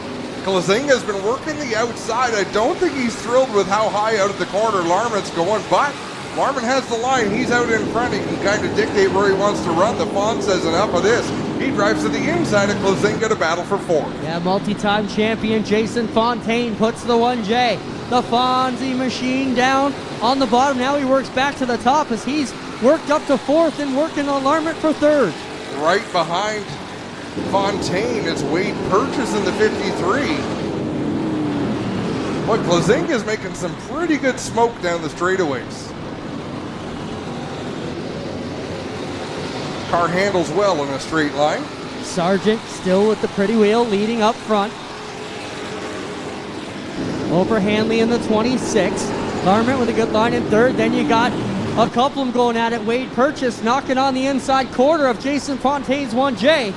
Plazinga's been working the outside. I don't think he's thrilled with how high out of the corner Larmont's going, but Larmont has the line. He's out in front. He can kind of dictate where he wants to run. The Fawn says enough of this. He drives to the inside of Plazinga to battle for fourth. Yeah, multi-time champion Jason Fontaine puts the 1J. The Fonzie machine down on the bottom. Now he works back to the top as he's worked up to fourth and working on Larmont for third. Right behind Fontaine. It's Wade Purchase in the 53. But Glazinga's making some pretty good smoke down the straightaways. Car handles well in a straight line. Sargent still with the pretty wheel leading up front. Over Hanley in the 26. Larment with a good line in third. Then you got a couple of them going at it. Wade Purchase knocking on the inside quarter of Jason Fontaine's 1J.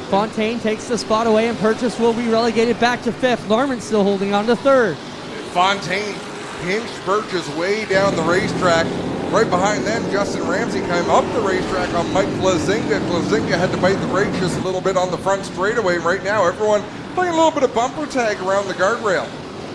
Fontaine takes the spot away and Purchase will be relegated back to fifth. Larment still holding on to third. Fontaine pinched Purchase way down the racetrack. Right behind them, Justin Ramsey came up the racetrack on Mike Glazinga. Glazinga had to bite the brake just a little bit on the front straightaway. Right now, everyone playing a little bit of bumper tag around the guardrail.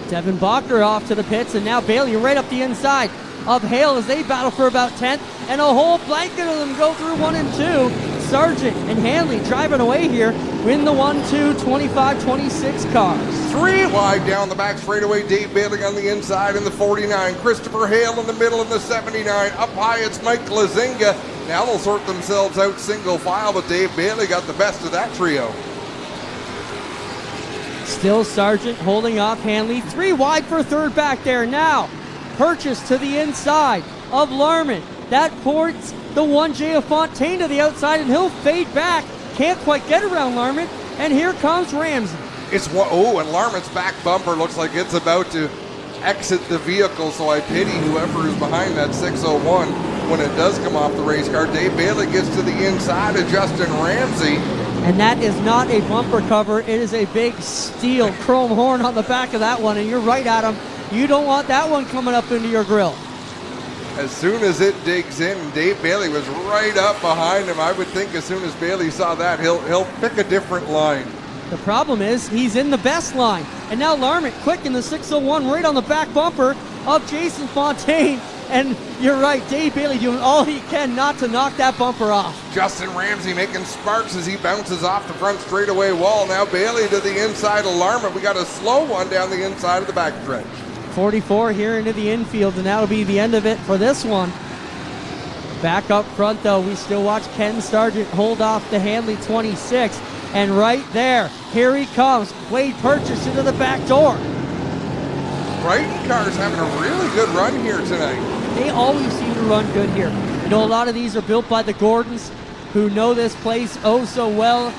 Devin Bacher off to the pits, and now Bailey right up the inside of Hale as they battle for about 10th, and a whole blanket of them go through 1 and 2. Sargent and Hanley driving away here, win the 1-2, 25-26 cars. 3 wide down the back straightaway. Dave Bailey on the inside in the 49. Christopher Hale in the middle in the 79. Up high, it's Mike Glazinga. Now they'll sort themselves out single file, but Dave Bailey got the best of that trio. Still Sargent holding off Hanley. 3 wide for third back there. Now Purchase to the inside of Larman. That ports the 1J of Fontaine to the outside, and he'll fade back. Can't quite get around Larman, and here comes Ramsey. It's and Larman's back bumper looks like it's about to exit the vehicle, so I pity whoever is behind that 601 when it does come off the race car. Dave Bailey gets to the inside of Justin Ramsey. And that is not a bumper cover. It is a big steel chrome horn on the back of that one, and you're right, Adam. You don't want that one coming up into your grill. As soon as it digs in, Dave Bailey was right up behind him. I would think as soon as Bailey saw that, he'll pick a different line. The problem is he's in the best line. And now Larment quick in the 601 right on the back bumper of Jason Fontaine. And you're right, Dave Bailey doing all he can not to knock that bumper off. Justin Ramsey making sparks as he bounces off the front straightaway wall. Now Bailey to the inside of Larment. We got a slow one down the inside of the back stretch. 44 here into the infield, and that'll be the end of it for this one. Back up front, though, we still watch Ken Sargent hold off the Hanley 26. And right there, here he comes. Wade Purchase into the back door. Brighton cars having a really good run here tonight. They always seem to run good here. You know, a lot of these are built by the Gordons, who know this place oh so well.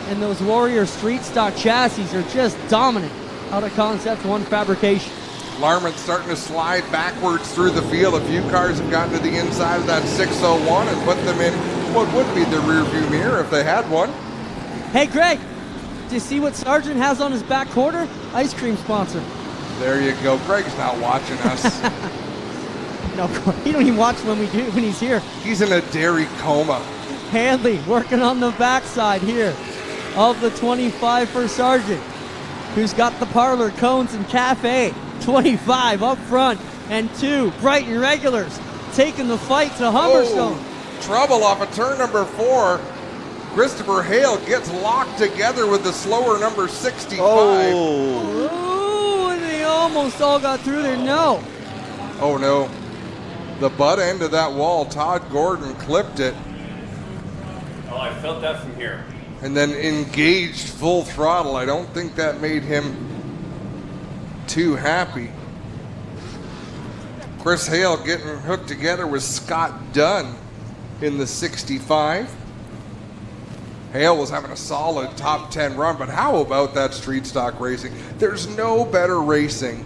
And those Warrior Street Stock chassis are just dominant out of Concept 1 fabrication. Larman's starting to slide backwards through the field. A few cars have gotten to the inside of that 601 and put them in what would be the rear view mirror if they had one. Hey, Greg, do you see what Sargent has on his back quarter? Ice cream sponsor. There you go. Greg's not watching us. No, he don't even watch when he's here. He's in a dairy coma. Hanley working on the backside here of the 25 for Sargent, who's got the parlor, cones, and cafe. 25 up front, and 2 Brighton regulars taking the fight to Humberstone. Trouble off of turn number 4. Christopher Hale gets locked together with the slower number 65. Oh, and they almost all got through there. No. Oh, no. The butt end of that wall, Todd Gordon clipped it. Oh, I felt that from here. And then engaged full throttle. I don't think that made him too happy. Chris Hale getting hooked together with Scott Dunn in the 65. Hale was having a solid top 10 run, but how about that street stock racing? There's no better racing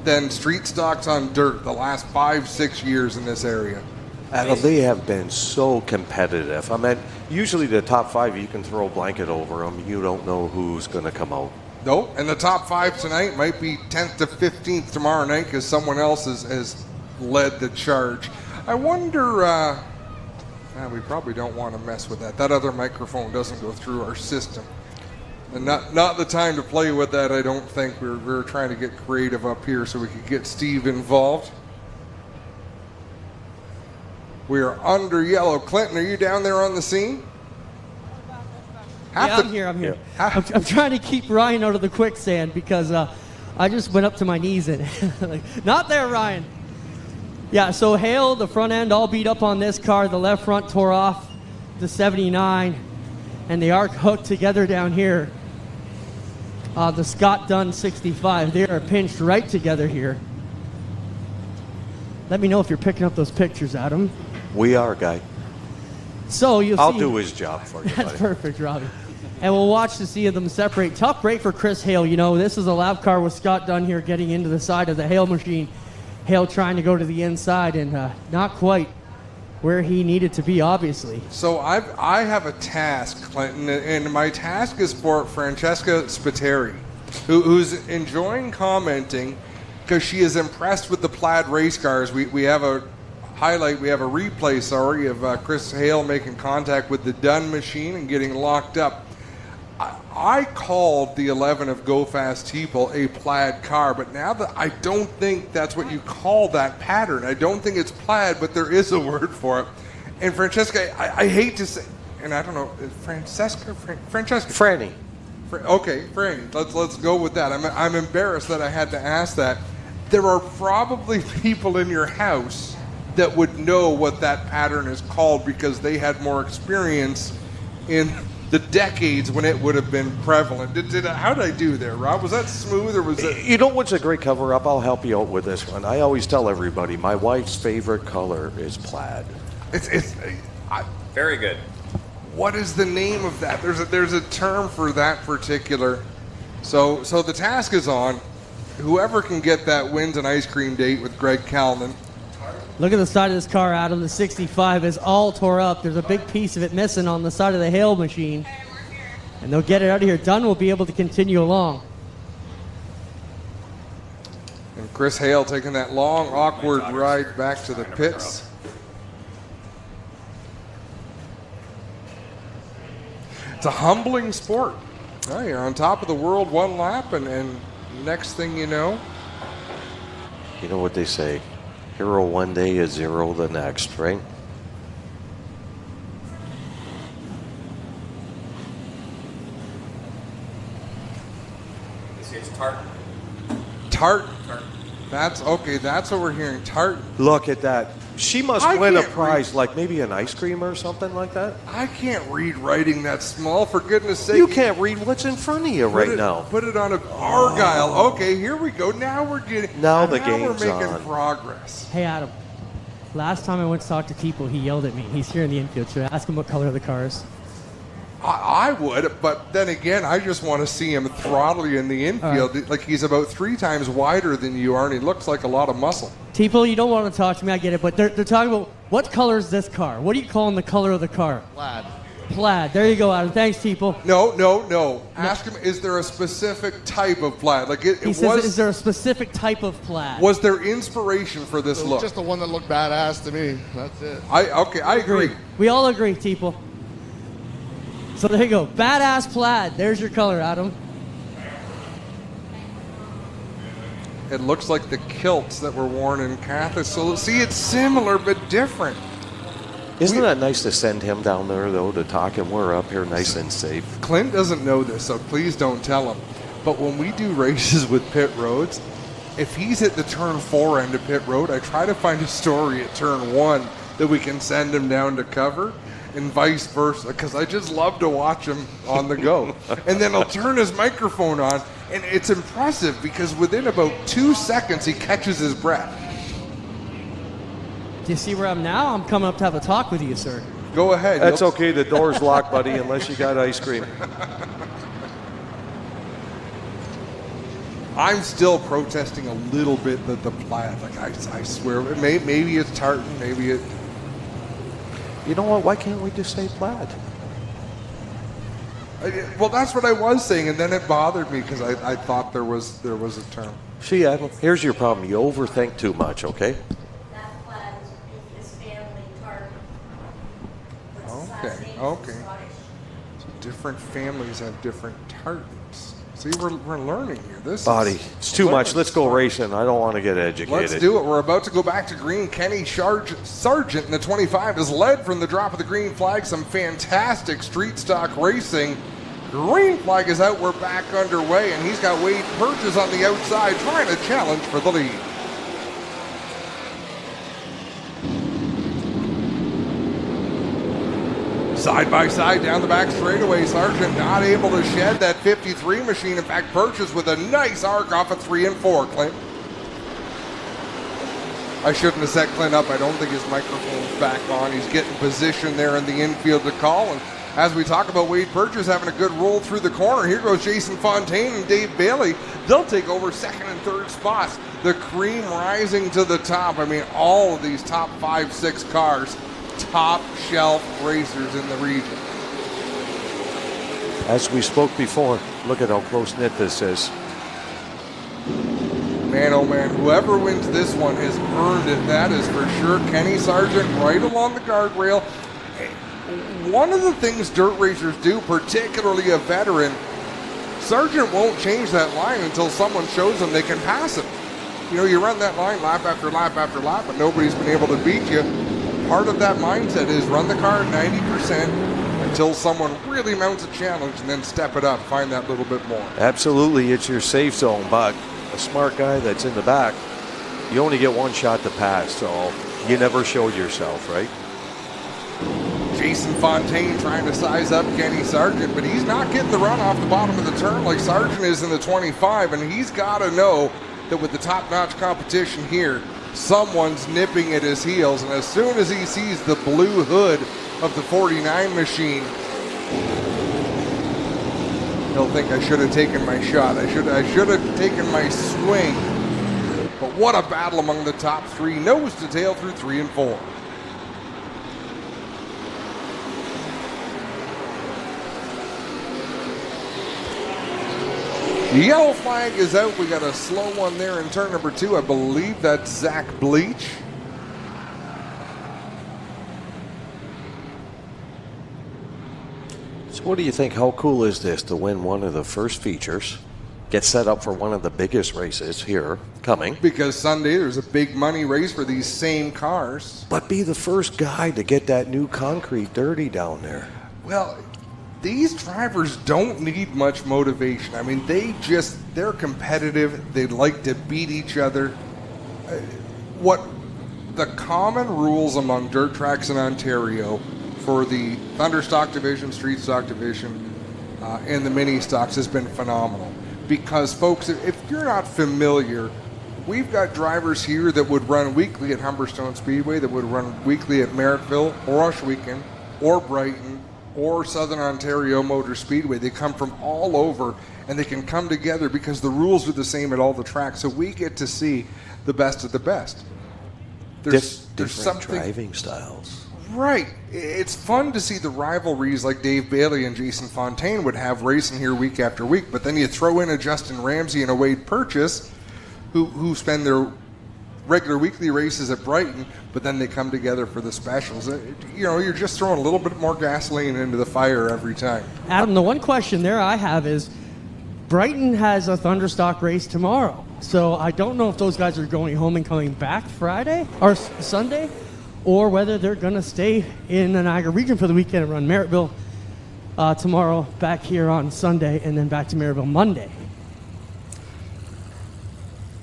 than street stocks on dirt the last 5-6 years in this area. And they have been so competitive. I mean, usually the top 5, you can throw a blanket over them. You don't know who's going to come out. Nope, and the top 5 tonight might be 10th to 15th tomorrow night because someone else has led the charge. I wonder, we probably don't want to mess with that. That other microphone doesn't go through our system. And not the time to play with that, I don't think. We're trying to get creative up here so we could get Steve involved. We are under yellow. Clinton, are you down there on the scene? I'm here. I'm trying to keep Ryan out of the quicksand because I just went up to my knees in it. Like, not there, Ryan. Yeah, so Hale, the front end all beat up on this car. The left front tore off the 79. and they are hooked together down here. The Scott Dunn 65, they are pinched right together here. Let me know if you're picking up those pictures, Adam. We are, Guy. So I'll do his job for you, That's buddy. perfect, Robbie. And we'll watch to see them separate. Tough break for Chris Hale. You know, this is a lap car with Scott Dunn here getting into the side of the Hale machine. Hale trying to go to the inside and not quite where he needed to be, obviously. So I have a task, Clinton, and my task is for Francesca Spiteri, who's enjoying commenting because she is impressed with the plaid race cars. We have a highlight, we have a replay, sorry, of Chris Hale making contact with the Dunn machine and getting locked up. I called the 11 of Go Fast Teeple a plaid car, but now that I don't think that's what you call that pattern. I don't think it's plaid, but there is a word for it. And Francesca, I hate to say, and I don't know, Francesca? Franny. Okay, Franny. Let's go with that. I'm embarrassed that I had to ask that. There are probably people in your house that would know what that pattern is called because they had more experience in the decades when it would have been prevalent. How did I do there, Rob? Was that smooth or was it? You know what's a great cover-up? I'll help you out with this one. I always tell everybody my wife's favorite color is plaid. Very good. What is the name of that? There's a term for that particular. So the task is on. Whoever can get that wins an ice cream date with Greg Calnan. Look at the side of this car, Adam. The 65 is all tore up. There's a big piece of it missing on the side of the Hale machine. And they'll get it out of here. Dunn will be able to continue along. And Chris Hale taking that long, awkward ride back to the pits. It's a humbling sport. Oh, you're on top of the world one lap, and next thing you know. You know what they say? Hero one day is zero the next, right? This is Tart. Tart. That's okay. That's what we're hearing. Tart. Look at that. She must win a prize, like maybe an ice cream or something like that. I can't read writing that small, for goodness sake. You can't read what's in front of you right now. Put it on a Argyle. Okay, here we go. Now we're getting. Now the game's we're making on. progress. Hey, Adam. Last time I went to talk to Teeple, he yelled at me. He's here in the infield. Should I ask him what color the car is? I would, but then again, I just want to see him throttle you in the infield. Right. Like he's about 3 times wider than you are, and he looks like a lot of muscle. Teeple, you don't want to talk to me. I get it, but they're talking about what color is this car? What are you calling the color of the car? Plaid. Plaid. There you go, Adam. Thanks, Teeple. No. Ask him, is there a specific type of plaid? Like he says, is there a specific type of plaid? Was there inspiration for this look? Just the one that looked badass to me. That's it. I agree. We all agree, Teeple. So there you go. Badass plaid. There's your color, Adam. It looks like the kilts that were worn in Catholic. So see, it's similar but different. Isn't that nice to send him down there, though, to talk, and we're up here nice and safe? Clint doesn't know this, so please don't tell him. But when we do races with pit roads, if he's at the turn 4 end of pit road, I try to find a story at turn 1 that we can send him down to cover, and vice versa, because I just love to watch him on the go. And then he'll turn his microphone on, and it's impressive because within about 2 seconds, he catches his breath. Do you see where I'm now? I'm coming up to have a talk with you, sir. Go ahead. That's okay. The door's locked, buddy, unless you got ice cream. I'm still protesting a little bit the plaid. Like I swear, maybe it's tartan, maybe it. You know what? Why can't we just say plaid? Well, that's what I was saying, and then it bothered me because I thought there was a term. See, Adam, here's your problem. You overthink too much, okay? That plaid is family tartan. Okay. So different families have different tartans. See, we're learning here. It's too much. Let's go racing. I don't want to get educated. Let's do it. We're about to go back to green. Kenny Sargent in the 25 is led from the drop of the green flag. Some fantastic street stock racing. Green flag is out. We're back underway, and he's got Wade Purchase on the outside trying to challenge for the lead. Side by side down the back straightaway. Sargent not able to shed that 53 machine. In fact, purchased with a nice arc off of 3 and 4, Clint. I shouldn't have set Clint up. I don't think his microphone's back on. He's getting position there in the infield to call. And as we talk about Wade Purchase having a good roll through the corner, here goes Jason Fontaine and Dave Bailey. They'll take over second and third spots. The cream rising to the top. I mean, all of these top 5, 6 cars, top shelf racers in the region. As we spoke before, look at how close-knit this is. Man, oh man, whoever wins this one has earned it. That is for sure. Kenny Sargent right along the guardrail. One of the things dirt racers do, particularly a veteran, Sargent won't change that line until someone shows them they can pass him. You know, you run that line lap after lap after lap, but nobody's been able to beat you. Part of that mindset is run the car at 90% until someone really mounts a challenge and then step it up, find that little bit more. Absolutely, it's your safe zone, but a smart guy that's in the back, you only get one shot to pass, so you never showed yourself, right? Jason Fontaine trying to size up Kenny Sargent, but he's not getting the run off the bottom of the turn like Sargent is in the 25, and he's got to know that with the top-notch competition here, someone's nipping at his heels, and as soon as he sees the blue hood of the 49 machine, he'll think I should have taken my shot. I should have taken my swing. But what a battle among the top 3, nose to tail through 3 and 4. The yellow flag is out. We got a slow one there in turn number 2. I believe that's Zach Bleach. So what do you think? How cool is this to win one of the first features, get set up for one of the biggest races here coming? Because Sunday there's a big money race for these same cars. But be the first guy to get that new concrete dirty down there. Well, these drivers don't need much motivation. I mean, they're competitive. They like to beat each other. What the common rules among dirt tracks in Ontario for the Thunder Stock Division, Street Stock Division, and the Mini Stocks has been phenomenal. Because, folks, if you're not familiar, we've got drivers here that would run weekly at Humberstone Speedway, that would run weekly at Merrittville, or Ohsweken, or Brighton, or Southern Ontario Motor Speedway. They come from all over, and they can come together because the rules are the same at all the tracks. So we get to see the best of the best. There's different driving styles. Right. It's fun to see the rivalries like Dave Bailey and Jason Fontaine would have racing here week after week. But then you throw in a Justin Ramsey and a Wade Purchase who spend their regular weekly races at Brighton, but then they come together for the specials. You know, you're just throwing a little bit more gasoline into the fire every time. Adam, the one question there I have is, Brighton has a Thunderstock race tomorrow, so I don't know if those guys are going home and coming back Friday or Sunday, or whether they're going to stay in the Niagara region for the weekend and run Merrittville tomorrow, back here on Sunday, and then back to Merrittville Monday.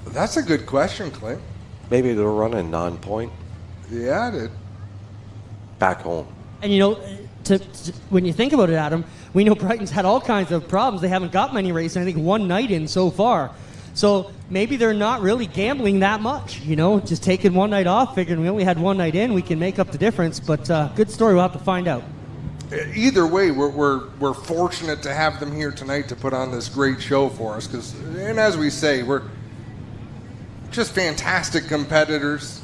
That's a good question, Clint. Maybe they're running non-point. Yeah, dude. Back home. And you know, when you think about it, Adam, we know Brighton's had all kinds of problems. They haven't got many races, I think one night in so far. So maybe they're not really gambling that much, you know, just taking one night off, figuring we only had one night in, we can make up the difference. But good story, we'll have to find out. Either way, we're fortunate to have them here tonight to put on this great show for us. And as we say, we're just fantastic competitors.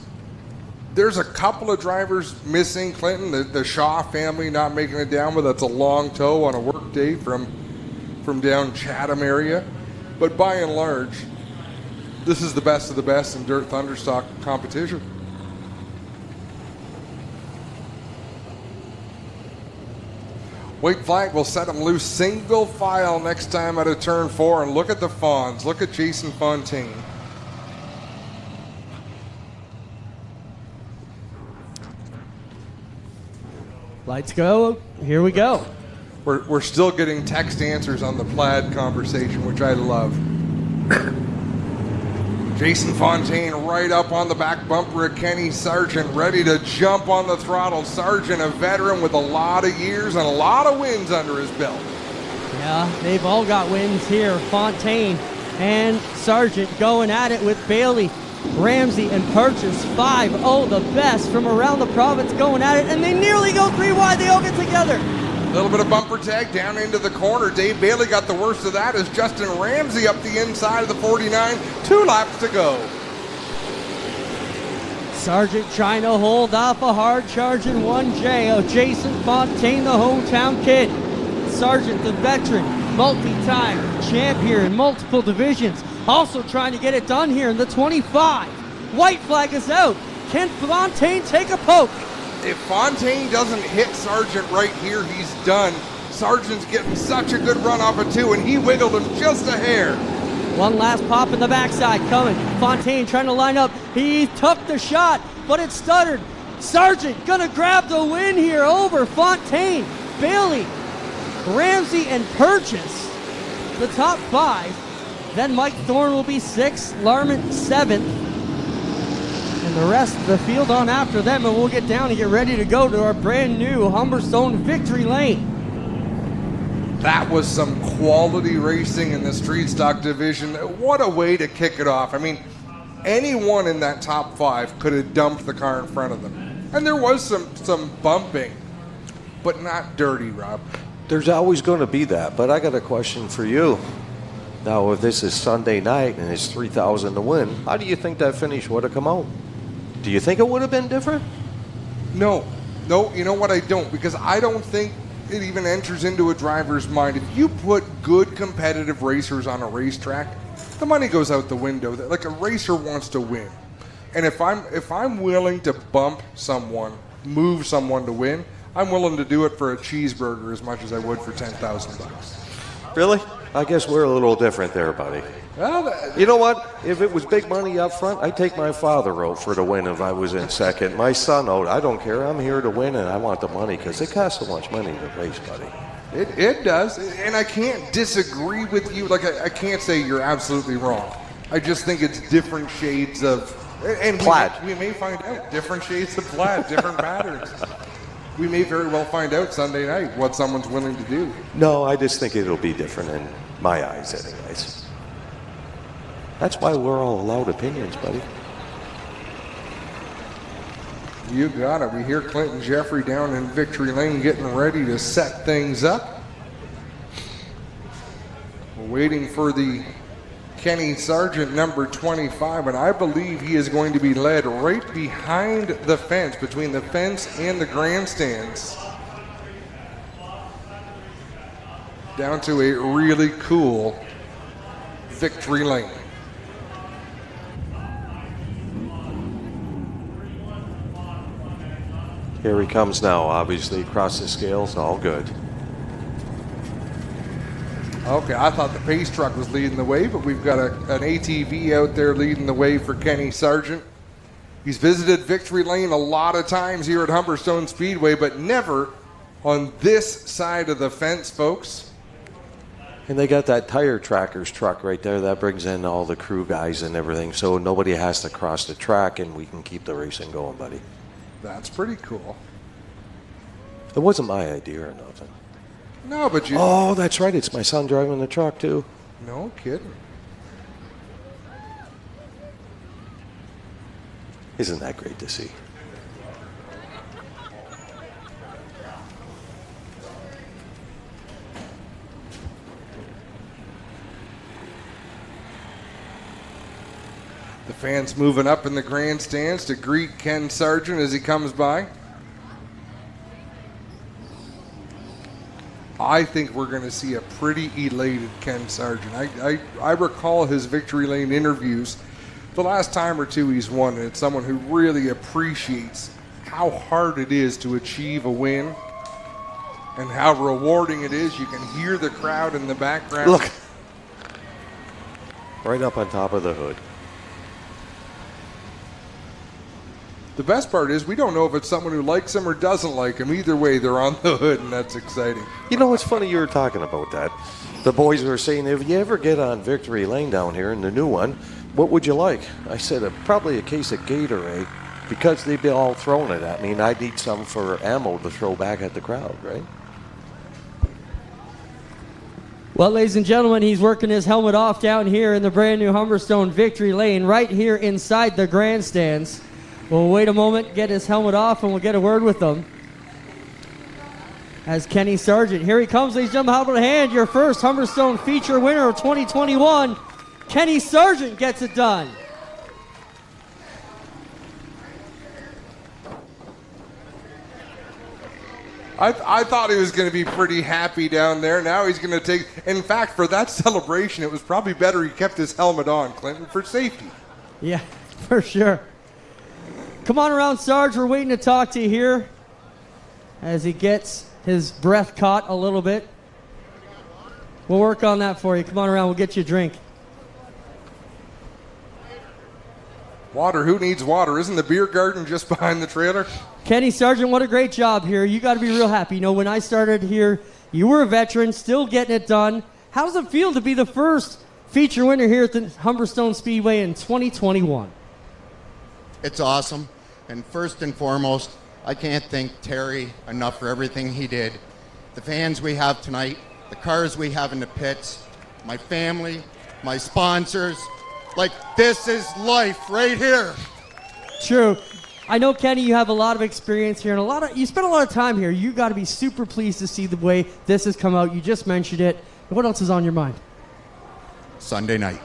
There's a couple of drivers missing, Clinton. The Shaw family not making it down, but that's a long tow on a work day from down Chatham area. But by and large, this is the best of the best in dirt Thunderstock competition. White flag will set them loose single file next time out of turn 4. And look at the Fonz. Look at Jason Fontaine. Lights go. Here we go. We're still getting text answers on the plaid conversation, which I love. Jason Fontaine right up on the back bumper of Kenny Sargent, ready to jump on the throttle. Sargent, a veteran with a lot of years and a lot of wins under his belt. Yeah, they've all got wins here. Fontaine and Sargent going at it with Bailey, Ramsey, and Purchase. 5-0, the best from around the province going at it, and they nearly go 3 wide. They all get together. A little bit of bumper tag down into the corner. Dave Bailey got the worst of that as Justin Ramsey up the inside of the 49. 2 laps to go. Sargent trying to hold off a hard charging 1J of Jason Fontaine, the hometown kid. Sargent, the veteran, multi-time champ here in multiple divisions. Also trying to get it done here in the 25. White flag is out. Can Fontaine take a poke? If Fontaine doesn't hit Sargent right here, he's done. Sargent's getting such a good run off of 2, and he wiggled him just a hair. One last pop in the backside coming. Fontaine trying to line up. He took the shot, but it stuttered. Sargent gonna grab the win here over Fontaine, Bailey, Ramsey, and Purchase. The top 5. Then Mike Thorne will be 6th, Larman 7th. And the rest of the field on after them, and we'll get down and get ready to go to our brand new Humberstone Victory Lane. That was some quality racing in the street stock division. What a way to kick it off. I mean, anyone in that top 5 could have dumped the car in front of them. And there was some bumping, but not dirty, Rob. There's always going to be that, but I got a question for you. Now, if this is Sunday night and it's 3,000 to win, how do you think that finish would have come out? Do you think it would have been different? No, you know what, I don't, because I don't think it even enters into a driver's mind. If you put good competitive racers on a racetrack, the money goes out the window. Like, a racer wants to win. And if I'm willing to bump someone, move someone to win, I'm willing to do it for a cheeseburger as much as I would for $10,000. Really? I guess we're a little different there, buddy. Well, you know what? If it was big money up front, I'd take my father out for the win if I was in second. My son out. I don't care. I'm here to win, and I want the money because it costs so much money to race, buddy. It does, and I can't disagree with you. Like, I can't say you're absolutely wrong. I just think it's different shades of... And plaid. We may find out. Different shades of plaid, different patterns. We may very well find out Sunday night what someone's willing to do. No, I just think it'll be different in my eyes anyways. That's why we're all allowed opinions, buddy. You got it. We hear Clinton Jeffrey down in Victory Lane getting ready to set things up. We're waiting for the Kenny Sargent number 25, and I believe he is going to be led right behind the fence, between the fence and the grandstands, down to a really cool Victory Lane. Here he comes now, obviously, across the scales, all good. Okay, I thought the pace truck was leading the way, but we've got an ATV out there leading the way for Kenny Sargent. He's visited Victory Lane a lot of times here at Humberstone Speedway, but never on this side of the fence, folks. And they got that tire tracker's truck right there. That brings in all the crew guys and everything, so nobody has to cross the track, and we can keep the racing going, buddy. That's pretty cool. It wasn't my idea or nothing. No, but you... Oh, that's right. It's my son driving the truck, too. No kidding. Isn't that great to see? The fans moving up in the grandstands to greet Ken Sargent as he comes by. I think we're going to see a pretty elated Ken Sargent. I recall his Victory Lane interviews the last time or two he's won, and it's someone who really appreciates how hard it is to achieve a win and how rewarding it is. You can hear the crowd in the background. Look. Right up on top of the hood. The best part is we don't know if it's someone who likes him or doesn't like him. Either way, they're on the hood, and that's exciting. You know, it's funny you were talking about that. The boys were saying, if you ever get on Victory Lane down here in the new one, what would you like? I said, probably a case of Gatorade, because they'd be all throwing it at me, and I need some for ammo to throw back at the crowd, right? Well, ladies and gentlemen, he's working his helmet off down here in the brand new Humberstone Victory Lane, right here inside the grandstands. We'll wait a moment, get his helmet off, and we'll get a word with him. As Kenny Sargent, here he comes, ladies and gentlemen, how about a hand? Your first Humberstone feature winner of 2021, Kenny Sargent gets it done. I thought he was going to be pretty happy down there. Now he's going to take... In fact, for that celebration, it was probably better he kept his helmet on, Clinton, for safety. Yeah, for sure. Come on around, Sarge. We're waiting to talk to you here as he gets his breath caught a little bit. We'll work on that for you. Come on around. We'll get you a drink. Water. Who needs water? Isn't the beer garden just behind the trailer? Kenny Sargent, what a great job here. You got to be real happy. You know, when I started here, you were a veteran, still getting it done. How does it feel to be the first feature winner here at the Humberstone Speedway in 2021? It's awesome. And first and foremost, I can't thank Terry enough for everything he did. The fans we have tonight, the cars we have in the pits, my family, my sponsors. Like, this is life right here. True. I know, Kenny, you have a lot of experience here, and you spent a lot of time here. You got to be super pleased to see the way this has come out. You just mentioned it. What else is on your mind? Sunday night.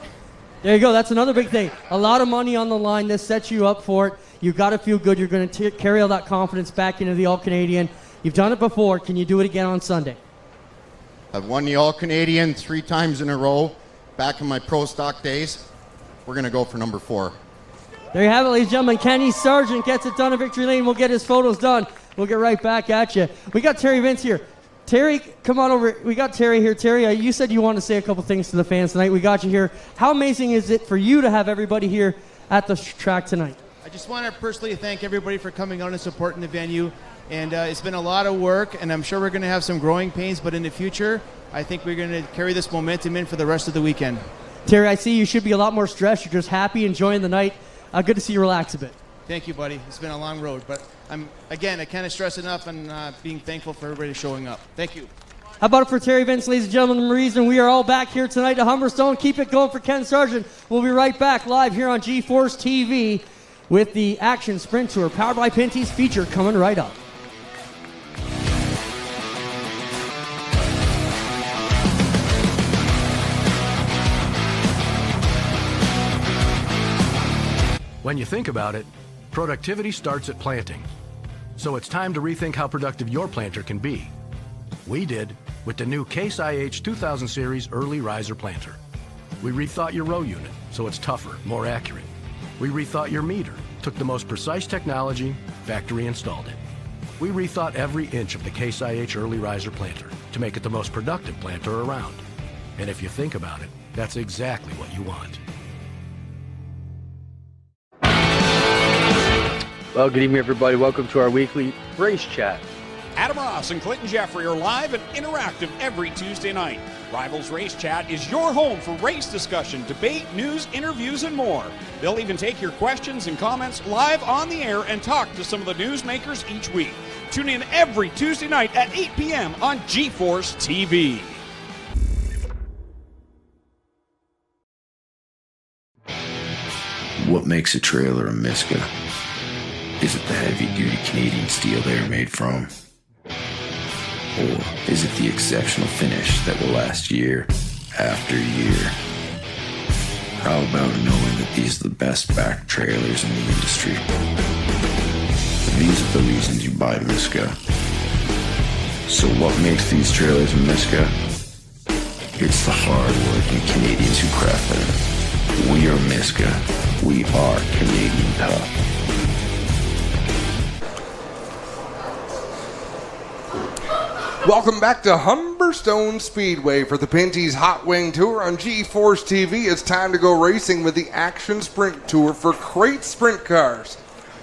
There you go. That's another big thing. A lot of money on the line. This sets you up for it. You've got to feel good. You're going to carry all that confidence back into the All-Canadian. You've done it before. Can you do it again on Sunday? I've won the All-Canadian 3 times in a row back in my pro stock days. We're going to go for number 4. There you have it, ladies and gentlemen. Kenny Sargent gets it done at Victory Lane. We'll get his photos done. We'll get right back at you. We got Terry Vince here. Terry, come on over. We got Terry here. Terry, you said you wanted to say a couple things to the fans tonight. We got you here. How amazing is it for you to have everybody here at the track tonight? I just want to personally thank everybody for coming out and supporting the venue. And it's been a lot of work, and I'm sure we're going to have some growing pains, but in the future, I think we're going to carry this momentum in for the rest of the weekend. Terry, I see you should be a lot more stressed. You're just happy, enjoying the night. Good to see you relax a bit. Thank you, buddy. It's been a long road, but I can't stress enough on being thankful for everybody showing up. Thank you. How about it for Terry Vince, ladies and gentlemen? The reason we are all back here tonight at Humberstone. Keep it going for Ken Sargent. We'll be right back live here on G-Force TV with the Action Sprint Tour powered by Pinty's feature coming right up. When you think about it, productivity starts at planting. So it's time to rethink how productive your planter can be. We did with the new Case IH 2000 Series Early Riser Planter. We rethought your row unit so it's tougher, more accurate. We rethought your meter, took the most precise technology, factory installed it. We rethought every inch of the Case IH Early Riser Planter to make it the most productive planter around. And if you think about it, that's exactly what you want. Well, good evening, everybody. Welcome to our weekly race chat. Adam Ross and Clinton Jeffrey are live and interactive every Tuesday night. Rivals Race Chat is your home for race discussion, debate, news, interviews, and more. They'll even take your questions and comments live on the air and talk to some of the newsmakers each week. Tune in every Tuesday night at 8 p.m. on G-Force TV. What makes a trailer a Miska? Is it the heavy-duty Canadian steel they are made from? Or is it the exceptional finish that will last year after year? How about knowing that these are the best back trailers in the industry? These are the reasons you buy Miska. So what makes these trailers a Miska? It's the hard-working Canadians who craft them. We are Miska. We are Canadian tough. Welcome back to Humberstone Speedway for the Pinty's Hot Wing Tour on G-Force TV. It's time to go racing with the Action Sprint Tour for crate sprint cars.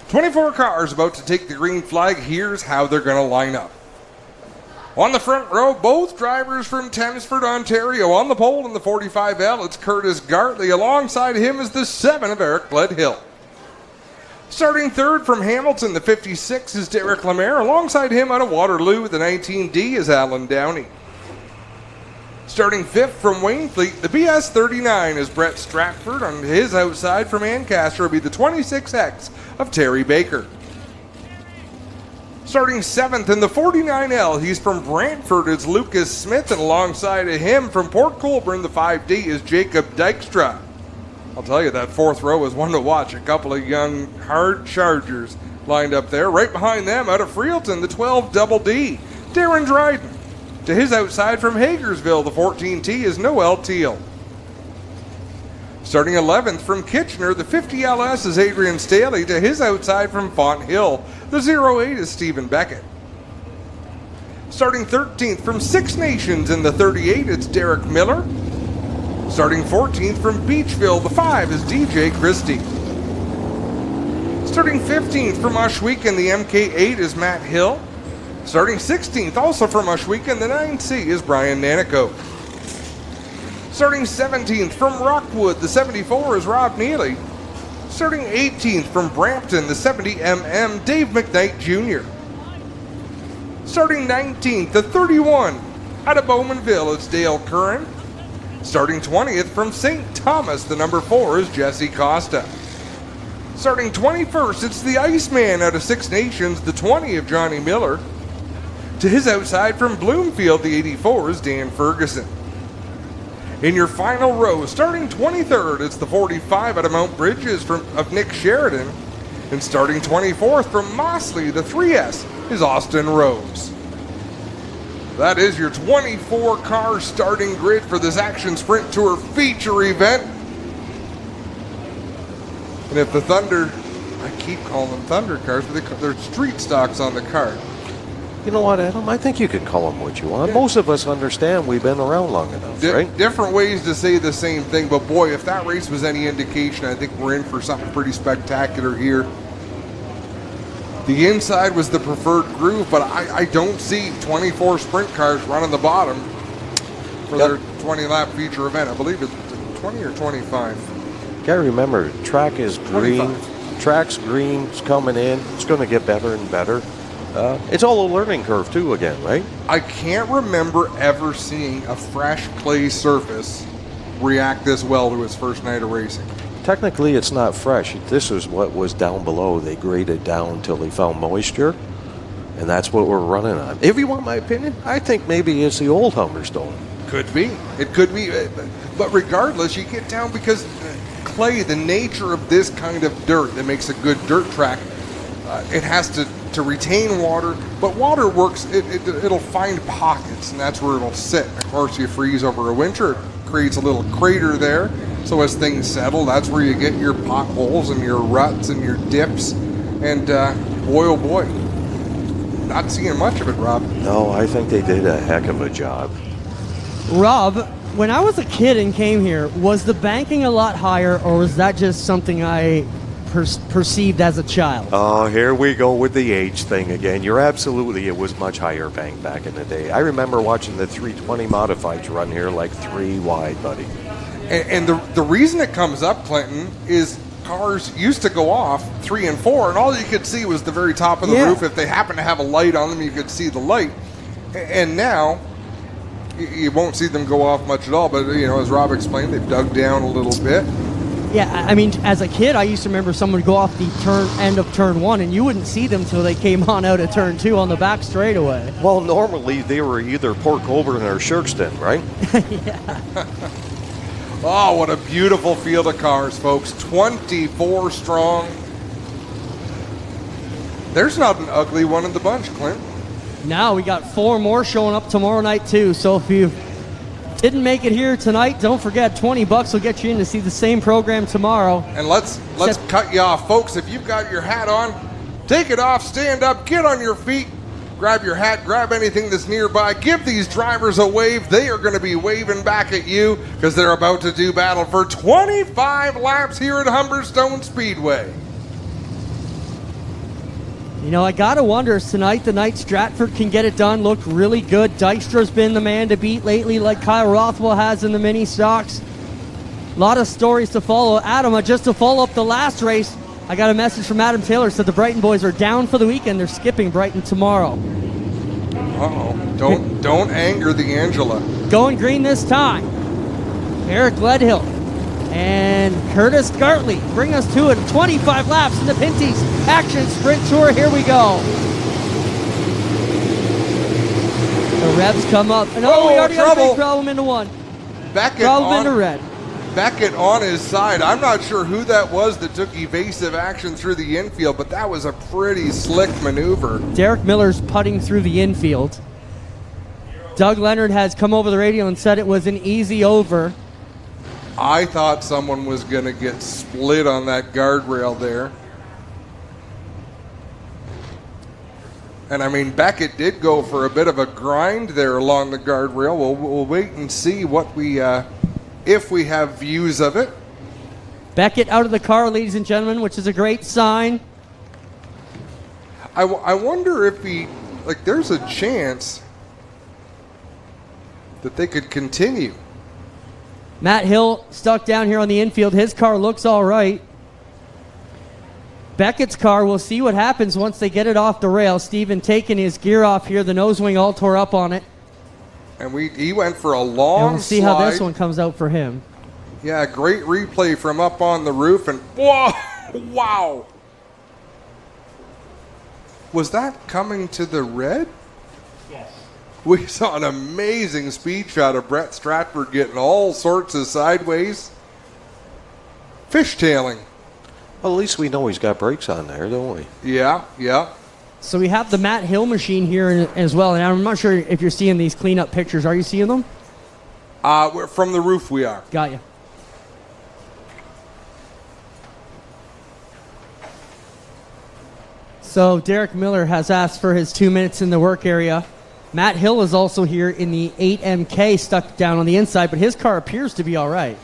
24 cars about to take the green flag. Here's how they're going to line up. On the front row, both drivers from Thamesford, Ontario. On the pole in the 45L, it's Curtis Gartley. Alongside him is the 7 of Eric Gledhill. Starting third from Hamilton, the 56 is Derek Lemaire. Alongside him out of Waterloo, the 19D is Alan Downey. Starting fifth from Waynfleet, the BS 39 is Brett Stratford. On his outside from Ancaster will be the 26X of Terry Baker. Starting seventh in the 49L, he's from Brantford, it's Lucas Smith, and alongside of him from Port Colborne, the 5D is Jacob Dykstra. I'll tell you, that fourth row is one to watch. A couple of young, hard chargers lined up there. Right behind them, out of Freelton, the 12 Double D, Darren Dryden. To his outside from Hagersville, the 14T is Noel Teal. Starting 11th from Kitchener, the 50LS is Adrian Staley. To his outside from Font Hill, the 08 is Stephen Beckett. Starting 13th from Six Nations in the 38, it's Derek Miller. Starting 14th from Beachville, the 5 is DJ Christie. Starting 15th from Ushweek the MK8 is Matt Hill. Starting 16th, also from Ushweek the 9C is Brian Nanico. Starting 17th from Rockwood, the 74 is Rob Neely. Starting 18th from Brampton, the 70MM, Dave McKnight Jr. Starting 19th, the 31 out of Bowmanville, it's Dale Curran. Starting 20th from St. Thomas, the number 4 is Jesse Costa. Starting 21st, it's the Iceman out of Six Nations, the 20 of Johnny Miller. To his outside from Bloomfield, the 84 is Dan Ferguson. In your final row, starting 23rd, it's the 45 out of Mount Bridges of Nick Sheridan. And starting 24th from Mossley, the 3S is Austin Rose. That is your 24-car starting grid for this Action Sprint Tour feature event. And if the Thunder, I keep calling them Thunder cars, but they're street stocks on the car. You know what, Adam? I think you could call them what you want. Yeah. Most of us understand we've been around long enough, right? Different ways to say the same thing, but boy, if that race was any indication, I think we're in for something pretty spectacular here. The inside was the preferred groove, but I don't see 24 sprint cars running the bottom for their 20-lap feature event. I believe it's 20 or 25. Gotta remember, track is green. 25. Track's green. It's coming in. It's going to get better and better. It's all a learning curve, too, again, right? I can't remember ever seeing a fresh clay surface react this well to its first night of racing. Technically, it's not fresh. This is what was down below. They graded down until they found moisture, and that's what we're running on. If you want my opinion, I think maybe it's the old Humberstone. Could be. It could be. But regardless, you get down because clay, the nature of this kind of dirt that makes a good dirt track, it has to retain water, but water works, it'll find pockets, and that's where it'll sit. Of course, you freeze over a winter, it creates a little crater there, so as things settle, that's where you get your potholes and your ruts and your dips, and boy, oh boy, not seeing much of it, Rob. No, I think they did a heck of a job. Rob, when I was a kid and came here, was the banking a lot higher, or was that just something I perceived as a child? Oh, here we go with the age thing again. You're absolutely, it was much higher bank back in the day. I remember watching the 320 modifieds run here like 3 wide, buddy. And the reason it comes up, Clinton, is cars used to go off 3 and 4, and all you could see was the very top of the roof. If they happened to have a light on them, you could see the light. And now, you won't see them go off much at all, but you know, as Rob explained, they've dug down a little bit. Yeah, I mean, as a kid, I used to remember someone would go off the end of turn 1, and you wouldn't see them till they came on out of turn 2 on the back straightaway. Well, normally they were either Port Colborne or Shirkston, right? Yeah. Oh, what a beautiful field of cars, folks. 24 strong. There's not an ugly one in the bunch, Clint. Now we got 4 more showing up tomorrow night, too. So if you didn't make it here tonight, don't forget, $20 will get you in to see the same program tomorrow. And let's cut you off, folks. If you've got your hat on, take it off, stand up, get on your feet, grab your hat, grab anything that's nearby, give these drivers a wave. They are going to be waving back at you because they're about to do battle for 25 laps here at Humberstone Speedway. You know, I got to wonder tonight, the night Stratford can get it done. Looked really good. Dykstra's been the man to beat lately, like Kyle Rothwell has in the mini stocks. A lot of stories to follow. Adam, just to follow up the last race, I got a message from Adam Taylor. Said the Brighton boys are down for the weekend. They're skipping Brighton tomorrow. Uh-oh. Don't anger the Angela. Going green this time. Eric Ledhill and Curtis Gartley bring us to it. 25 laps in the Pinty's Action Sprint Tour. Here we go. The revs come up. And we already got a big problem into one. Beckett problem into red. Beckett on his side. I'm not sure who that was that took evasive action through the infield, but that was a pretty slick maneuver. Derek Miller's putting through the infield. Doug Leonard has come over the radio and said it was an easy over. I thought someone was going to get split on that guardrail there. And I mean, Beckett did go for a bit of a grind there along the guardrail. We'll wait and see what we, if we have views of it. Beckett out of the car, ladies and gentlemen, which is a great sign. I wonder if there's a chance that they could continue. Matt Hill stuck down here on the infield. His car looks all right. Beckett's car, we'll see what happens once they get it off the rail. Steven taking his gear off here. The nose wing all tore up on it. And he went for a long and we'll see slide. how this one comes out for him. Yeah, great replay from up on the roof. And whoa, wow. Was that coming to the red? Yes. We saw an amazing speed shot of Brett Stratford getting all sorts of sideways. Fishtailing. Well, at least we know he's got brakes on there, don't we? Yeah. So we have the Matt Hill machine here as well. And I'm not sure if you're seeing these cleanup pictures. Are you seeing them? From the roof we are. Got you. So Derek Miller has asked for his 2 minutes in the work area. Matt Hill is also here in the 8MK stuck down on the inside, but his car appears to be all right.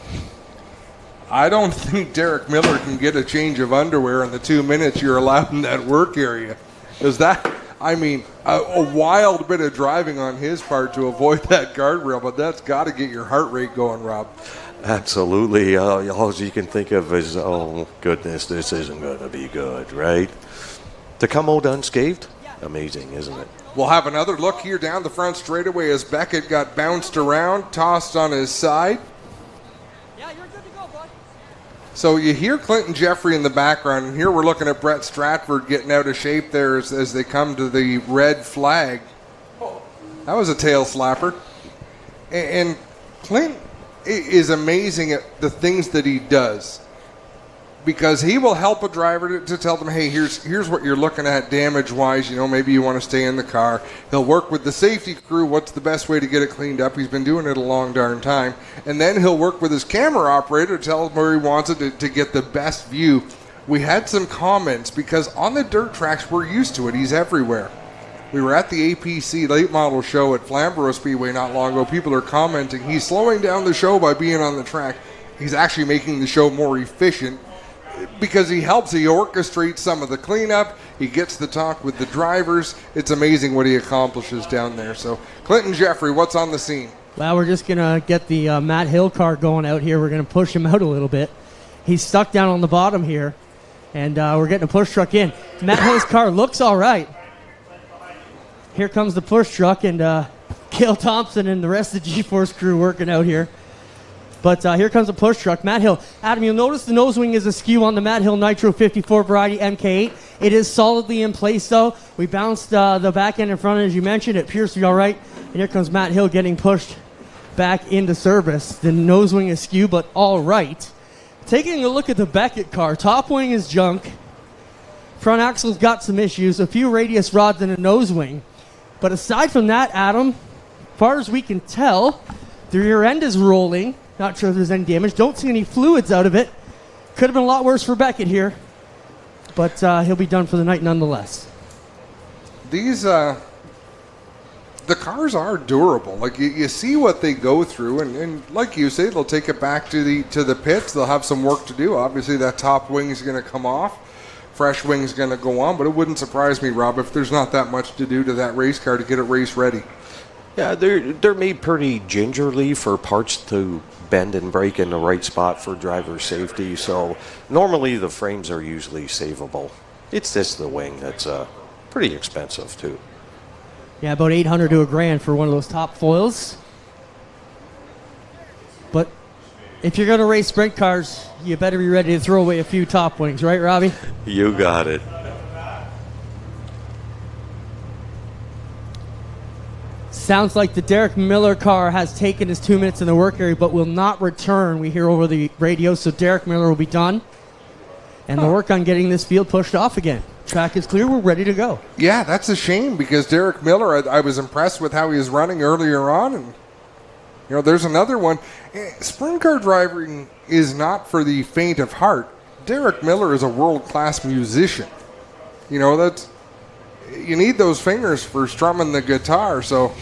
I don't think Derek Miller can get a change of underwear in the 2 minutes you're allowed in that work area. Is that, I mean, a wild bit of driving on his part to avoid that guardrail, but that's got to get your heart rate going, Rob. Absolutely. All you can think of is, oh, goodness, this isn't going to be good, right? To come out unscathed? Amazing, isn't it? We'll have another look here down the front straightaway as Beckett got bounced around, tossed on his side. Yeah, you're good to go, bud. So you hear Clinton Jeffrey in the background, and here we're looking at Brett Stratford getting out of shape there as they come to the red flag. That was a tail slapper. And Clint is amazing at the things that he does, because he will help a driver to tell them, hey, here's what you're looking at damage-wise. You know, maybe you want to stay in the car. He'll work with the safety crew. What's the best way to get it cleaned up? He's been doing it a long darn time. And then he'll work with his camera operator to tell him where he wants it to get the best view. We had some comments because on the dirt tracks, we're used to it. He's everywhere. We were at the APC late model show at Flamborough Speedway not long ago. People are commenting, he's slowing down the show by being on the track. He's actually making the show more efficient, because he orchestrates some of the cleanup. He gets to talk with the drivers. It's amazing what he accomplishes down there. So, Clinton Jeffrey, what's on the scene? Well, we're just going to get the Matt Hill car going out here. We're going to push him out a little bit. He's stuck down on the bottom here, and we're getting a push truck in. Matt Hill's car looks all right. Here comes the push truck, and Cale Thompson and the rest of the G-Force crew working out here. But here comes a push truck. Matt Hill. Adam, you'll notice the nose wing is askew on the Matt Hill Nitro 54 variety MK8. It is solidly in place, though. We bounced the back end in front, as you mentioned. It appears to be all right. And here comes Matt Hill getting pushed back into service. The nose wing is askew, but all right. Taking a look at the Beckett car. Top wing is junk. Front axle's got some issues. A few radius rods and a nose wing. But aside from that, Adam, as far as we can tell, the rear end is rolling. Not sure if there's any damage. Don't see any fluids out of it. Could have been a lot worse for Beckett here. But he'll be done for the night nonetheless. These, the cars are durable. Like, you see what they go through. And like you say, they'll take it back to the pits. They'll have some work to do. Obviously, that top wing is going to come off. fresh wing's going to go on, but it wouldn't surprise me, Rob, if there's not that much to do to that race car to get it race ready. Yeah, they're made pretty gingerly for parts to bend and break in the right spot for driver safety, so normally the frames are usually savable. It's just the wing that's pretty expensive, too. Yeah, about $800 to $1,000 for one of those top foils. But if you're going to race sprint cars, you better be ready to throw away a few top wings, right, Robbie? You got it. Sounds like the Derek Miller car has taken his 2 minutes in the work area, but will not return, we hear over the radio. So Derek Miller will be done. And the work on getting this field pushed off again. Track is clear. We're ready to go. Yeah, that's a shame because Derek Miller, I was impressed with how he was running earlier on. And, you know, there's another one. Sprint car driving is not for the faint of heart. Derek Miller is a world-class musician. You know, that's... You need those fingers for strumming the guitar, so...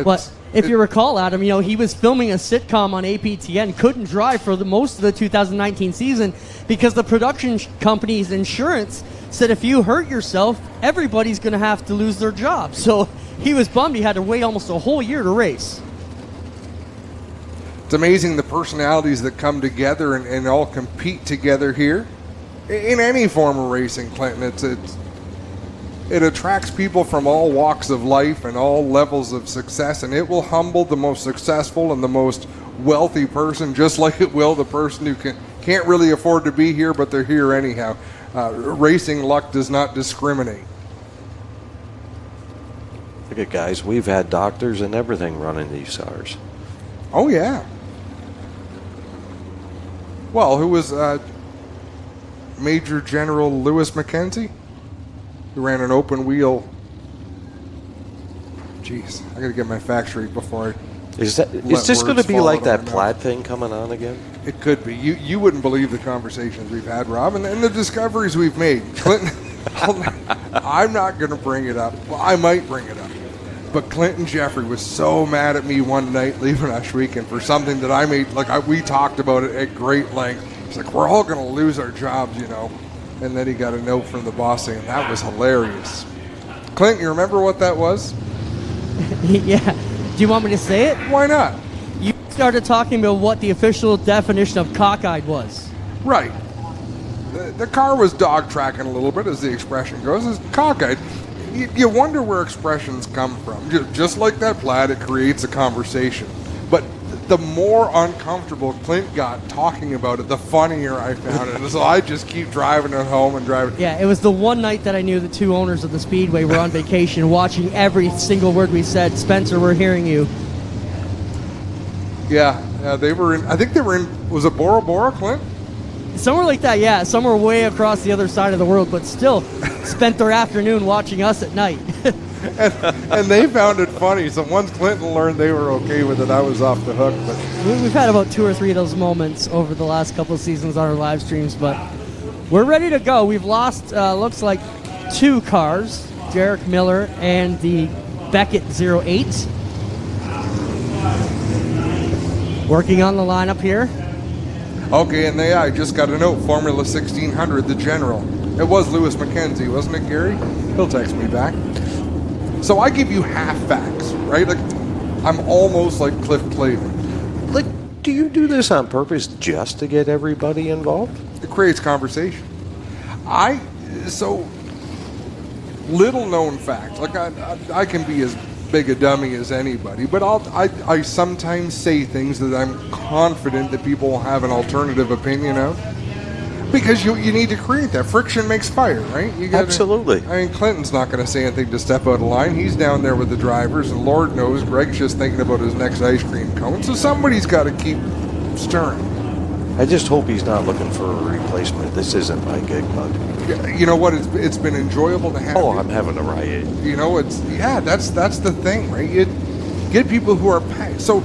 But if you recall, Adam, you know, he was filming a sitcom on APTN, couldn't drive for most of the 2019 season because the production company's insurance said if you hurt yourself, everybody's going to have to lose their job. So he was bummed he had to wait almost a whole year to race. It's amazing the personalities that come together and all compete together here. In any form of racing, Clinton, it attracts people from all walks of life and all levels of success, and it will humble the most successful and the most wealthy person, just like it will the person who can't really afford to be here, but they're here anyhow. Racing luck does not discriminate. Look at guys, we've had doctors and everything running these cars. Oh, yeah. Well, who was Major General Lewis McKenzie? Who ran an open wheel. Jeez, I got to get my facts straight before I. Is this going to be like that plaid thing coming on again? It could be. You wouldn't believe the conversations we've had, Rob, and the discoveries we've made. Clinton, I'm not going to bring it up. Well, I might bring it up. But Clinton Jeffrey was so mad at me one night leaving Ush Weekend for something that I made. We talked about it at great length. He's like, we're all going to lose our jobs, you know. And then he got a note from the boss saying that was hilarious. Clint, you remember what that was? Yeah. Do you want me to say it? Why not? You started talking about what the official definition of cockeyed was. Right. The car was dog tracking a little bit, as the expression goes. It's cockeyed. You wonder where expressions come from. Just like that plaid, it creates a conversation. But the more uncomfortable Clint got talking about it, the funnier I found it. So I just keep driving it home and driving. Yeah, it was the one night that I knew the two owners of the Speedway were on vacation, watching every single word we said. Spencer, we're hearing you. Yeah, they were in, I think they were in, was it Bora Bora, Clint? Somewhere like that, yeah. Somewhere way across the other side of the world, but still spent their afternoon watching us at night. and they found it funny. So once Clinton learned they were okay with it, I was off the hook. But we've had about 2 or 3 of those moments over the last couple of seasons on our live streams, but we're ready to go. We've lost, looks like 2 cars, Derek Miller and the Beckett 08. Working on the lineup here. Okay, and I just got a note, Formula 1600, the General. It was Lewis McKenzie, wasn't it, Gary? He'll text me back. So I give you half facts, right? Like, I'm almost like Cliff Clavin. Like, do you do this on purpose just to get everybody involved? It creates conversation. So, little known fact. Like, I can be as big a dummy as anybody, but I sometimes say things that I'm confident that people will have an alternative opinion of. Because you need to create that. Friction makes fire, right? Absolutely. I mean, Clinton's not going to say anything to step out of line. He's down there with the drivers, and Lord knows Greg's just thinking about his next ice cream cone. So somebody's got to keep stirring. I just hope he's not looking for a replacement. This isn't my gig, bud. You know what? It's been enjoyable to have. I'm having a riot. You know, that's the thing, right? You get people who are so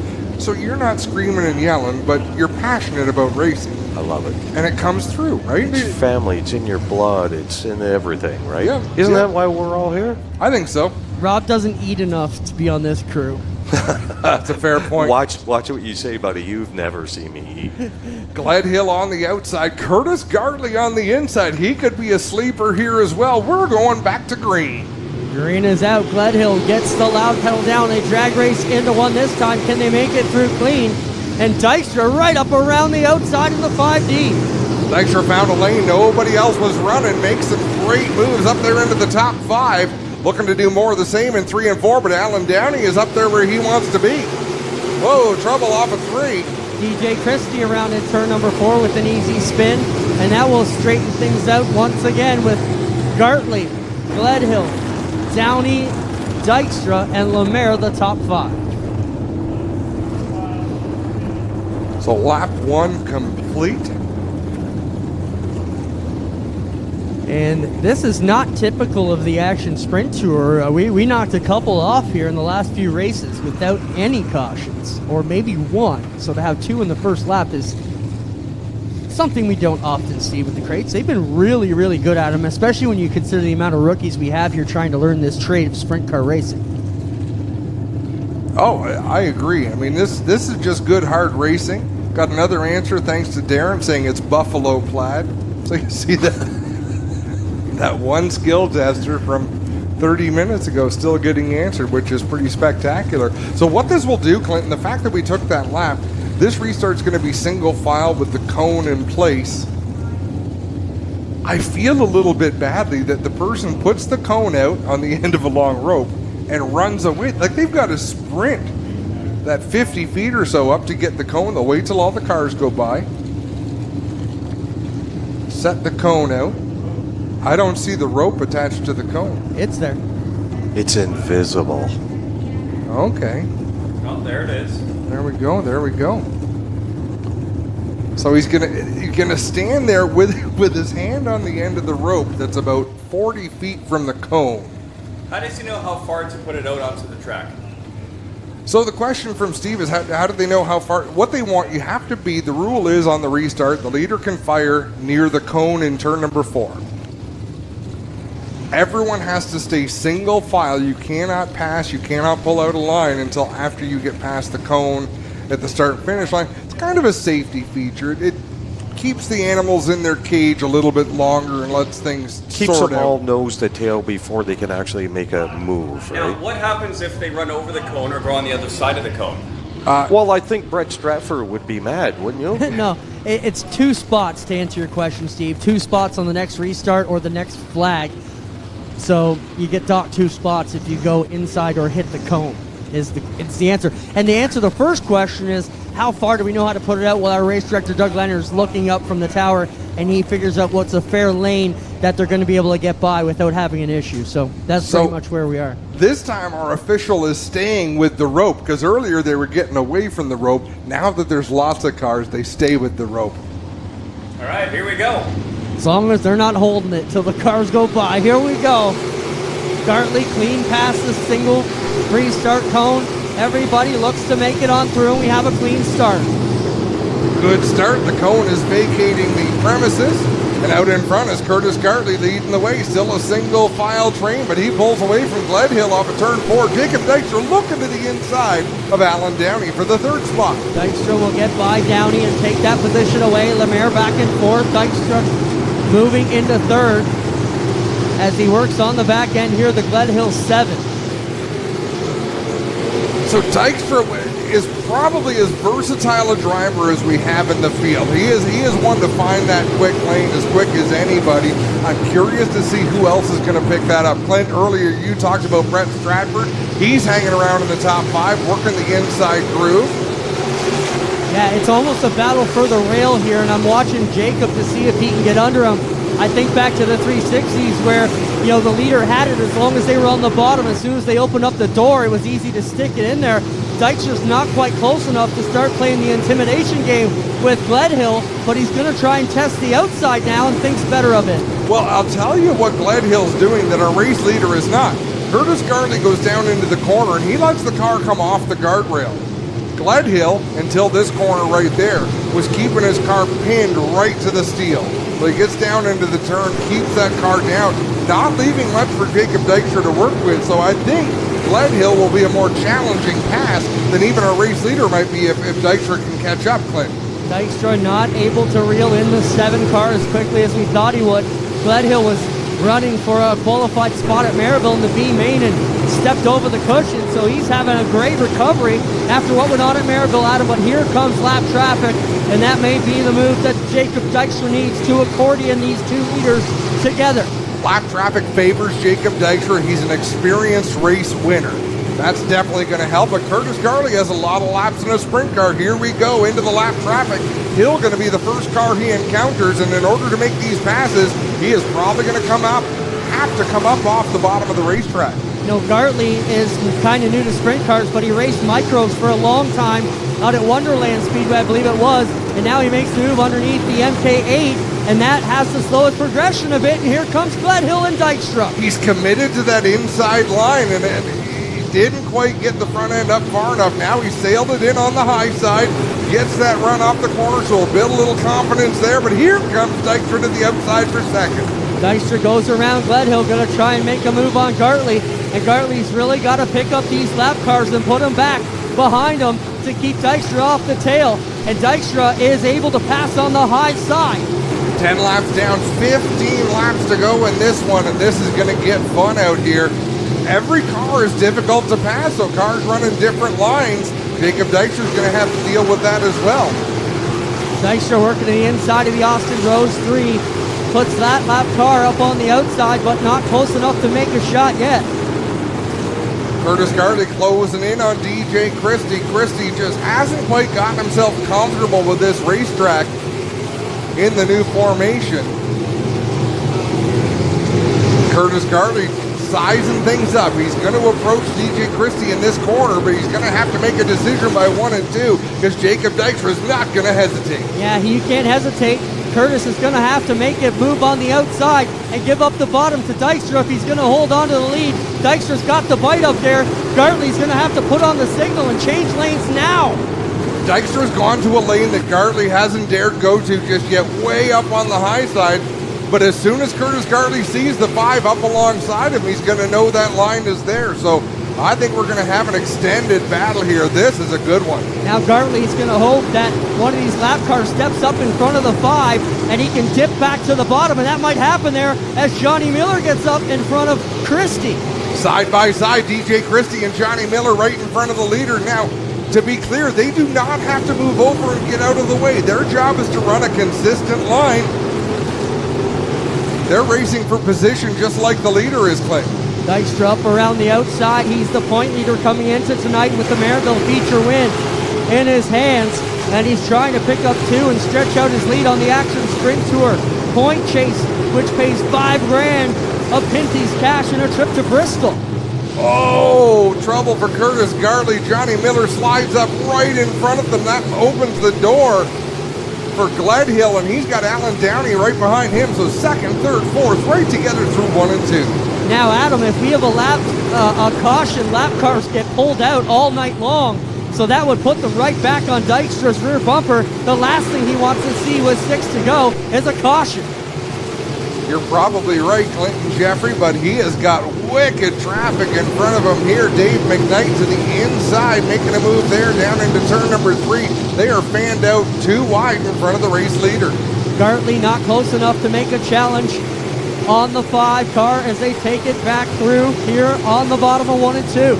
you're not screaming and yelling, but you're passionate about racing. I love it. And it comes through, right? It's family. It's in your blood. It's in everything, right? Yeah. Isn't that why we're all here? I think so. Rob doesn't eat enough to be on this crew. That's a fair point. Watch what you say, buddy. You've never seen me eat. Gledhill on the outside, Curtis Gardley on the inside. He could be a sleeper here as well. We're going back to green. Green is out. Gledhill gets the loud pedal down. A drag race into one this time. Can they make it through clean? And Dykstra right up around the outside in the 5D. Dykstra found a lane nobody else was running. Makes some great moves up there into the top 5. Looking to do more of the same in 3 and 4, but Alan Downey is up there where he wants to be. Whoa, trouble off of 3. DJ Christie around in turn number 4 with an easy spin, and that will straighten things out once again with Gartley, Gledhill, Downey, Dykstra, and Lemaire the top 5. So lap 1 complete. And this is not typical of the Action Sprint Tour. We knocked a couple off here in the last few races without any cautions, or maybe one. So to have 2 in the first lap is something we don't often see with the crates. They've been really, really good at them, especially when you consider the amount of rookies we have here trying to learn this trade of sprint car racing. Oh, I agree. I mean, this is just good, hard racing. Got another answer thanks to Darren saying it's Buffalo Plaid. So you see that one skill tester from 30 minutes ago still getting answered, which is pretty spectacular. So what this will do, Clinton, the fact that we took that lap, this restart's going to be single file with the cone in place. I feel a little bit badly that the person puts the cone out on the end of a long rope and runs away. Like, they've got to sprint that 50 feet or so up to get the cone. They'll wait till all the cars go by, set the cone out. I don't see the rope attached to the cone. It's there. It's invisible. Okay. Oh, there it is. There we go. There we go. So he's gonna stand there with his hand on the end of the rope that's about 40 feet from the cone. How does he know how far to put it out onto the track? So the question from Steve is how do they know how far? What they want, you have to be, the rule is on the restart, the leader can fire near the cone in turn number 4. Everyone has to stay single file. You cannot pass, you cannot pull out a line until after you get past the cone at the start and finish line. It's kind of a safety feature. It keeps the animals in their cage a little bit longer and lets things Keeps sort them out. all nose to tail before they can actually make a move, right? Now, what happens if they run over the cone or go on the other side of the cone? Well, I think Brett Stratford would be mad, wouldn't you? No, it's 2 spots to answer your question, Steve. 2 spots on the next restart or the next flag. So you get docked 2 spots if you go inside or hit the cone. It's the answer. And the answer to the first question is, how far do we know how to put it out? Well, our race director, Doug Leonard, is looking up from the tower, and he figures out what's a fair lane that they're going to be able to get by without having an issue. So that's pretty much where we are. This time our official is staying with the rope, because earlier they were getting away from the rope. Now that there's lots of cars, they stay with the rope. All right, here we go. As long as they're not holding it till the cars go by. Here we go. Gartley clean past the single restart cone. Everybody looks to make it on through. We have a clean start. Good start. The cone is vacating the premises. And out in front is Curtis Gartley leading the way. Still a single file train, but he pulls away from Gledhill off of turn 4. Jacob Dykstra looking to the inside of Alan Downey for the 3rd spot. Dykstra will get by Downey and take that position away. Lemaire back and forth. Dykstra moving into 3rd as he works on the back end here, the Gledhill 7. So Dykstra is probably as versatile a driver as we have in the field. He is one to find that quick lane as quick as anybody. I'm curious to see who else is going to pick that up. Clint, earlier you talked about Brett Stratford. He's hanging around in the top 5, working the inside groove. Yeah, it's almost a battle for the rail here, and I'm watching Jacob to see if he can get under him. I think back to the 360s where, the leader had it as long as they were on the bottom. As soon as they opened up the door, it was easy to stick it in there. Dykstra's not quite close enough to start playing the intimidation game with Gledhill, but he's going to try and test the outside now and thinks better of it. Well, I'll tell you what Gledhill's doing that our race leader is not. Curtis Gartley goes down into the corner, and he lets the car come off the guardrail. Gledhill, until this corner right there, was keeping his car pinned right to the steel. So he gets down into the turn, keeps that car down, not leaving much for Jacob Dykstra to work with. So I think Gledhill will be a more challenging pass than even our race leader might be if Dykstra can catch up, Clint. Dykstra not able to reel in the 7 car as quickly as we thought he would. Gledhill was running for a qualified spot at Maryville in the B main and stepped over the cushion, so he's having a great recovery after what went on at Maryville, Adam. But here comes lap traffic, and that may be the move that Jacob Dykstra needs to accordion these two leaders together. Lap traffic favors Jacob Dykstra. He's an experienced race winner. That's definitely going to help, but Curtis Garley has a lot of laps in a sprint car. Here we go into the lap traffic. Hill going to be the first car he encounters, and in order to make these passes, he is probably going to have to come up off the bottom of the racetrack. You know, Gartley is kind of new to sprint cars, but he raced micros for a long time out at Wonderland Speedway, I believe it was, and now he makes the move underneath the MK8, and that has to slow his progression a bit, and here comes Gledhill and Dykstra. He's committed to that inside line, and he didn't quite get the front end up far enough. Now he sailed it in on the high side, gets that run off the corner, so he'll build a little confidence there, but here comes Dykstra to the outside for second. Dykstra goes around Gledhill, going to try and make a move on Gartley, and Gartley's really got to pick up these lap cars and put them back behind him to keep Dykstra off the tail, and Dykstra is able to pass on the high side. 10 laps down, 15 laps to go in this one, and this is going to get fun out here. Every car is difficult to pass, so cars running different lines. Jacob Dykstra is going to have to deal with that as well. Dykstra working to the inside of the Austin Rose 3. Puts that lap car up on the outside, but not close enough to make a shot yet. Curtis Garley closing in on DJ Christie. Christie just hasn't quite gotten himself comfortable with this racetrack in the new formation. Curtis Garley sizing things up. He's going to approach DJ Christie in this corner, but he's going to have to make a decision by 1 and 2 because Jacob Dykstra is not going to hesitate. Yeah, he can't hesitate. Curtis is going to have to make a move on the outside and give up the bottom to Dykstra if he's going to hold on to the lead. Dykstra's got the bite up there. Gartley's going to have to put on the signal and change lanes now. Dykstra's gone to a lane that Gartley hasn't dared go to just yet, way up on the high side. But as soon as Curtis Gartley sees the 5 up alongside him, he's going to know that line is there. So I think we're going to have an extended battle here. This is a good one. Now Gartley's going to hope that one of these lap cars steps up in front of the 5 and he can dip back to the bottom, and that might happen there as Johnny Miller gets up in front of Christie. Side by side, DJ Christie and Johnny Miller right in front of the leader. Now, to be clear, they do not have to move over and get out of the way. Their job is to run a consistent line. They're racing for position just like the leader is, Clay. Dykstra up around the outside. He's the point leader coming into tonight with the Maryville feature win in his hands. And he's trying to pick up 2 and stretch out his lead on the Action Sprint Tour point chase, which pays $5 grand of Pinty's cash and a trip to Bristol. Oh, trouble for Curtis Gartley. Johnny Miller slides up right in front of them. That opens the door for Gledhill, and he's got Alan Downey right behind him. So second, third, fourth, right together through 1 and 2. Now, Adam, if we have a caution, lap cars get pulled out all night long. So that would put them right back on Dykstra's rear bumper. The last thing he wants to see with 6 to go is a caution. You're probably right, Clinton Jeffrey, but he has got wicked traffic in front of him here. Dave McKnight to the inside, making a move there down into turn number 3. They are fanned out 2 wide in front of the race leader. Gartley not close enough to make a challenge on the 5 car as they take it back through here on the bottom of 1 and 2.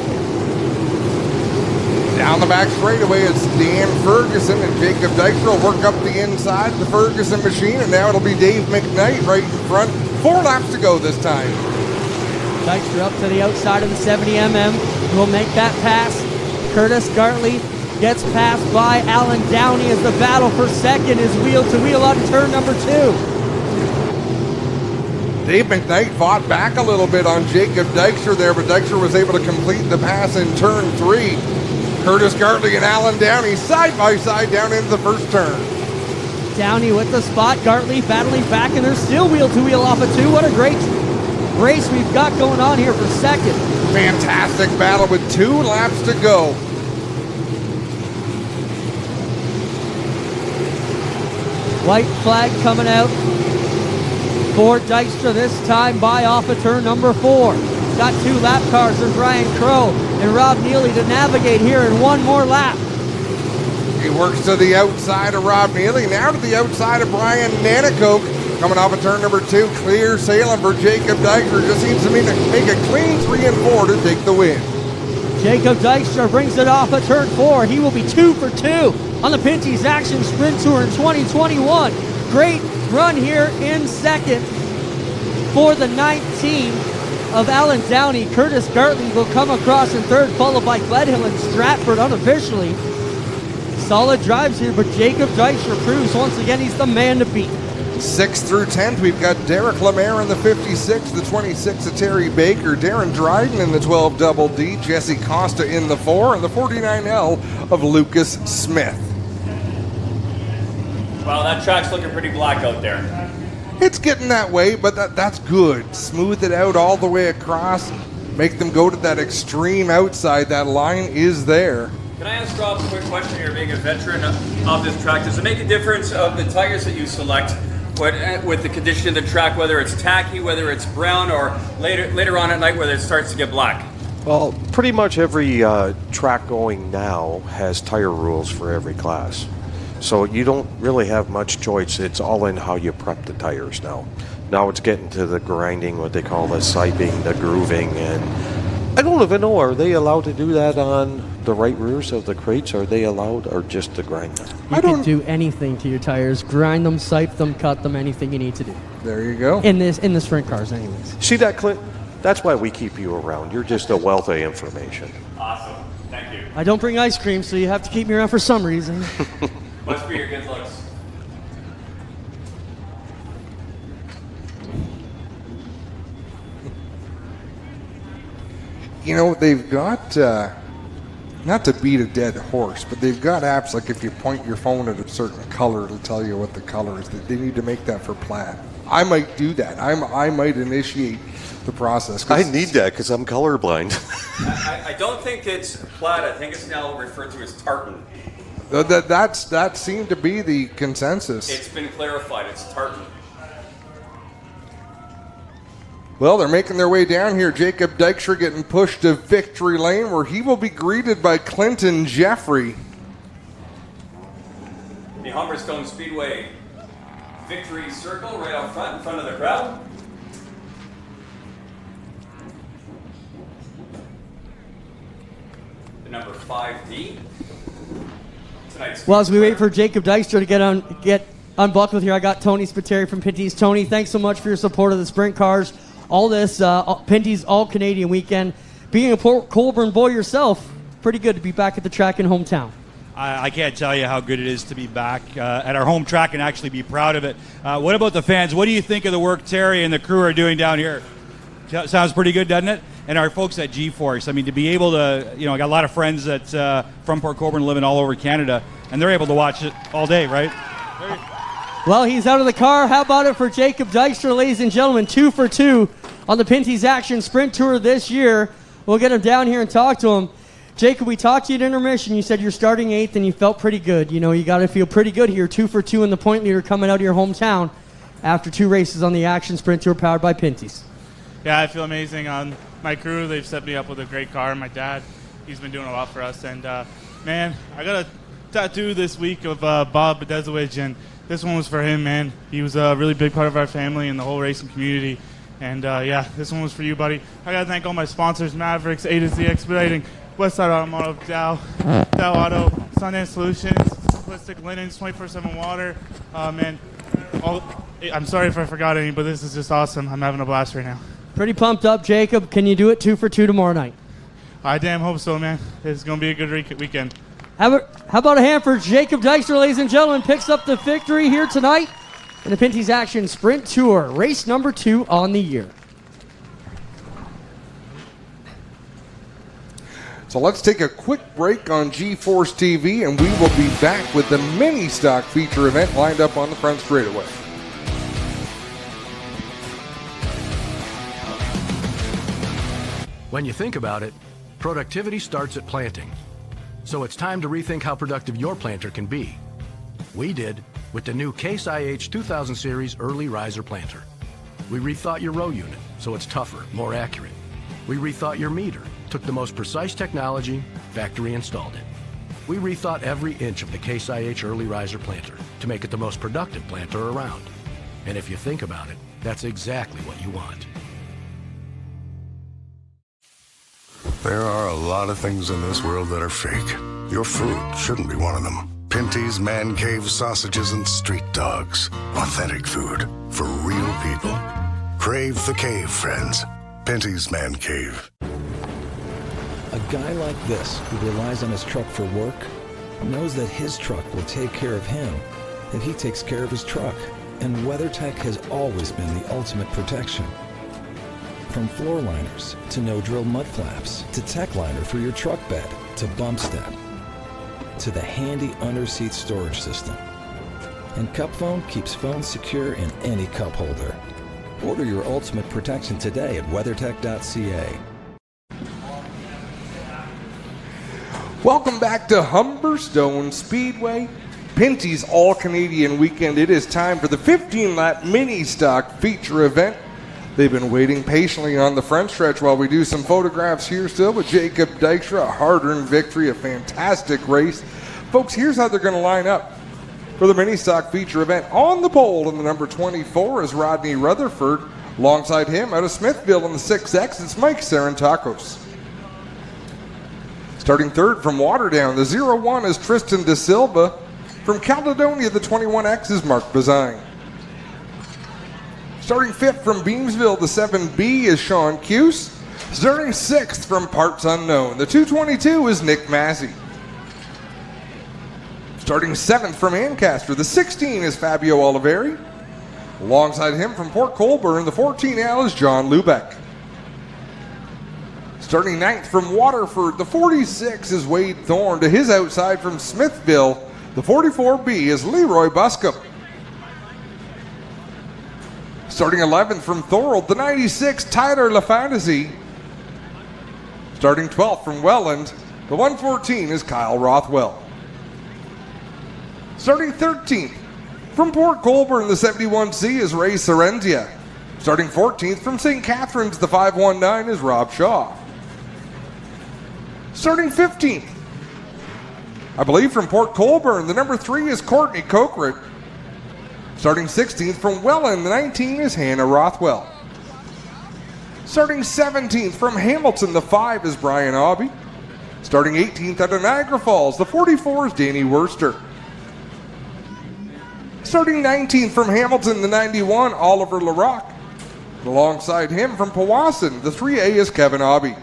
Down the back straightaway, it's Dan Ferguson, and Jacob Dykstra will work up the inside of the Ferguson machine, and now it'll be Dave McKnight right in front. 4 laps to go this time. Dykstra up to the outside of the 70mm. Will make that pass. Curtis Gartley gets passed by Alan Downey as the battle for second is wheel to wheel on turn number 2. Dave McKnight fought back a little bit on Jacob Dykstra there, but Dykstra was able to complete the pass in turn 3. Curtis Gartley and Alan Downey side by side down into the first turn. Downey with the spot, Gartley battling back, and they're still wheel to wheel off of 2. What a great race we've got going on here for second. Fantastic battle with 2 laps to go. White flag coming out for Dykstra, this time by off of turn number 4. Got 2 lap cars for Brian Crow and Rob Neely to navigate here in one more lap. He works to the outside of Rob Neely, now to the outside of Brian Nanakoke. Coming off of turn number 2, clear sailing for Jacob Dykstra. Just seems to me to make a clean 3 and 4 to take the win. Jacob Dykstra brings it off of turn 4. He will be 2 for 2 on the Pinty's Action Sprint Tour in 2021. Great run here in second for the 19 of Alan Downey. Curtis Gartley will come across in third, followed by Gledhill and Stratford unofficially. Solid drives here, but Jacob Dykstra proves once again he's the man to beat. 6th through 10th, we've got Derek Lemaire in the 56, the 26 of Terry Baker, Darren Dryden in the 12 double D, Jesse Costa in the 4, and the 49L of Lucas Smith. Wow, that track's looking pretty black out there. It's getting that way, but that's good. Smooth it out all the way across, make them go to that extreme outside. That line is there. Can I ask Rob a quick question here, being a veteran of this track? Does it make a difference of the tires that you select with the condition of the track, whether it's tacky, whether it's brown, or later on at night, whether it starts to get black? Well, pretty much every track going now has tire rules for every class. So you don't really have much choice. It's all in how you prep the tires now. Now it's getting to the grinding, what they call the siping, the grooving, and I don't even know, are they allowed to do that on the right rears of the crates? Are they allowed, or just to grind them? You can do anything to your tires. Grind them, sipe them, cut them, anything you need to do. There you go. In the sprint cars anyways. See that, Clint? That's why we keep you around. You're just a wealth of information. Awesome. Thank you. I don't bring ice cream, so you have to keep me around for some reason. Must be your good looks. You know, they've got, not to beat a dead horse, but they've got apps like if you point your phone at a certain color, it'll tell you what the color is. They need to make that for plaid. I might do that. I might initiate the process. I need that because I'm colorblind. I don't think it's plaid. I think it's now referred to as tartan. That seemed to be the consensus. It's been clarified. It's tartan. Well, they're making their way down here. Jacob Dykstra getting pushed to victory lane, where he will be greeted by Clinton Jeffrey. The Humberstone Speedway victory circle right out front, in front of the crowd. The number 5D. Well, as we wait for Jacob Dykstra to get unbuckled here, I got Tony Spiteri from Pinty's. Tony, thanks so much for your support of the sprint cars. All this Pinty's All-Canadian weekend. Being a Port Colborne boy yourself, pretty good to be back at the track in hometown. I can't tell you how good it is to be back at our home track and actually be proud of it. What about the fans? What do you think of the work Terry and the crew are doing down here? Sounds pretty good, doesn't it? And our folks at G-Force, I mean, to be able to, I got a lot of friends that from Port Colborne living all over Canada, and they're able to watch it all day, right? Well, he's out of the car. How about it for Jacob Dykstra, ladies and gentlemen? 2 for 2 on the Pinty's Action Sprint Tour this year. We'll get him down here and talk to him. Jacob, we talked to you at intermission. You said you're starting 8th and you felt pretty good. You got to feel pretty good here. 2 for 2 in the point leader coming out of your hometown after 2 races on the Action Sprint Tour powered by Pinty's. Yeah, I feel amazing. My crew, they've set me up with a great car. My dad, he's been doing a lot for us. And, man, I got a tattoo this week of Bob Bedezowicz, and this one was for him, man. He was a really big part of our family and the whole racing community. And, yeah, this one was for you, buddy. I got to thank all my sponsors, Mavericks, A to Z Expediting, Westside Automotive, Dow Auto, Sundance Solutions, Simplistic Linens, 24/7 Water. Man, I'm sorry if I forgot any, but this is just awesome. I'm having a blast right now. Pretty pumped up, Jacob. Can you do it 2 for 2 tomorrow night? I damn hope so, man. It's going to be a good weekend. How about a hand for Jacob Dykstra, ladies and gentlemen, picks up the victory here tonight in the Pinty's Action Sprint Tour, race number 2 on the year. So let's take a quick break on G-Force TV, and we will be back with the mini stock feature event lined up on the front straightaway. When you think about it, productivity starts at planting. So it's time to rethink how productive your planter can be. We did with the new Case IH 2000 Series Early Riser Planter. We rethought your row unit so it's tougher, more accurate. We rethought your meter, took the most precise technology, factory installed it. We rethought every inch of the Case IH early riser planter to make it the most productive planter around. And if you think about it, that's exactly what you want. There are a lot of things in this world that are fake. Your food shouldn't be one of them. Pinty's Man Cave sausages and street dogs. Authentic food for real people. Crave the cave, friends. Pinty's Man Cave. A guy like this, who relies on his truck for work, knows that his truck will take care of him if he takes care of his truck. And WeatherTech has always been the ultimate protection. From floor liners to no-drill mud flaps to tech liner for your truck bed to bump step to the handy under-seat storage system. And Cup Phone keeps phones secure in any cup holder. Order your ultimate protection today at weathertech.ca. Welcome back to Humberstone Speedway, Pinty's All-Canadian Weekend. It is time for the 15-lap mini stock feature event. They've been waiting patiently on the front stretch while we do some photographs here still with Jacob Dykstra, a hard-earned victory, a fantastic race. Folks, here's how they're going to line up for the mini stock feature event. On the pole in the number 24 is Rodney Rutherford. Alongside him out of Smithville in the 6X, it's Mike Sarantakos. Starting third from Waterdown, the 01 is Tristan De Silva. From Caledonia, the 21X is Mark Bazine. Starting fifth from Beamsville, the 7B is Sean Cuse. Starting sixth from Parts Unknown, the 222 is Nick Massey. Starting seventh from Ancaster, the 16 is Fabio Oliveri. Alongside him from Port Colborne, the 14L is John Lubeck. Starting ninth from Waterford, the 46 is Wade Thorne. To his outside from Smithville, the 44B is Leroy Buscombe. Starting 11th from Thorold, the 96, Tyler LaFantasy. Starting 12th from Welland, the 114 is Kyle Rothwell. Starting 13th from Port Colborne, the 71C is Ray Serentia. Starting 14th from St. Catharines, the 519 is Rob Shaw. Starting 15th, I believe from Port Colborne, the number 3 is Courtney Cochran. Starting 16th from Welland, the 19 is Hannah Rothwell. Starting 17th from Hamilton, the 5 is Brian Aubie. Starting 18th out of Niagara Falls, the 44 is Danny Worster. Starting 19th from Hamilton, the 91, Oliver LaRocque. Alongside him from Powassan, the 3A is Kevin Aubie.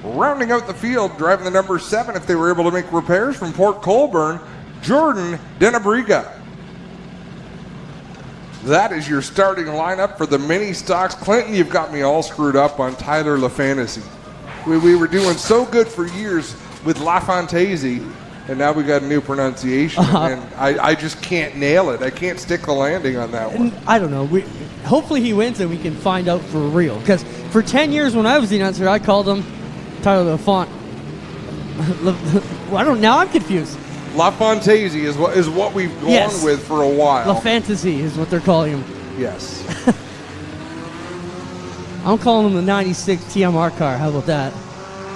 Rounding out the field, driving the number 7 if they were able to make repairs from Port Colborne, Jordan Denabriga. That is your starting lineup for the mini stocks. Clinton, you've got me all screwed up on Tyler LaFantasy. We were doing so good for years with LaFantasi, and now we got a new pronunciation, and I just can't nail it. I can't stick the landing on that one. I don't know. Hopefully he wins and we can find out for real. Because for 10 years when I was the announcer, I called him Tyler LaFont. Now I'm confused. LaFantasi is what we've gone with for a while. LaFantasy is what they're calling him. Yes. I'm calling him the 96 TMR car. How about that?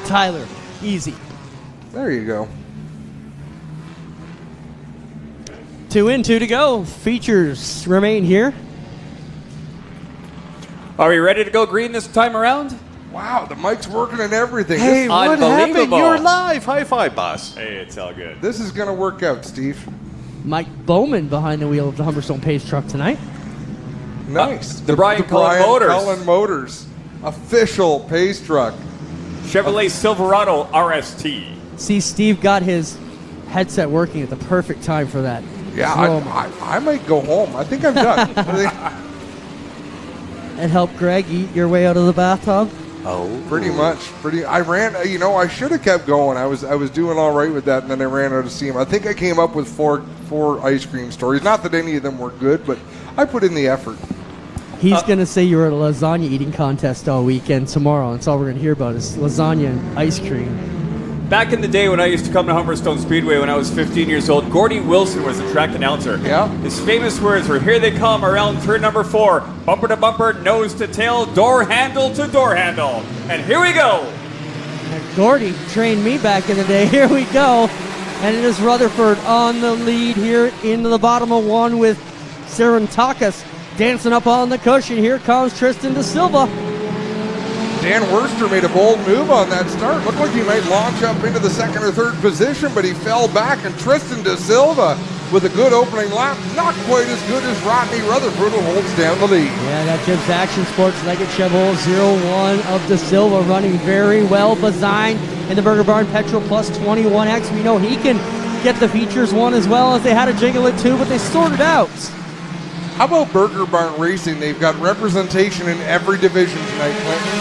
Tyler. Easy. There you go. 2 in, 2 to go. Features remain here. Are we ready to go green this time around? Wow, the mic's working and everything. Hey, what happened? You're live. High five, boss. Hey, it's all good. This is going to work out, Steve. Mike Bowman behind the wheel of the Humberstone Pace truck tonight. Nice. The Brian Cullen Motors. Official Pace truck. Chevrolet Silverado RST. See, Steve got his headset working at the perfect time for that. Yeah, I might go home. I think I'm done. And help Greg eat your way out of the bathtub? Oh, pretty much. I ran. I should have kept going. I was doing all right with that, and then I ran out of steam. I think I came up with four ice cream stories. Not that any of them were good, but I put in the effort. He's going to say you were at a lasagna eating contest all weekend tomorrow. That's all we're going to hear about is lasagna and ice cream. Back in the day when I used to come to Humberstone Speedway when I was 15 years old, Gordy Wilson was the track announcer. Yeah. His famous words were, "Here they come around turn number 4. Bumper to bumper, nose to tail, door handle to door handle." And here we go. Gordy trained me back in the day. Here we go. And it is Rutherford on the lead here into the bottom of 1 with Serentakis dancing up on the cushion. Here comes Tristan Da Silva. Dan Worster made a bold move on that start. Looked like he might launch up into the 2nd or 3rd position, but he fell back, and Tristan Da Silva with a good opening lap. Not quite as good as Rodney Rutherford, who holds down the lead. Yeah, that Gibbs Action Sports Leggett Chevrolet 01 of Da Silva running very well. Bazine in the Burger Barn Petrol Plus 21X. We know he can get the features one as well, as they had to jiggle it too, but they sorted out. How about Burger Barn Racing? They've got representation in every division tonight, Clinton.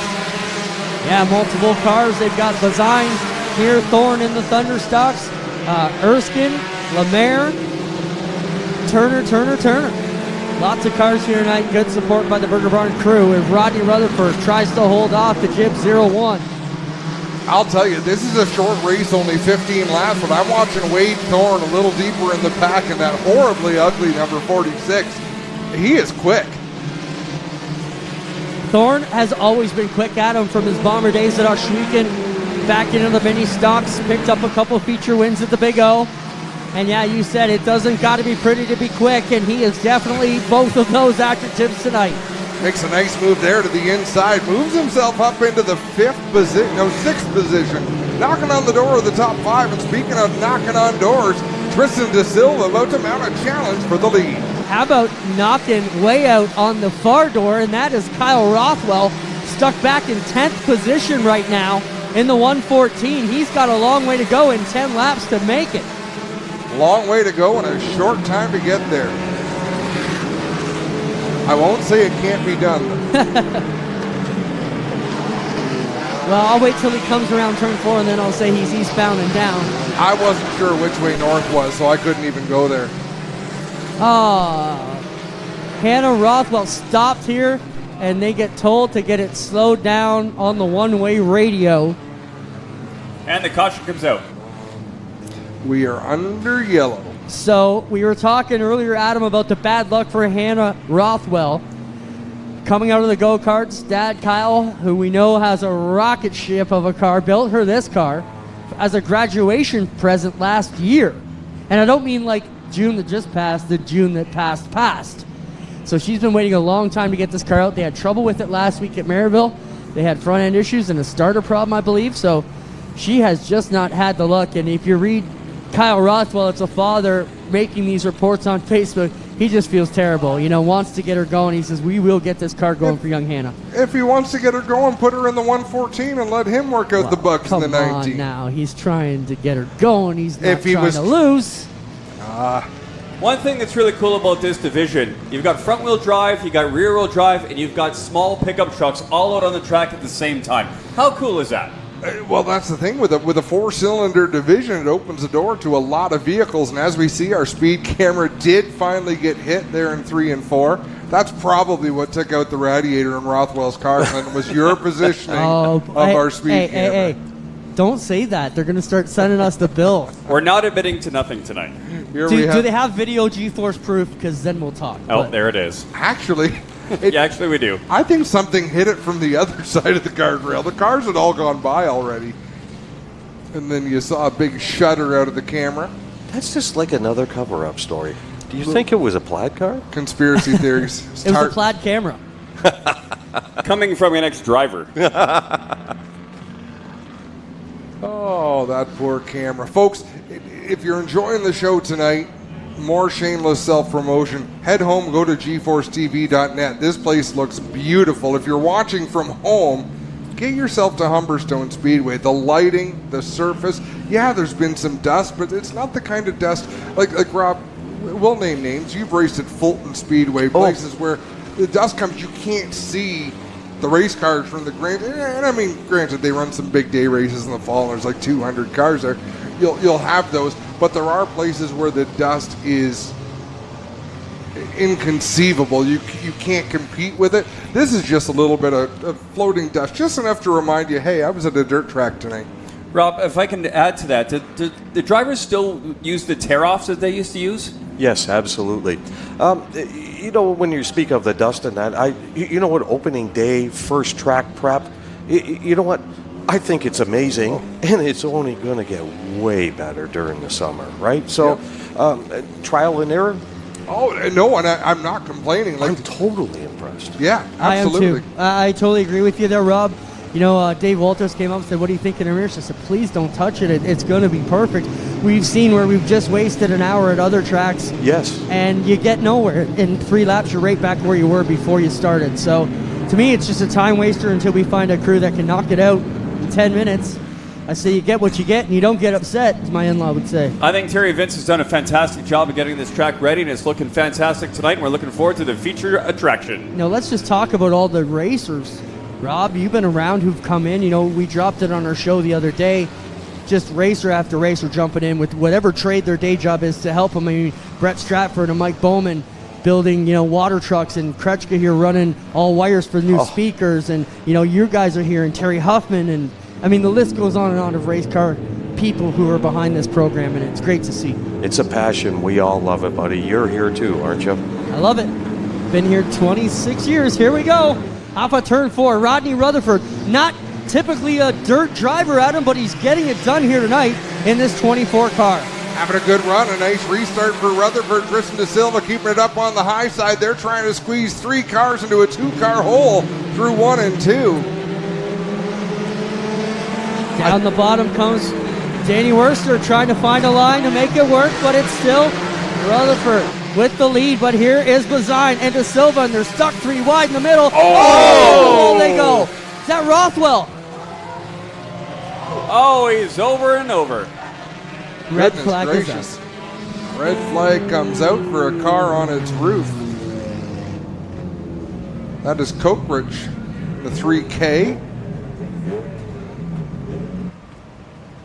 Yeah, multiple cars. They've got Bazine here, Thorne in the Thunderstocks, Erskine, Lemaire, Turner. Lots of cars here tonight. Good support by the Burger Barn crew. And Rodney Rutherford tries to hold off the Jib 01. I'll tell you, this is a short race, only 15 laps, but I'm watching Wade Thorne a little deeper in the pack in that horribly ugly number 46. He is quick. Thorne has always been quick at him from his bomber days at Oshwegan. Back into the mini stocks, picked up a couple feature wins at the Big O. And yeah, you said it doesn't got to be pretty to be quick, and he is definitely both of those adjectives tonight. Makes a nice move there to the inside, moves himself up into the 6th position, knocking on the door of the top 5. And speaking of knocking on doors, Tristan Da Silva about to mount a challenge for the lead. How about knocking way out on the far door, and that is Kyle Rothwell, stuck back in 10th position right now in the 114. He's got a long way to go in 10 laps to make it. Long way to go and a short time to get there. I won't say it can't be done. Well, I'll wait till he comes around turn 4, and then I'll say he's eastbound and down. I wasn't sure which way north was, so I couldn't even go there. Hannah Rothwell stopped here, and they get told to get it slowed down on the one-way radio. And the caution comes out. We are under yellow. So we were talking earlier, Adam, about the bad luck for Hannah Rothwell. Coming out of the go-karts, Dad Kyle, who we know has a rocket ship of a car, built her this car as a graduation present last year. And I don't mean like June that just passed, the June that passed. So she's been waiting a long time to get this car out. They had trouble with it last week at Maryville. They had front-end issues and a starter problem, I believe. So she has just not had the luck. And if you read Kyle Rothwell, it's a father making these reports on Facebook. He just feels terrible, wants to get her going. He says, we will get this car going for young Hannah. If he wants to get her going, put her in the 114 and let him work out the bugs in the 19. Come on now. He's trying to get her going. He's not trying to lose. One thing that's really cool about this division, you've got front-wheel drive, you've got rear-wheel drive, and you've got small pickup trucks all out on the track at the same time. How cool is that? Well, that's the thing with a four-cylinder division. It opens the door to a lot of vehicles, and as we see, our speed camera did finally get hit there in 3 and 4. That's probably what took out the radiator in Rothwell's car, and was your positioning of our speed camera. Hey, don't say that. They're going to start sending us the bill. We're not admitting to nothing tonight. Do they have video G-force proof? Because then we'll talk. Oh, there it is. Actually... yeah, actually we do. I think something hit it from the other side of the guardrail. The cars had all gone by already. And then you saw a big shudder out of the camera. That's just like another cover-up story. Do you think it was a plaid car? Conspiracy theories. It was a plaid camera. Coming from an ex-driver. Oh, that poor camera. Folks, if you're enjoying the show tonight, more shameless self-promotion, head home, go to GeForceTV.net. This place looks beautiful. If you're watching from home, get yourself to Humberstone Speedway. The lighting, the surface, yeah, there's been some dust, but it's not the kind of dust, like Rob, we'll name names. You've raced at Fulton Speedway, places where the dust comes, you can't see the race cars from the and I mean, granted, they run some big day races in the fall, and there's like 200 cars there. You'll have those, but there are places where the dust is inconceivable. You can't compete with it. This is just a little bit of floating dust, just enough to remind you, hey, I was at a dirt track tonight. Rob, if I can add to that, do the drivers still use the tear-offs that they used to use? Yes, absolutely. When you speak of the dust and that, you know what, opening day, first track prep, you know what, I think it's amazing, and it's only going to get way better during the summer, right? So, trial and error. Oh, no, and I'm not complaining. I'm totally impressed. Yeah, absolutely. I am too. I totally agree with you there, Rob. Dave Walters came up and said, what do you think in the rear? I said, please don't touch it. It's going to be perfect. We've seen where we've just wasted an hour at other tracks. Yes. And you get nowhere. In 3 laps, you're right back where you were before you started. So, to me, it's just a time waster until we find a crew that can knock it out in 10 minutes. I say you get what you get, and you don't get upset, as my in-law would say. I think Terry Vince has done a fantastic job of getting this track ready, and it's looking fantastic tonight, and we're looking forward to the feature attraction. Let's just talk about all the racers. Rob, you've been around who've come in. We dropped it on our show the other day. Just racer after racer jumping in with whatever trade their day job is to help them. I mean, Brett Stratford and Mike Bowman building, water trucks, and Kretschka here running all wires for new speakers. And, you guys are here, and Terry Huffman. And, I mean, the list goes on and on of race car people who are behind this program, and it's great to see. It's a passion. We all love it, buddy. You're here too, aren't you? I love it. Been here 26 years. Here we go. Off of turn 4, Rodney Rutherford. Not typically a dirt driver, Adam, but he's getting it done here tonight in this 24 car. Having a good run, a nice restart for Rutherford. Tristan De Silva keeping it up on the high side. They're trying to squeeze 3 cars into a 2-car hole through 1 and 2. Down the bottom comes Danny Worster trying to find a line to make it work, but it's still Rutherford with the lead. But here is Bazine and De Silva, and they're stuck 3 wide in the middle. Oh, they go. Is that Rothwell? Oh, he's over and over. Red Goodness flag gracious. is up. Red flag comes out for a car on its roof. That is Cokeridge, the 3K.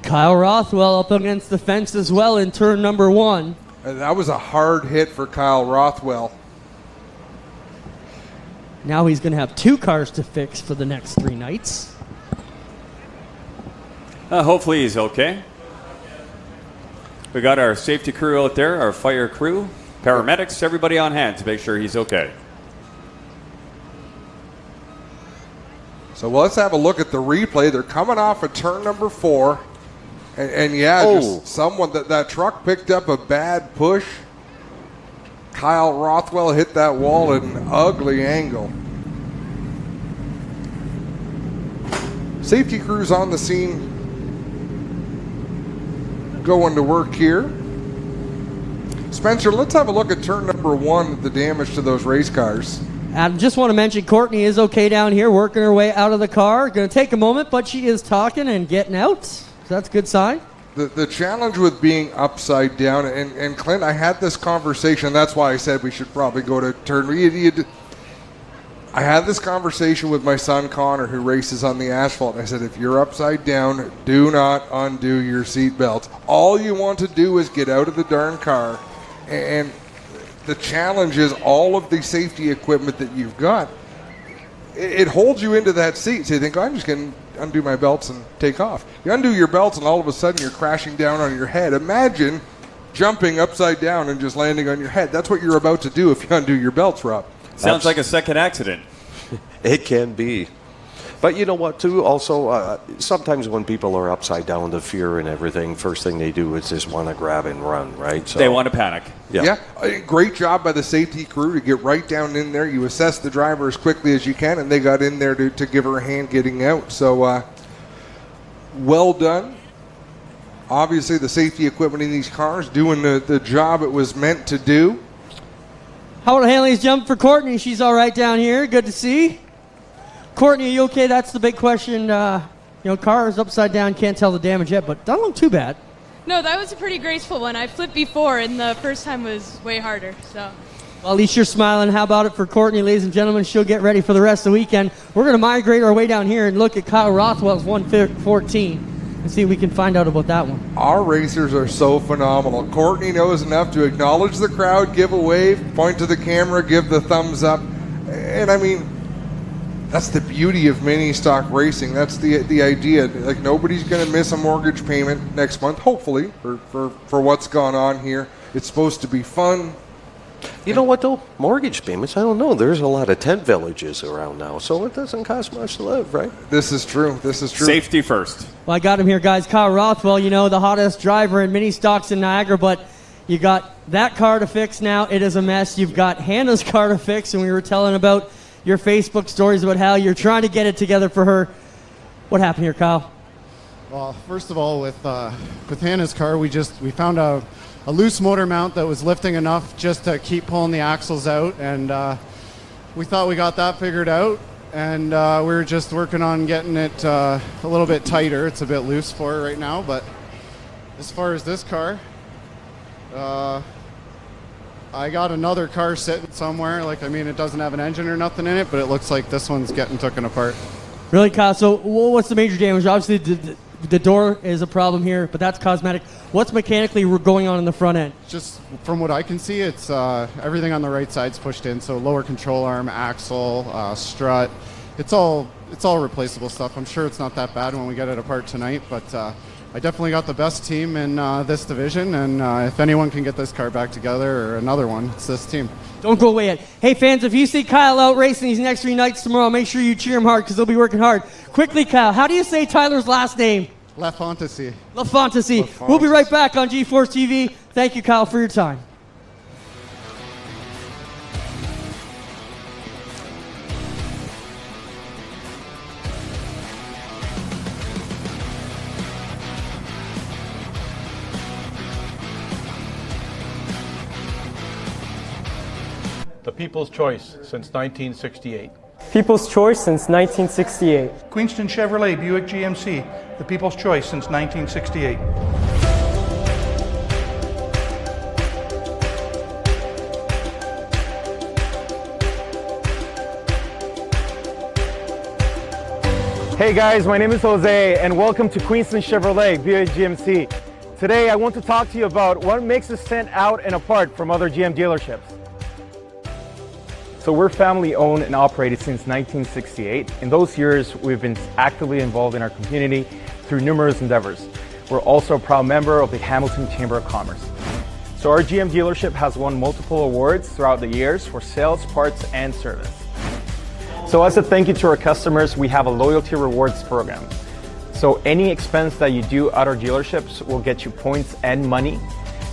Kyle Rothwell up against the fence as well in turn number 1. And that was a hard hit for Kyle Rothwell. Now he's going to have 2 cars to fix for the next 3 nights. Hopefully he's okay. We got our safety crew out there, our fire crew, paramedics, everybody on hand to make sure he's okay. So let's have a look at the replay. They're coming off of turn number 4. And just someone, that truck picked up a bad push. Kyle Rothwell hit that wall at an ugly angle. Safety crews on the scene going to work here. Spencer, let's have a look at turn number 1, the damage to those race cars. I just want to mention Courtney is okay down here, working her way out of the car. Going to take a moment, but she is talking and getting out. So that's a good sign. The challenge with being upside down, and Clint, I had this conversation. That's why I said we should probably go to turn. I had this conversation with my son Connor, who races on the asphalt. I said, if you're upside down, do not undo your seatbelt. All you want to do is get out of the darn car. And the challenge is all of the safety equipment that you've got, it holds you into that seat. So you think, I'm just going to undo my belts and take off. You undo your belts and all of a sudden you're crashing down on your head. Imagine jumping upside down and just landing on your head. That's what you're about to do if you undo your belts, Rob. Sounds like a second accident. It can be. But you know what, too? Also, sometimes when people are upside down, the fear and everything, first thing they do is just want to grab and run, right? So they want to panic. Yeah. Great job by the safety crew to get right down in there. You assess the driver as quickly as you can, and they got in there to give her a hand getting out. So, well done. Obviously, the safety equipment in these cars doing the job it was meant to do. Howard Hanley's jump for Courtney. She's all right down here. Good to see. Courtney, are you okay? That's the big question. Car is upside down. Can't tell the damage yet, but doesn't look too bad. No, that was a pretty graceful one. I flipped before, and the first time was way harder. So. Well, at least you're smiling. How about it for Courtney, ladies and gentlemen? She'll get ready for the rest of the weekend. We're going to migrate our way down here and look at Kyle Rothwell's 114 and see if we can find out about that one. Our racers are so phenomenal. Courtney knows enough to acknowledge the crowd, give a wave, point to the camera, give the thumbs up. And I mean, That's the beauty of mini stock racing. That's the idea. Like, nobody's going to miss a mortgage payment next month, hopefully, for what's gone on here. It's supposed to be fun. You know what, though? Mortgage payments, I don't know. There's a lot of tent villages around now, so it doesn't cost much to live, right? This is true. Safety first. Well, I got him here, guys. Kyle Rothwell, the hottest driver in mini stocks in Niagara, but you got that car to fix now. It is a mess. You've got Hannah's car to fix, and we were telling about your Facebook stories about how you're trying to get it together for her. What happened here, Kyle? Well, first of all, with Hannah's car, we found a loose motor mount that was lifting enough just to keep pulling the axles out, and we thought we got that figured out, and we were just working on getting it a little bit tighter. It's a bit loose for her right now, but as far as this car, I got another car sitting somewhere. It doesn't have an engine or nothing in it, but it looks like this one's getting taken apart. Really, Kyle? So what's the major damage? Obviously, the door is a problem here, but that's cosmetic. What's mechanically going on in the front end? Just from what I can see, it's everything on the right side's pushed in. So lower control arm, axle, strut. It's all replaceable stuff. I'm sure it's not that bad when we get it apart tonight, but I definitely got the best team in this division, and if anyone can get this car back together or another one, it's this team. Don't go away yet. Hey, fans, if you see Kyle out racing these next 3 nights tomorrow, make sure you cheer him hard because they'll be working hard. Quickly, Kyle, how do you say Tyler's last name? LaFontaine. LaFontaine. We'll be right back on G-Force TV. Thank you, Kyle, for your time. The People's Choice since 1968. People's Choice since 1968. Queenston Chevrolet Buick GMC. The People's Choice since 1968. Hey guys, my name is Jose and welcome to Queenston Chevrolet Buick GMC. Today I want to talk to you about what makes us stand out and apart from other GM dealerships. So we're family owned and operated since 1968. In those years, we've been actively involved in our community through numerous endeavors. We're also a proud member of the Hamilton Chamber of Commerce. So our GM dealership has won multiple awards throughout the years for sales, parts, and service. So as a thank you to our customers, we have a loyalty rewards program. So any expense that you do at our dealerships will get you points and money.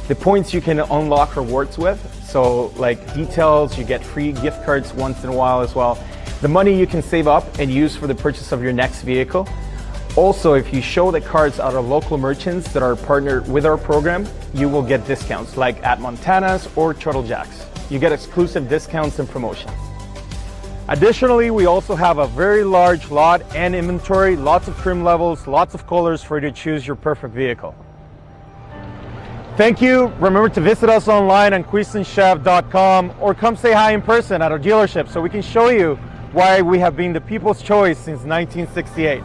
The points you can unlock rewards with, so like details, you get free gift cards once in a while as well. The money you can save up and use for the purchase of your next vehicle. Also, if you show the cards at our local merchants that are partnered with our program, you will get discounts like at Montana's or Turtle Jack's. You get exclusive discounts and promotions. Additionally, we also have a very large lot and inventory, lots of trim levels, lots of colors for you to choose your perfect vehicle. Thank you. Remember to visit us online on QueenstonChev.com or come say hi in person at our dealership so we can show you why we have been the people's choice since 1968.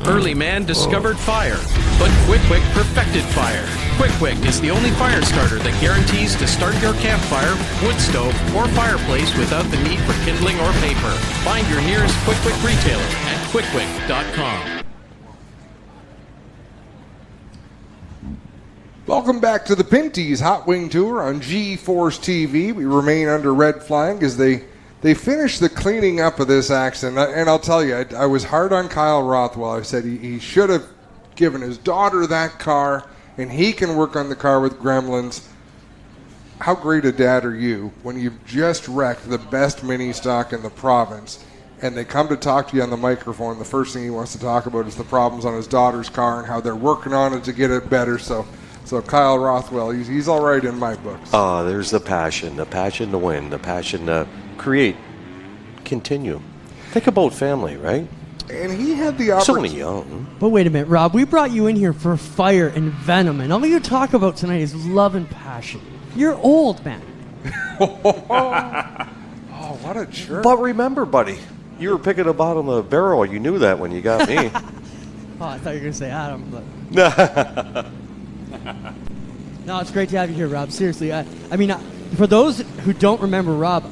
Early man discovered fire, but Quick Wick perfected fire. Quick Wick is the only fire starter that guarantees to start your campfire, wood stove, or fireplace without the need for kindling or paper. Find your nearest Quick Wick retailer at quickwick.com. Welcome back to the Pinty's Hot Wing Tour on G-Force TV. We remain under red flag as they finished the cleaning up of this accident. And I'll tell you, I was hard on Kyle Rothwell. I said he should have given his daughter that car, and he can work on the car with Gremlins. How great a dad are you when you've just wrecked the best mini stock in the province, and they come to talk to you on the microphone. The first thing he wants to talk about is the problems on his daughter's car and how they're working on it to get it better. So Kyle Rothwell, he's all right in my books. Oh, there's the passion to win, the passion to create, continue. Think about family, right? And he had the opportunity. He's only young. But wait a minute, Rob. We brought you in here for fire and venom, and all you talk about tonight is love and passion. You're old, man. Oh, what a jerk. But remember, buddy, you were picking the bottom of the barrel. You knew that when you got me. Oh, I thought you were going to say Adam. But No, it's great to have you here, Rob. Seriously, I mean, for those who don't remember Rob,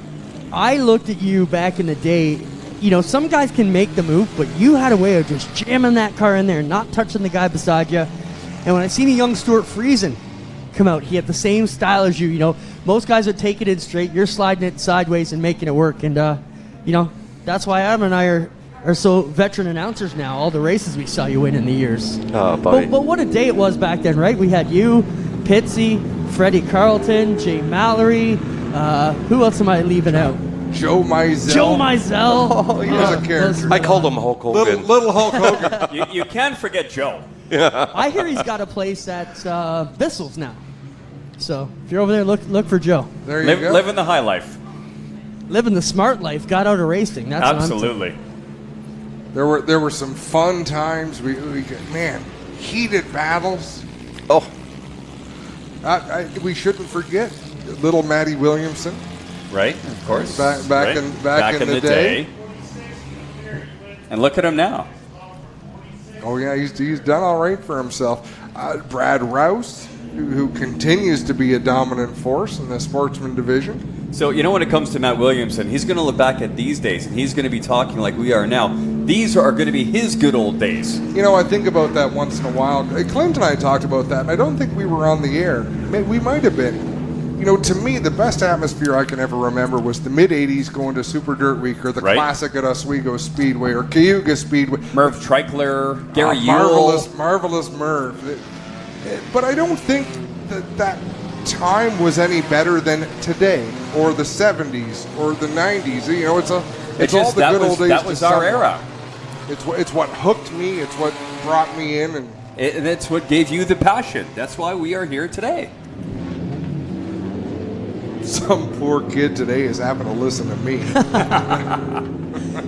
I looked at you back in the day. You know, some guys can make the move, but you had a way of just jamming that car in there, not touching the guy beside you. And when I seen a young Stuart Friesen come out, he had the same style as you. You know, most guys would take it in straight. You're sliding it sideways and making it work. And, you know, that's why Adam and I are so veteran announcers now, all the races we saw you win in the years. Oh, buddy. But what a day it was back then, right? We had you, Pitsy, Freddie Carlton, Jay Mallory. Who else am I leaving out? Joe Mizell. Joe Mizell. Oh, he was a character. I called him Hulk Hogan. Little Hulk Hogan. You can't forget Joe. I hear he's got a place at Bissell's now. So if you're over there, look for Joe. There you go. Living the high life. Living the smart life. Got out of racing. That's Absolutely. There were some fun times. We man, heated battles. Oh, we shouldn't forget little Matty Williamson. Right, of course. Back right. in the day. And look at him now. Oh yeah, he's done all right for himself. Brad Rouse, who continues to be a dominant force in the sportsman division. So, you know, when it comes to Matt Williamson, he's going to look back at these days, and he's going to be talking like we are now. These are going to be his good old days. You know, I think about that once in a while. Clint and I talked about that, and I don't think we were on the air. We might have been. You know, to me, the best atmosphere I can ever remember was the mid-'80s going to Super Dirt Week or the Classic at Oswego Speedway or Cayuga Speedway. Merv Treichler, Gary Ewell. Marvelous Merv. But I don't think that time was any better than today or the 70s or the 90s. You know, it's all the good old days. That was our era. It's what hooked me. It's what brought me in. And it's what gave you the passion. That's why we are here today. Some poor kid today is having to listen to me.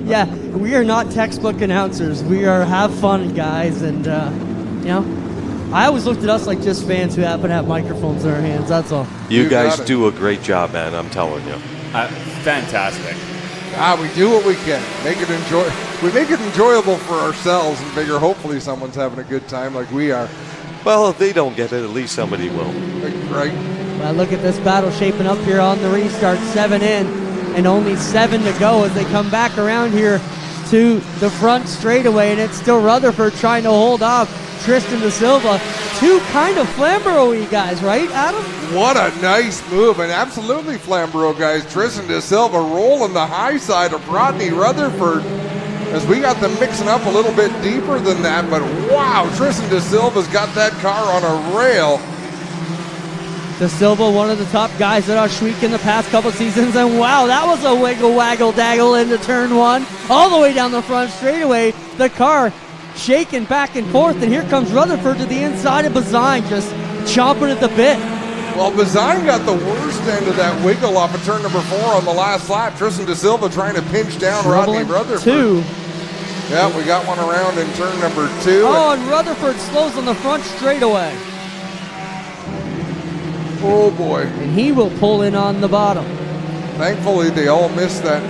Yeah, we are not textbook announcers. We are have fun guys, and you know, I always looked at us like just fans who happen to have microphones in our hands. That's all. You guys do a great job, man. I'm telling you. Fantastic. We do what we can. We make it enjoyable for ourselves and figure hopefully someone's having a good time like we are. Well, if they don't get it, at least somebody will. Right. Well, look at this battle shaping up here on the restart. 7 in and only 7 to go as they come back around here to the front straightaway, and it's still Rutherford trying to hold off Tristan Da Silva. Two kind of Flamborough-y guys, right, Adam? What a nice move, and absolutely Flamborough guys. Tristan Da Silva rolling the high side of Rodney Rutherford as we got them mixing up a little bit deeper than that, but wow, Tristan Da Silva's got that car on a rail. Da Silva, one of the top guys at Oswego in the past couple seasons, and wow, that was a wiggle, waggle, daggle into turn 1, all the way down the front straightaway. The car shaking back and forth, and here comes Rutherford to the inside of Bazine, just chomping at the bit. Well, Bazine got the worst end of that wiggle off of turn number 4 on the last lap. Tristan Da Silva trying to pinch down Rodney Rutherford. 2. Yeah, we got one around in turn number 2. Oh, and Rutherford slows on the front straightaway. Oh boy. And he will pull in on the bottom. Thankfully, they all missed that.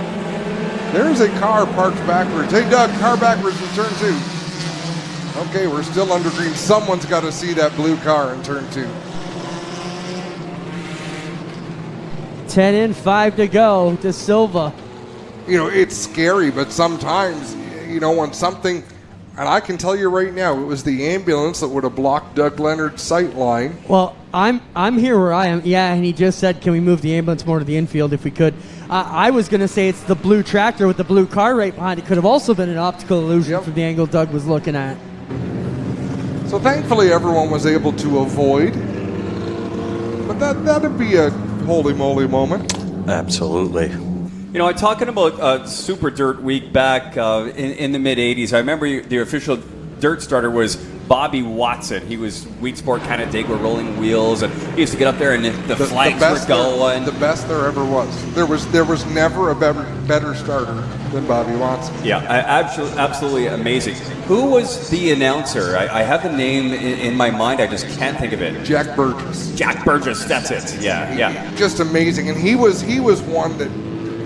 There's a car parked backwards. Hey, Doug, car backwards in turn 2. Okay, we're still under green. Someone's got to see that blue car in turn 2. 10 in, 5 to go. Da Silva. You know, it's scary, but sometimes, you know, when something... And I can tell you right now, it was the ambulance that would have blocked Doug Leonard's sight line. Well, I'm here where I am. Yeah, and he just said, can we move the ambulance more to the infield if we could? I was going to say it's the blue tractor with the blue car right behind. It could have also been an optical illusion from the angle Doug was looking at. So thankfully everyone was able to avoid. But that'd be a holy moly moment. Absolutely. You know, talking about Super Dirt Week back in the mid-'80s, I remember the official dirt starter was Bobby Watson. He was Wheat Sport Canandaigua rolling wheels, and he used to get up there and the flags were going. The best there ever was. There was never a better starter than Bobby Watson. Yeah, absolutely amazing. Who was the announcer? I have the name in my mind. I just can't think of it. Jack Burgess. Jack Burgess. That's it. Yeah. Just amazing, and he was one that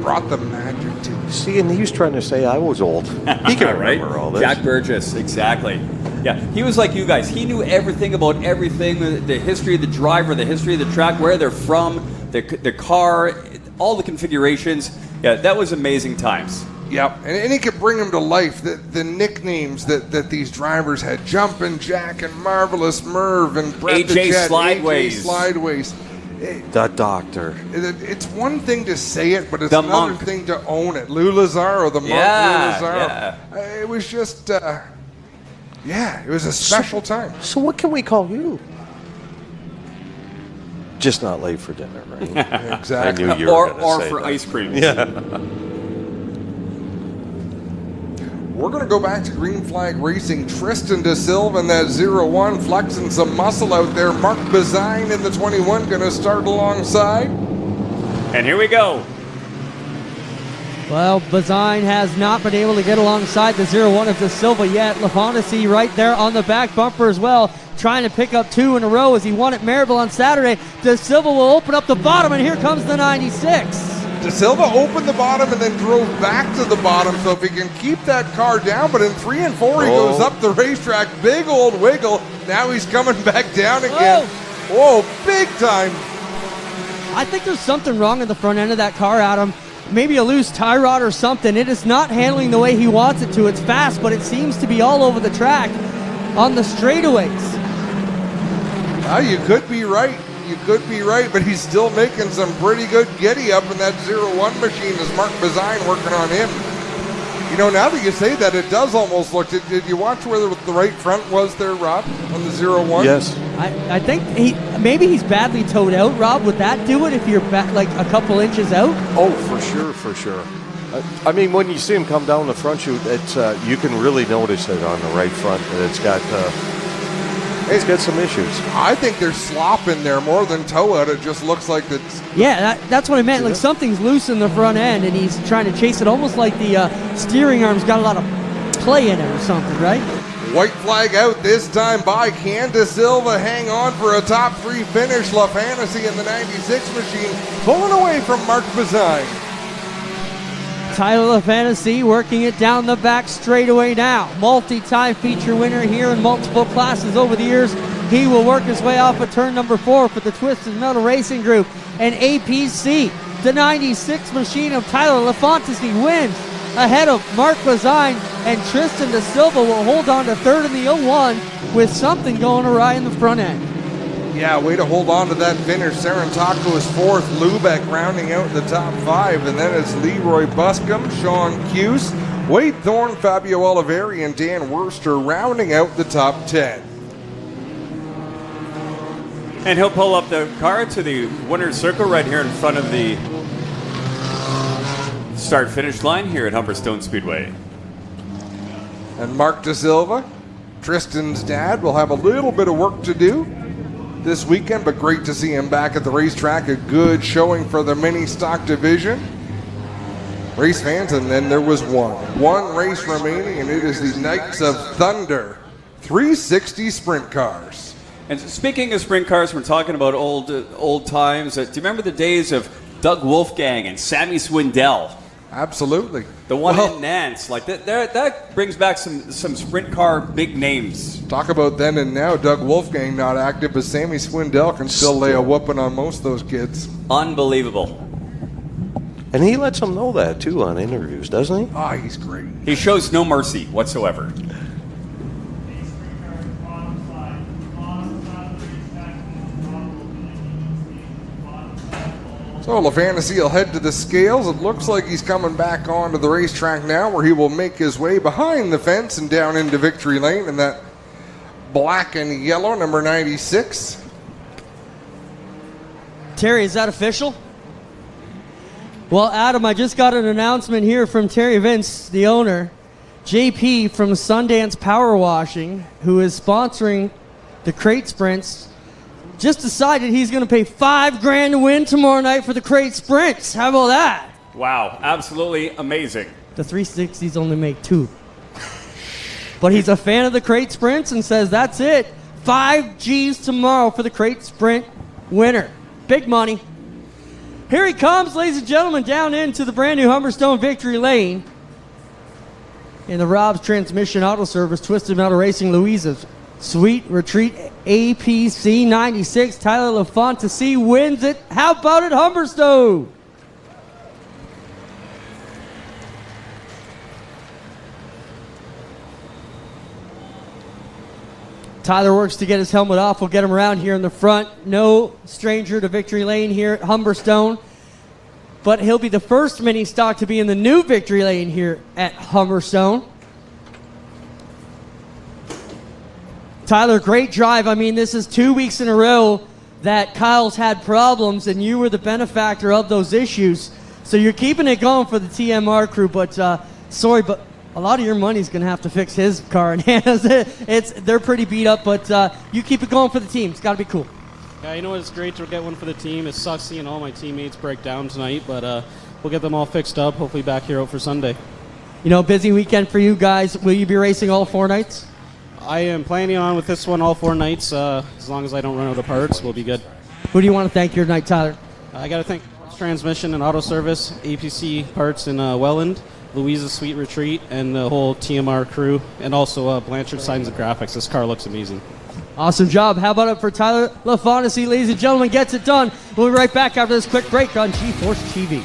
brought the magic to. See, and he was trying to say I was old. He can remember all this. Jack Burgess, exactly. Yeah, he was like you guys. He knew everything about everything, the history of the driver, the history of the track, where they're from, the car, all the configurations. Yeah, that was amazing times. Yep, and he could bring them to life. The nicknames that these drivers had: Jumpin' Jack and Marvelous Merv and Brett the AJ Jet, Slideways. AJ Slideways. The Doctor. It's one thing to say it, but it's The another Monk. thing to own it. Lou Lazaro, the Monk Lou Lazaro. Yeah. It was just, it was a special time. So what can we call you? Just not late for dinner, right? Exactly. I knew you were gonna Or say for that. ice cream. Yeah. We're going to go back to Green Flag Racing. Tristan Da Silva in that 0-1, flexing some muscle out there. Mark Bazine in the 21 going to start alongside. And here we go. Well, Bazine has not been able to get alongside the 0-1 of Da Silva yet. LaFontaine right there on the back bumper as well, trying to pick up 2 in a row as he won at Maryville on Saturday. Da Silva will open up the bottom, and here comes the 96. Da Silva opened the bottom and then drove back to the bottom, so if he can keep that car down, but in 3 and 4 he goes up the racetrack, big old wiggle. Now he's coming back down again. Whoa, big time. I think there's something wrong in the front end of that car, Adam. Maybe a loose tie rod or something. It is not handling the way he wants it to. It's fast, but it seems to be all over the track on the straightaways. You could be right. You could be right, but he's still making some pretty good giddy up in that 0-1 machine as Mark Bazine working on him. You know, now that you say that, it does almost look. Did you watch where the right front was there, Rob, on the 0-1? Yes. I think maybe he's badly towed out, Rob. Would that do it if you're back like a couple inches out? Oh, for sure. I mean, when you see him come down the front chute, it's you can really notice it on the right front that it's got some issues. I think there's slop in there more than toe out. It just looks like it's. Yeah, that's what I meant. Like something's loose in the front end, and he's trying to chase it, almost like the steering arm's got a lot of play in it or something, right? White flag out this time by Da Silva. Hang on for a top 3 finish. LaFantasy in the 96 machine pulling away from Mark Bazine. Tyler LaFantasy working it down the back straightaway now. Multi-time feature winner here in multiple classes over the years. He will work his way off of turn number 4 for the Twisted Metal Racing Group. And APC, the 96 machine of Tyler LaFantasy, wins ahead of Mark Bazine, and Tristan Da Silva will hold on to third in the 01 with something going awry in the front end. Yeah, way to hold on to that finish. Sarantako is 4th. Lubeck rounding out the top 5. And then it's Leroy Buscombe, Sean Cuse, Wade Thorne, Fabio Oliveri, and Dan Worster rounding out the top 10. And he'll pull up the car to the winner's circle right here in front of the start-finish line here at Humberstone Speedway. And Mark Da Silva, Tristan's dad, will have a little bit of work to do this weekend, but great to see him back at the racetrack. A good showing for the mini stock division. Race fans, and then there was one race remaining, and it is the Knights of Thunder 360 sprint cars. And speaking of sprint cars, we're talking about old times. Do you remember the days of Doug Wolfgang and Sammy Swindell? Absolutely. The one in Nance, like that brings back some sprint car big names. Talk about then and now. Doug Wolfgang not active, but Sammy Swindell can still lay a whooping on most of those kids. Unbelievable. And he lets them know that too on interviews, doesn't he? Oh, he's great. He shows no mercy whatsoever. So LaFantasy will head to the scales. It looks like he's coming back onto the racetrack now, where he will make his way behind the fence and down into victory lane in that black and yellow number 96. Terry, is that official? Well, Adam, I just got an announcement here from Terry Vince, the owner. JP from Sundance Power Washing, who is sponsoring the crate sprints, just decided he's going to pay $5,000 to win tomorrow night for the crate sprints. How about that? Wow, absolutely amazing. The 360s only make 2. But he's a fan of the crate sprints and says that's it. 5 G's tomorrow for the crate sprint winner. Big money. Here he comes, ladies and gentlemen, down into the brand new Humberstone victory lane. In the Rob's Transmission Auto Service, Twisted Metal Racing, Louisa's Sweet Retreat APC 96. Tyler LaFontaine wins it. How about it, Humberstone? Tyler works to get his helmet off. We'll get him around here in the front. No stranger to victory lane here at Humberstone. But he'll be the first mini stock to be in the new victory lane here at Humberstone. Tyler, great drive. I mean, this is 2 weeks in a row that Kyle's had problems, and you were the benefactor of those issues. So you're keeping it going for the TMR crew, but sorry, but a lot of your money's going to have to fix his car and Hannah's. They're pretty beat up, but you keep it going for the team. It's got to be cool. Yeah, you know what? It's great to get one for the team. It sucks seeing all my teammates break down tonight, but we'll get them all fixed up, hopefully back here out for Sunday. You know, busy weekend for you guys. Will you be racing all 4 nights? I am planning on with this one all 4 nights. As long as I don't run out of parts, we'll be good. Who do you want to thank here tonight, Tyler? I got to thank Transmission and Auto Service, APC Parts in Welland, Louisa's Sweet Retreat, and the whole TMR crew, and also Blanchard Signs and Graphics. This car looks amazing. Awesome job. How about it for Tyler LaFontaine, ladies and gentlemen? Gets it done. We'll be right back after this quick break on G-Force TV.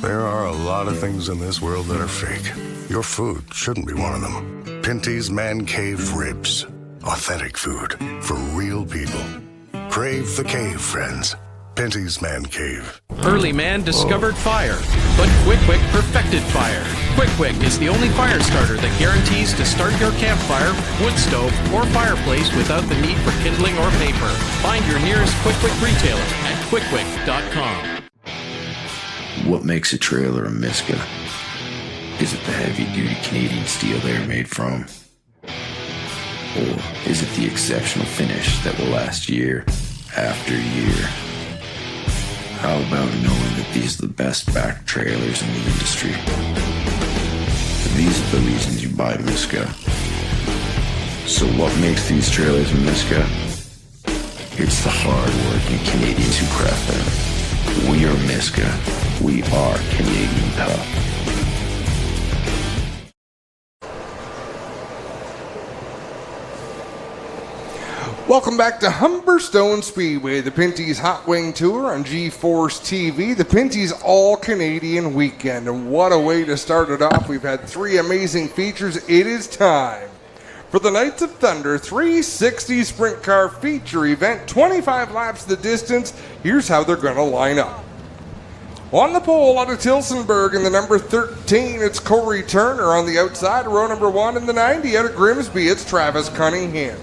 There are a lot of things in this world that are fake. Your food shouldn't be one of them. Pinty's Man Cave Ribs. Authentic food for real people. Crave the cave, friends. Pinty's Man Cave. Early man discovered fire, but Quick Wick perfected fire. Quick Wick is the only fire starter that guarantees to start your campfire, wood stove, or fireplace without the need for kindling or paper. Find your nearest Quick Wick retailer at quickwick.com. What makes a trailer a Miska? Is it the heavy-duty Canadian steel they're made from? Or is it the exceptional finish that will last year after year? How about knowing that these are the best backed trailers in the industry? These are the reasons you buy Miska. So what makes these trailers a Miska? It's the hard-working Canadians who craft them. We are Miska. We are Canadian tough. Welcome back to Humberstone Speedway, the Pinty's Hot Wing Tour on G-Force TV, the Pinty's All-Canadian Weekend. And what a way to start it off. We've had 3 amazing features. It is time for the Knights of Thunder 360 Sprint Car Feature Event. 25 laps the distance. Here's how they're going to line up. On the pole out of Tilsonburg in the number 13, it's Corey Turner. On the outside, row number 1 in the 90 out of Grimsby, it's Travis Cunningham.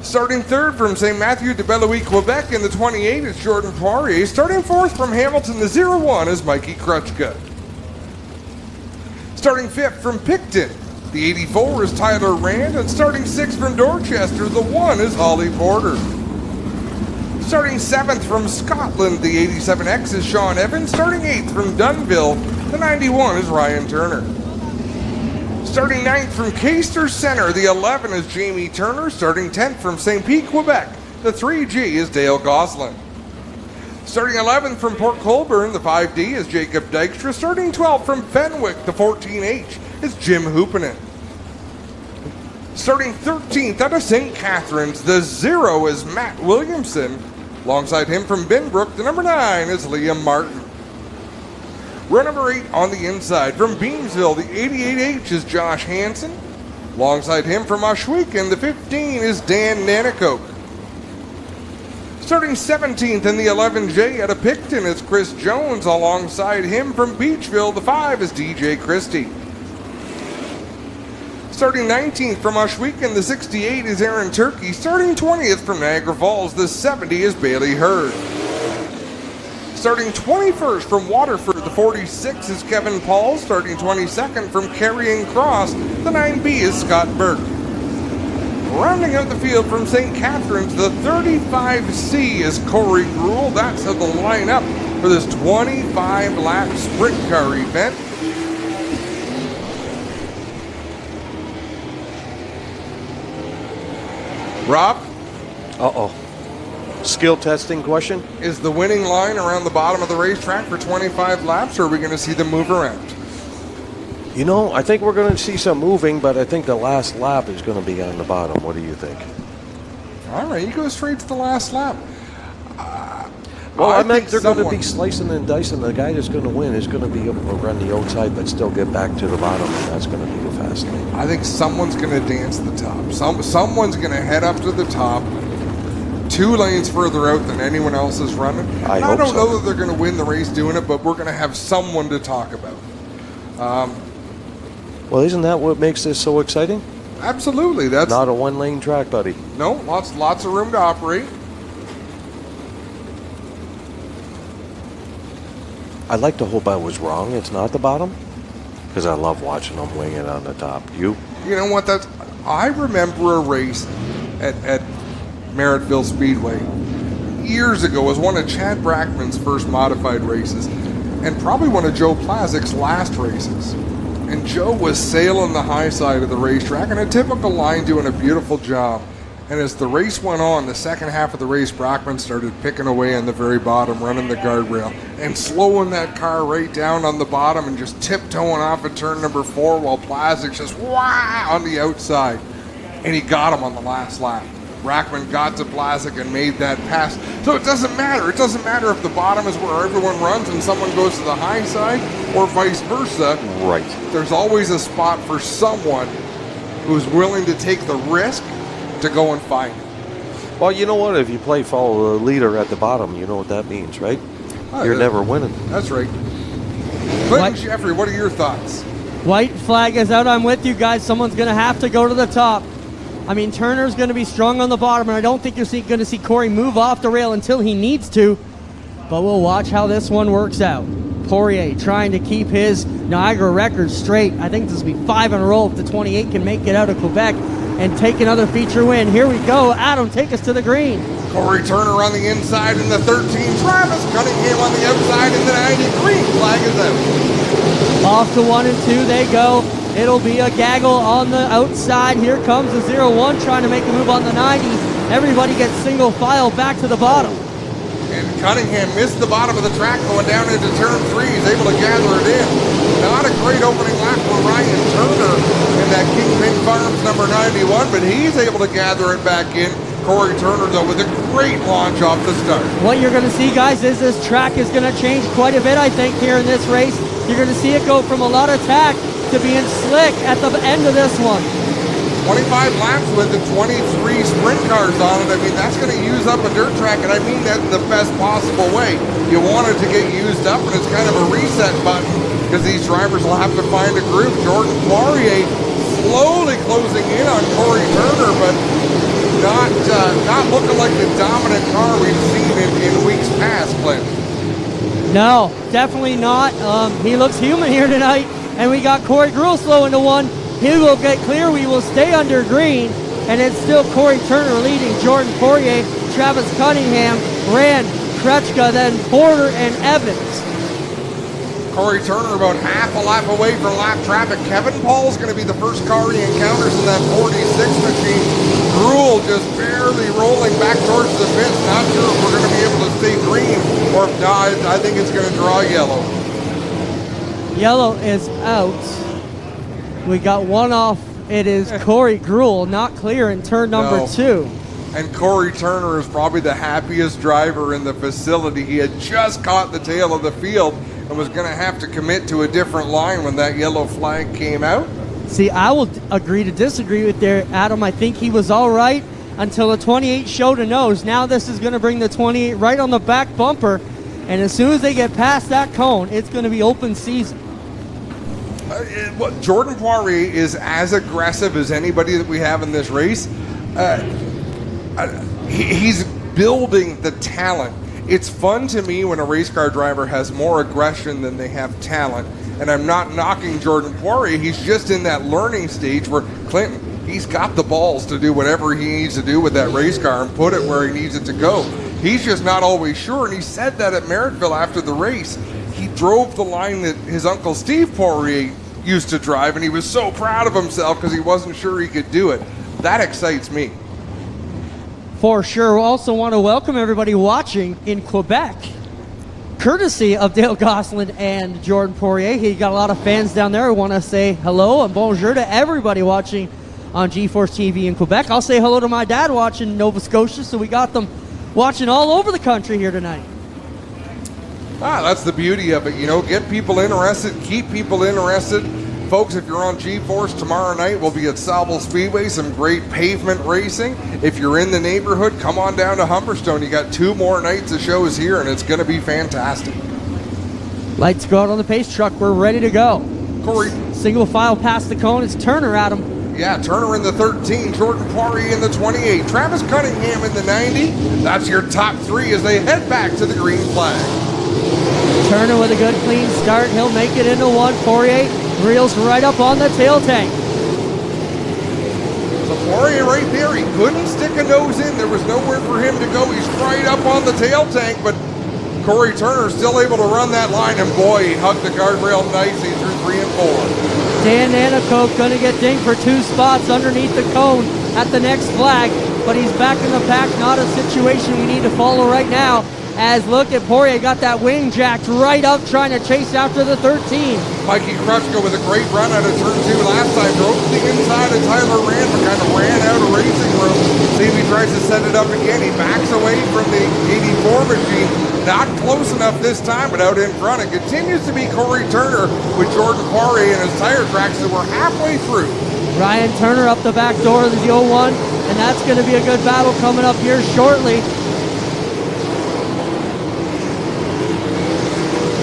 Starting third from St. Matthew de Beloeil, Quebec in the 28 is Jordan Poirier. Starting fourth from Hamilton, the 01 is Mikey Krutchka. Starting fifth from Picton, the 84 is Tyler Rand. And starting sixth from Dorchester, the 1 is Holly Porter. Starting seventh from Scotland, the 87X is Sean Evans. Starting eighth from Dunnville, the 91 is Ryan Turner. Starting 9th from Caister Center, the 11 is Jamie Turner. Starting 10th from St. Pete, Quebec, the 3G is Dale Goslin. Starting 11th from Port Colborne, the 5D is Jacob Dykstra. Starting 12th from Fenwick, the 14H is Jim Hoopinen. Starting 13th out of St. Catharines, the 0 is Matt Williamson. Alongside him from Binbrook, the number 9 is Liam Martin. Row number 8 on the inside from Beamsville, the 88H is Josh Hansen. Alongside him from Oshwegan, the 15 is Dan Nanakoke. Starting 17th in the 11J out of Picton is Chris Jones. Alongside him from Beachville, the 5 is DJ Christie. Starting 19th from Oshwegan, the 68 is Aaron Turkey. Starting 20th from Niagara Falls, the 70 is Bailey Hurd. Starting 21st from Waterford, the 46 is Kevin Paul. Starting 22nd from Carrying Cross, the 9B is Scott Burke. Rounding out the field from St. Catharines, the 35C is Corey Gruel. That's how they'll line up for this 25-lap sprint car event. Rob? Uh-oh. Skill testing question? Is the winning line around the bottom of the racetrack for 25 laps, or are we going to see them move around? You know, I think we're going to see some moving, but I think the last lap is going to be on the bottom. What do you think? All right, you go straight to the last lap. Well, I meant they're going to be slicing and dicing. The guy that's going to win is going to be able to run the outside but still get back to the bottom, and that's going to be the fast lane. I think someone's going to dance the top. Someone's going to head up to the top 2 lanes further out than anyone else is running. I don't hope so. know that they're going to win the race doing it, but we're going to have someone to talk about. Well, isn't that what makes this so exciting? Absolutely. That's not a one-lane track, buddy. No, lots of room to operate. I'd like to hope I was wrong. It's not the bottom, because I love watching them wing it on the top. You know what? I remember a race at Merrittville Speedway years ago. It was one of Chad Brackman's first modified races, and probably one of Joe Plazik's last races. And Joe was sailing the high side of the racetrack in a typical line, doing a beautiful job. And as the race went on, the second half of the race, Brackman started picking away on the very bottom, running the guardrail, and slowing that car right down on the bottom and just tiptoeing off at turn number 4 while Plazik's just on the outside. And he got him on the last lap. Brackman got to Plazik and made that pass. So it doesn't matter. It doesn't matter if the bottom is where everyone runs and someone goes to the high side or vice versa. Right. There's always a spot for someone who's willing to take the risk to go and find it. Well, you know what? If you play follow the leader at the bottom, you know what that means, right? You're never winning. That's right. Clinton Jeffrey, what are your thoughts? White flag is out. I'm with you guys. Someone's going to have to go to the top. I mean, Turner's going to be strong on the bottom, and I don't think you're going to see Corey move off the rail until he needs to. But we'll watch how this one works out. Poirier trying to keep his Niagara record straight. I think this will be 5 in a row if the 28 can make it out of Quebec and take another feature win. Here we go. Adam, take us to the green. Corey Turner on the inside in the 13. Travis Cunningham on the outside in the 90. Green flag is out. Off to 1 and 2 they go. It'll be a gaggle on the outside. Here comes the 0-1 trying to make a move on the 90. Everybody gets single file back to the bottom. And Cunningham missed the bottom of the track going down into turn 3. He's able to gather it in. Not a great opening lap for Ryan Turner in that Kingpin Farms number 91, but he's able to gather it back in. Corey Turner, though, with a great launch off the start. What you're going to see, guys, is this track is going to change quite a bit, I think, here in this race. You're going to see it go from a lot of tack to being slick at the end of this one. 25 laps with the 23 sprint cars on it. I mean, that's going to use up a dirt track, and I mean that in the best possible way. You want it to get used up, and it's kind of a reset button because these drivers will have to find a groove. Jordan Poirier slowly closing in on Corey Turner, but not looking like the dominant car we've seen in weeks past, Clint. No, definitely not. He looks human here tonight, and we got Corey Gruhl slow into 1. He will get clear. We will stay under green, and it's still Corey Turner leading Jordan Poirier, Travis Cunningham, Rand, Krechka, then Porter and Evans. Corey Turner about half a lap away from lap traffic. Kevin Paul's going to be the first car he encounters in that 46 machine. Gruhl just barely rolling back towards the pits. Not sure if we're going to be able to stay green, or if not, I think it's going to draw yellow. Yellow is out. We got one off. It is Corey Gruhl, not clear in turn number 2. And Corey Turner is probably the happiest driver in the facility. He had just caught the tail of the field and was going to have to commit to a different line when that yellow flag came out. See, I will agree to disagree with there, Adam. I think he was all right until the 28 showed a nose. Now this is going to bring the 28 right on the back bumper, and as soon as they get past that cone, it's going to be open season. Jordan Poirier is as aggressive as anybody that we have in this race. He's building the talent. It's fun to me when a race car driver has more aggression than they have talent. And I'm not knocking Jordan Poirier. He's just in that learning stage where Clinton, he's got the balls to do whatever he needs to do with that race car and put it where he needs it to go. He's just not always sure, and he said that at Merrittville after the race. He drove the line that his uncle Steve Poirier used to drive, and he was so proud of himself because he wasn't sure he could do it. That excites me. For sure. We also want to welcome everybody watching in Quebec, courtesy of Dale Gosselin and Jordan Poirier. He got a lot of fans down there. I want to say hello and bonjour to everybody watching on GeForce TV in Quebec. I'll say hello to my dad watching Nova Scotia, so we got them watching all over the country here tonight. That's the beauty of it, you know, get people interested, keep people interested. Folks, if you're on GeForce tomorrow night, we'll be at Sauble Speedway, some great pavement racing. If you're in the neighborhood, come on down to Humberstone. You got 2 more nights of shows here, and it's going to be fantastic. Lights go out on the pace truck. We're ready to go. Corey. Single file past the cone. It's Turner, Adam. Yeah, Turner in the 13, Jordan Poirier in the 28, Travis Cunningham in the 90. That's your top 3 as they head back to the green flag. Turner with a good clean start. He'll make it into 1. Poirier reels right up on the tail tank. So Poirier right there, he couldn't stick a nose in. There was nowhere for him to go. He's right up on the tail tank, but Corey Turner still able to run that line, and boy, he hugged the guardrail nicely through 3 and 4. Dan Nanakoke going to get dinged for 2 spots underneath the cone at the next flag, but he's back in the pack. Not a situation we need to follow right now. As look at Poirier, got that wing jacked right up, trying to chase after the 13. Mikey Krushko with a great run out of turn 2 last time. Drove to the inside of Tyler Rand, but kind of ran out of racing room. See if he tries to set it up again. He backs away from the 84 machine. Not close enough this time, but out in front. It continues to be Corey Turner with Jordan Poirier and his tire tracks that we're halfway through. Ryan Turner up the back door of the 01, and that's going to be a good battle coming up here shortly.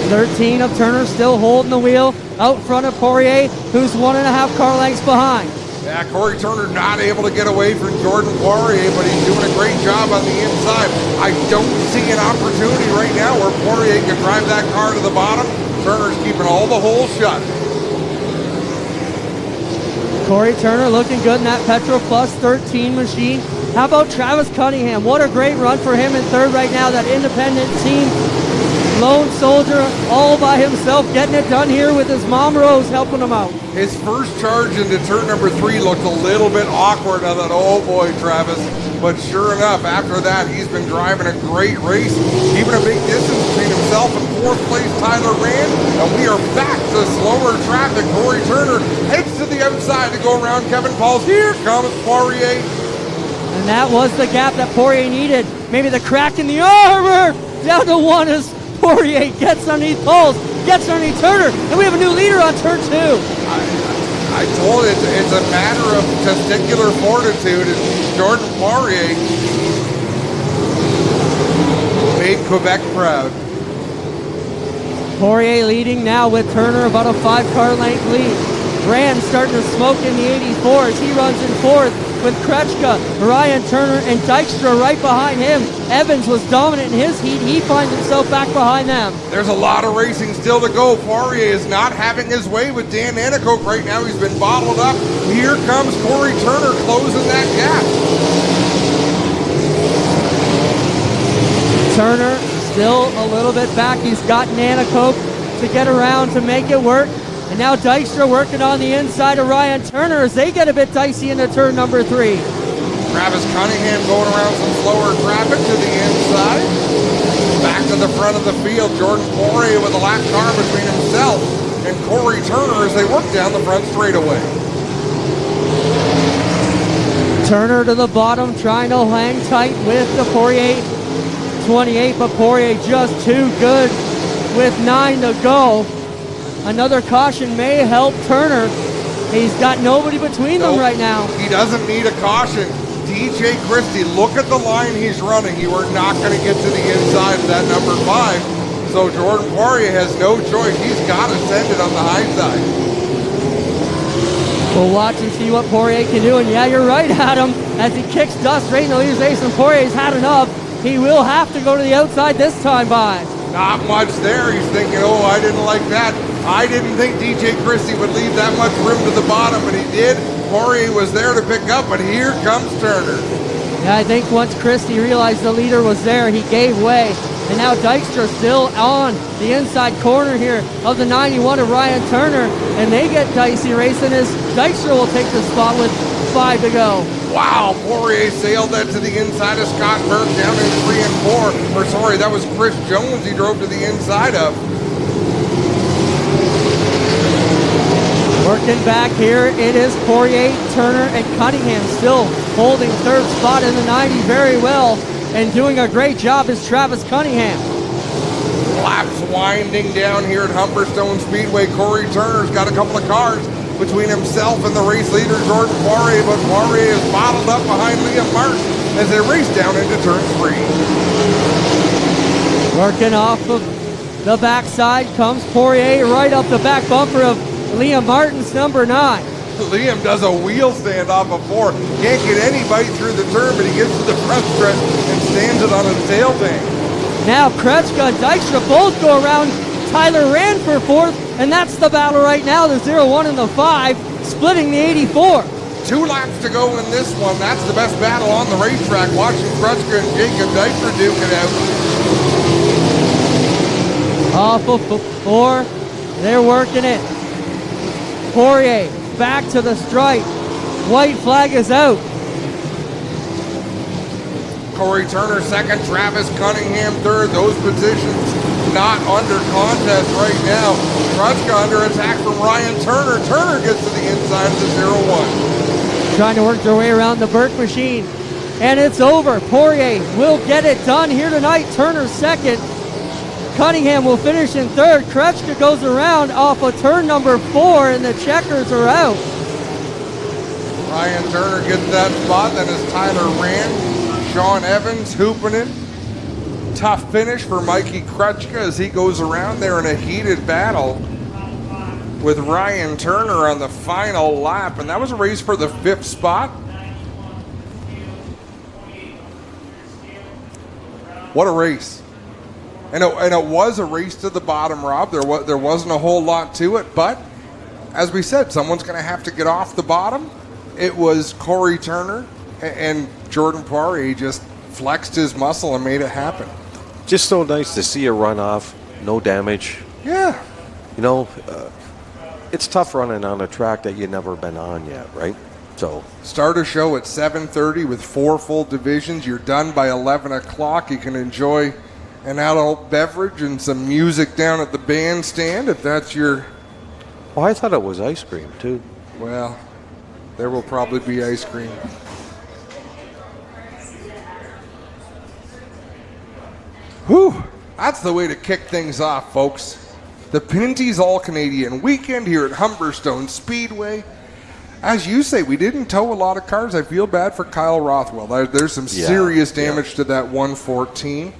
13 of Turner still holding the wheel out front of Poirier, who's 1.5 car lengths behind. Yeah, Corey Turner not able to get away from Jordan Poirier, but he's doing a great job on the inside. I don't see an opportunity right now where Poirier can drive that car to the bottom. Turner's keeping all the holes shut. Corey Turner looking good in that Petro Plus 13 machine. How about Travis Cunningham? What a great run for him in 3rd right now. That independent team, lone soldier, all by himself, getting it done here with his mom Rose helping him out. His first charge into turn number 3 looked a little bit awkward. I thought, oh boy, Travis. But sure enough, after that, he's been driving a great race, keeping a big distance between himself and 4th place Tyler Rand. And we are back to slower traffic. Corey Turner heads to the outside to go around Kevin Pauls. Here comes Poirier. And that was the gap that Poirier needed. Maybe the crack in the armor. Down to 1 as Poirier gets underneath Pauls, gets underneath Turner, and we have a new leader on turn 2. I told you, it's a matter of testicular fortitude, and Jordan Poirier made Quebec proud. Poirier leading now with Turner about a 5-car length lead. Rand starting to smoke in the 84 as he runs in 4th with Kretschka, Ryan Turner, and Dykstra right behind him. Evans was dominant in his heat. He finds himself back behind them. There's a lot of racing still to go. Poirier is not having his way with Dan Nanakoke right now. He's been bottled up. Here comes Corey Turner closing that gap. Turner still a little bit back. He's got Nanakoke to get around to make it work. And now Dykstra working on the inside of Ryan Turner as they get a bit dicey into turn number 3. Travis Cunningham going around some slower traffic to the inside. Back to the front of the field, Jordan Poirier with a lap car between himself and Corey Turner as they work down the front straightaway. Turner to the bottom, trying to hang tight with the Poirier 28, but Poirier just too good with 9 to go. Another caution may help Turner. He's got nobody between them right now. He doesn't need a caution. DJ Christie, look at the line he's running. You are not going to get to the inside of that number 5. So Jordan Poirier has no choice. He's got to send it on the high side. We'll watch and see what Poirier can do. And yeah, you're right, Adam. As he kicks dust right in the leader's ace and Poirier's had enough, he will have to go to the outside this time by. Not much there. He's thinking, oh, I didn't like that. I didn't think DJ Christie would leave that much room to the bottom, but he did. Poirier was there to pick up, but here comes Turner. Yeah, I think once Christie realized the leader was there, he gave way. And now Dykstra still on the inside corner here of the 91 of Ryan Turner, and they get dicey racing as Dykstra will take the spot with 5 to go. Wow, Poirier sailed that to the inside of Scott Burke down in 3 and 4. Or sorry, that was Chris Jones he drove to the inside of. Working back here, it is Poirier, Turner, and Cunningham still holding third spot in the 90 very well, and doing a great job is Travis Cunningham. Laps winding down here at Humberstone Speedway. Corey Turner's got a couple of cars between himself and the race leader, Jordan Poirier, but Poirier is bottled up behind Liam Martin as they race down into turn 3. Working off of the backside comes Poirier right up the back bumper of Liam Martin's number 9. Liam does a wheel stand off of 4. Can't get any bite through the turn, but he gets to the front stretch and stands it on his tail tank. Now Kretschka and Dykstra both go around Tyler Rand for 4th, and that's the battle right now, the 0-1 and the 5, splitting the 84. 2 laps to go in this one. That's the best battle on the racetrack. Watching Kretschka and Jacob Dykstra duke it out. Off of 4, they're working it. Poirier back to the stripe. White flag is out. Corey Turner second, Travis Cunningham third. Those positions not under contest right now. Kretschka under attack from Ryan Turner. Turner gets to the inside of the 0-1. Trying to work their way around the Burke machine. And it's over. Poirier will get it done here tonight. Turner second. Cunningham will finish in third. Kretschka goes around off of turn number 4, and the checkers are out. Ryan Turner gets that spot. Then it's Tyler Rand. Sean Evans hooping it. Tough finish for Mikey Kretschka as he goes around there in a heated battle with Ryan Turner on the final lap. And that was a race for the 5th spot. What a race. And it was a race to the bottom, Rob. There wasn't a whole lot to it, but as we said, someone's going to have to get off the bottom. It was Corey Turner, and Jordan Poirier just flexed his muscle and made it happen. Just so nice to see a runoff, no damage. Yeah. You know, it's tough running on a track that you've never been on yet, right? So start a show at 7:30 with 4 full divisions. You're done by 11 o'clock. You can enjoy an adult beverage and some music down at the bandstand if that's your... Oh, I thought it was ice cream too. Well, there will probably be ice cream. Whew, that's the way to kick things off, folks. The Pinty's All-Canadian Weekend here at Humberstone Speedway. As you say, we didn't tow a lot of cars. I feel bad for Kyle Rothwell. There's some serious damage to that 114.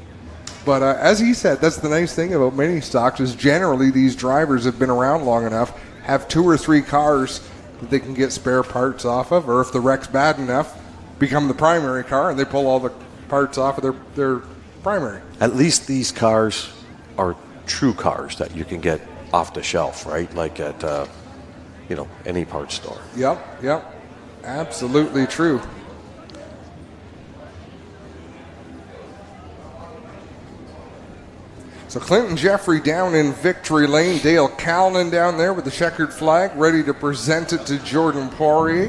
But as he said, that's the nice thing about mini stocks is generally these drivers have been around long enough, have 2 or 3 cars that they can get spare parts off of, or if the wreck's bad enough, become the primary car and they pull all the parts off of their primary. At least these cars are true cars that you can get off the shelf, right? Like at, any parts store. Yep. Absolutely true. So Clinton Jeffrey down in victory lane. Dale Callanan down there with the checkered flag, ready to present it to Jordan Poirier.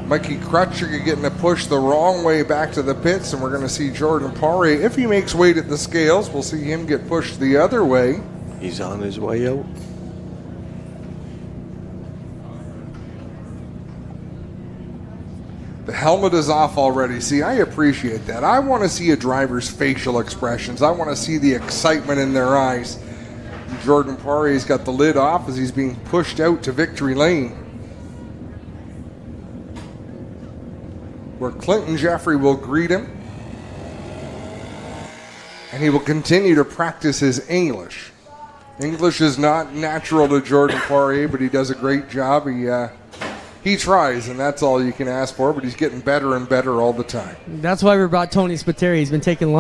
Mikey Kretschka getting a push the wrong way back to the pits, and we're going to see Jordan Poirier. If he makes weight at the scales, we'll see him get pushed the other way. He's on his way out. The helmet is off already. See, I appreciate that. I want to see a driver's facial expressions. I want to see the excitement in their eyes. Jordan Poirier's got the lid off as he's being pushed out to victory lane, where Clinton Jeffrey will greet him. And he will continue to practice his English. English is not natural to Jordan Poirier, but he does a great job. He tries, and that's all you can ask for, but he's getting better and better all the time. That's why we brought Tony Spiteri. He's been taking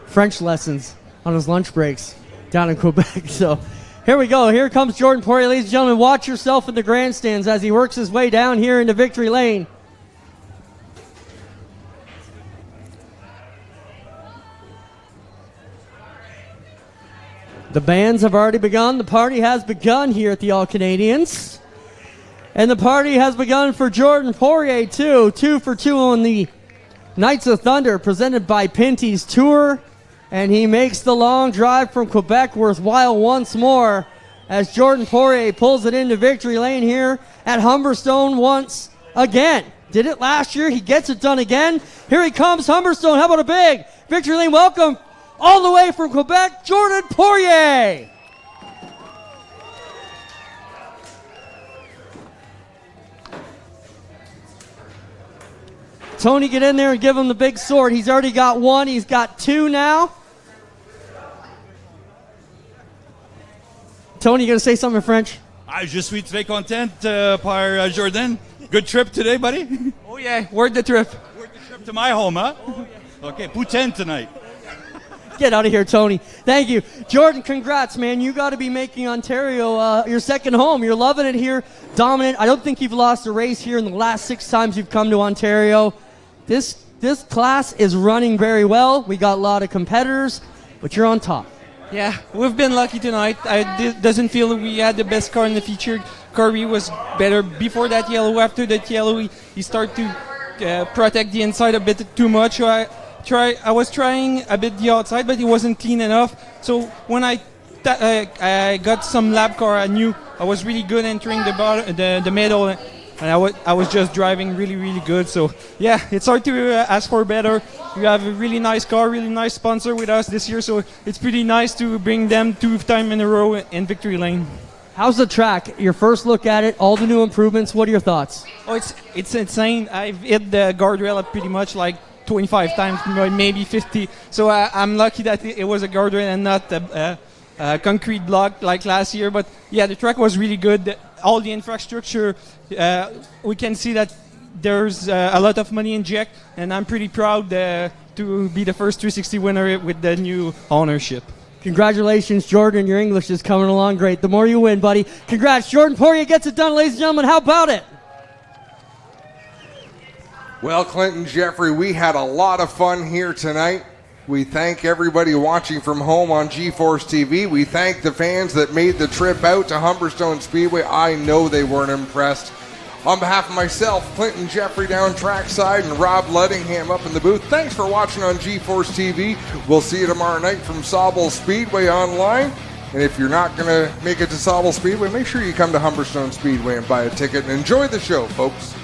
French lessons on his lunch breaks down in Quebec. So here we go. Here comes Jordan Poirier. Ladies and gentlemen, watch yourself in the grandstands as he works his way down here into victory lane. The bands have already begun. The party has begun here at the All-Canadians. And the party has begun for Jordan Poirier, too. 2 for 2 on the Knights of Thunder, presented by Pinty's Tour. And he makes the long drive from Quebec worthwhile once more as Jordan Poirier pulls it into victory lane here at Humberstone once again. Did it last year. He gets it done again. Here he comes, Humberstone. How about a big victory lane welcome all the way from Quebec, Jordan Poirier. Tony, get in there and give him the big sword. He's already got 1. He's got 2 now. Tony, you going to say something in French? Je suis très content par Jordan. Good trip today, buddy? Oh, yeah. Where'd the trip? Where'd the trip to my home, huh? Oh, yeah. Okay, poutine tonight. Get out of here, Tony. Thank you. Jordan, congrats, man. You got to be making Ontario your second home. You're loving it here. Dominant. I don't think you've lost a race here in the last 6 times you've come to Ontario. This class is running very well. We got a lot of competitors, but you're on top. Yeah, we've been lucky tonight. Doesn't feel we had the best car in the feature. Corey was better before that yellow. After that yellow, he started to protect the inside a bit too much. I was trying a bit the outside, but it wasn't clean enough. So when I got some lap car, I knew I was really good entering the middle, and I was just driving really, really good. So yeah, it's hard to ask for better. We have a really nice car, really nice sponsor with us this year, so it's pretty nice to bring them 2 times in a row in victory lane. How's the track? Your first look at it, all the new improvements. What are your thoughts? Oh, it's insane. I've hit the guardrail pretty much like 25 times, maybe 50. So I'm lucky that it was a guardrail and not a concrete block like last year. But yeah, the track was really good. All the infrastructure, we can see that there's a lot of money injected, and I'm pretty proud to be the first 360 winner with the new ownership. Congratulations, Jordan. Your English is coming along great. The more you win, buddy. Congrats. Jordan Poirier gets it done, ladies and gentlemen. How about it? Well, Clinton, Jeffrey, we had a lot of fun here tonight. We thank everybody watching from home on GeForce TV. We thank the fans that made the trip out to Humberstone Speedway. I know they weren't impressed. On behalf of myself, Clinton Jeffrey down trackside, and Rob Lettingham up in the booth, thanks for watching on GeForce TV. We'll see you tomorrow night from Sauble Speedway online. And if you're not going to make it to Sauble Speedway, make sure you come to Humberstone Speedway and buy a ticket and enjoy the show, folks.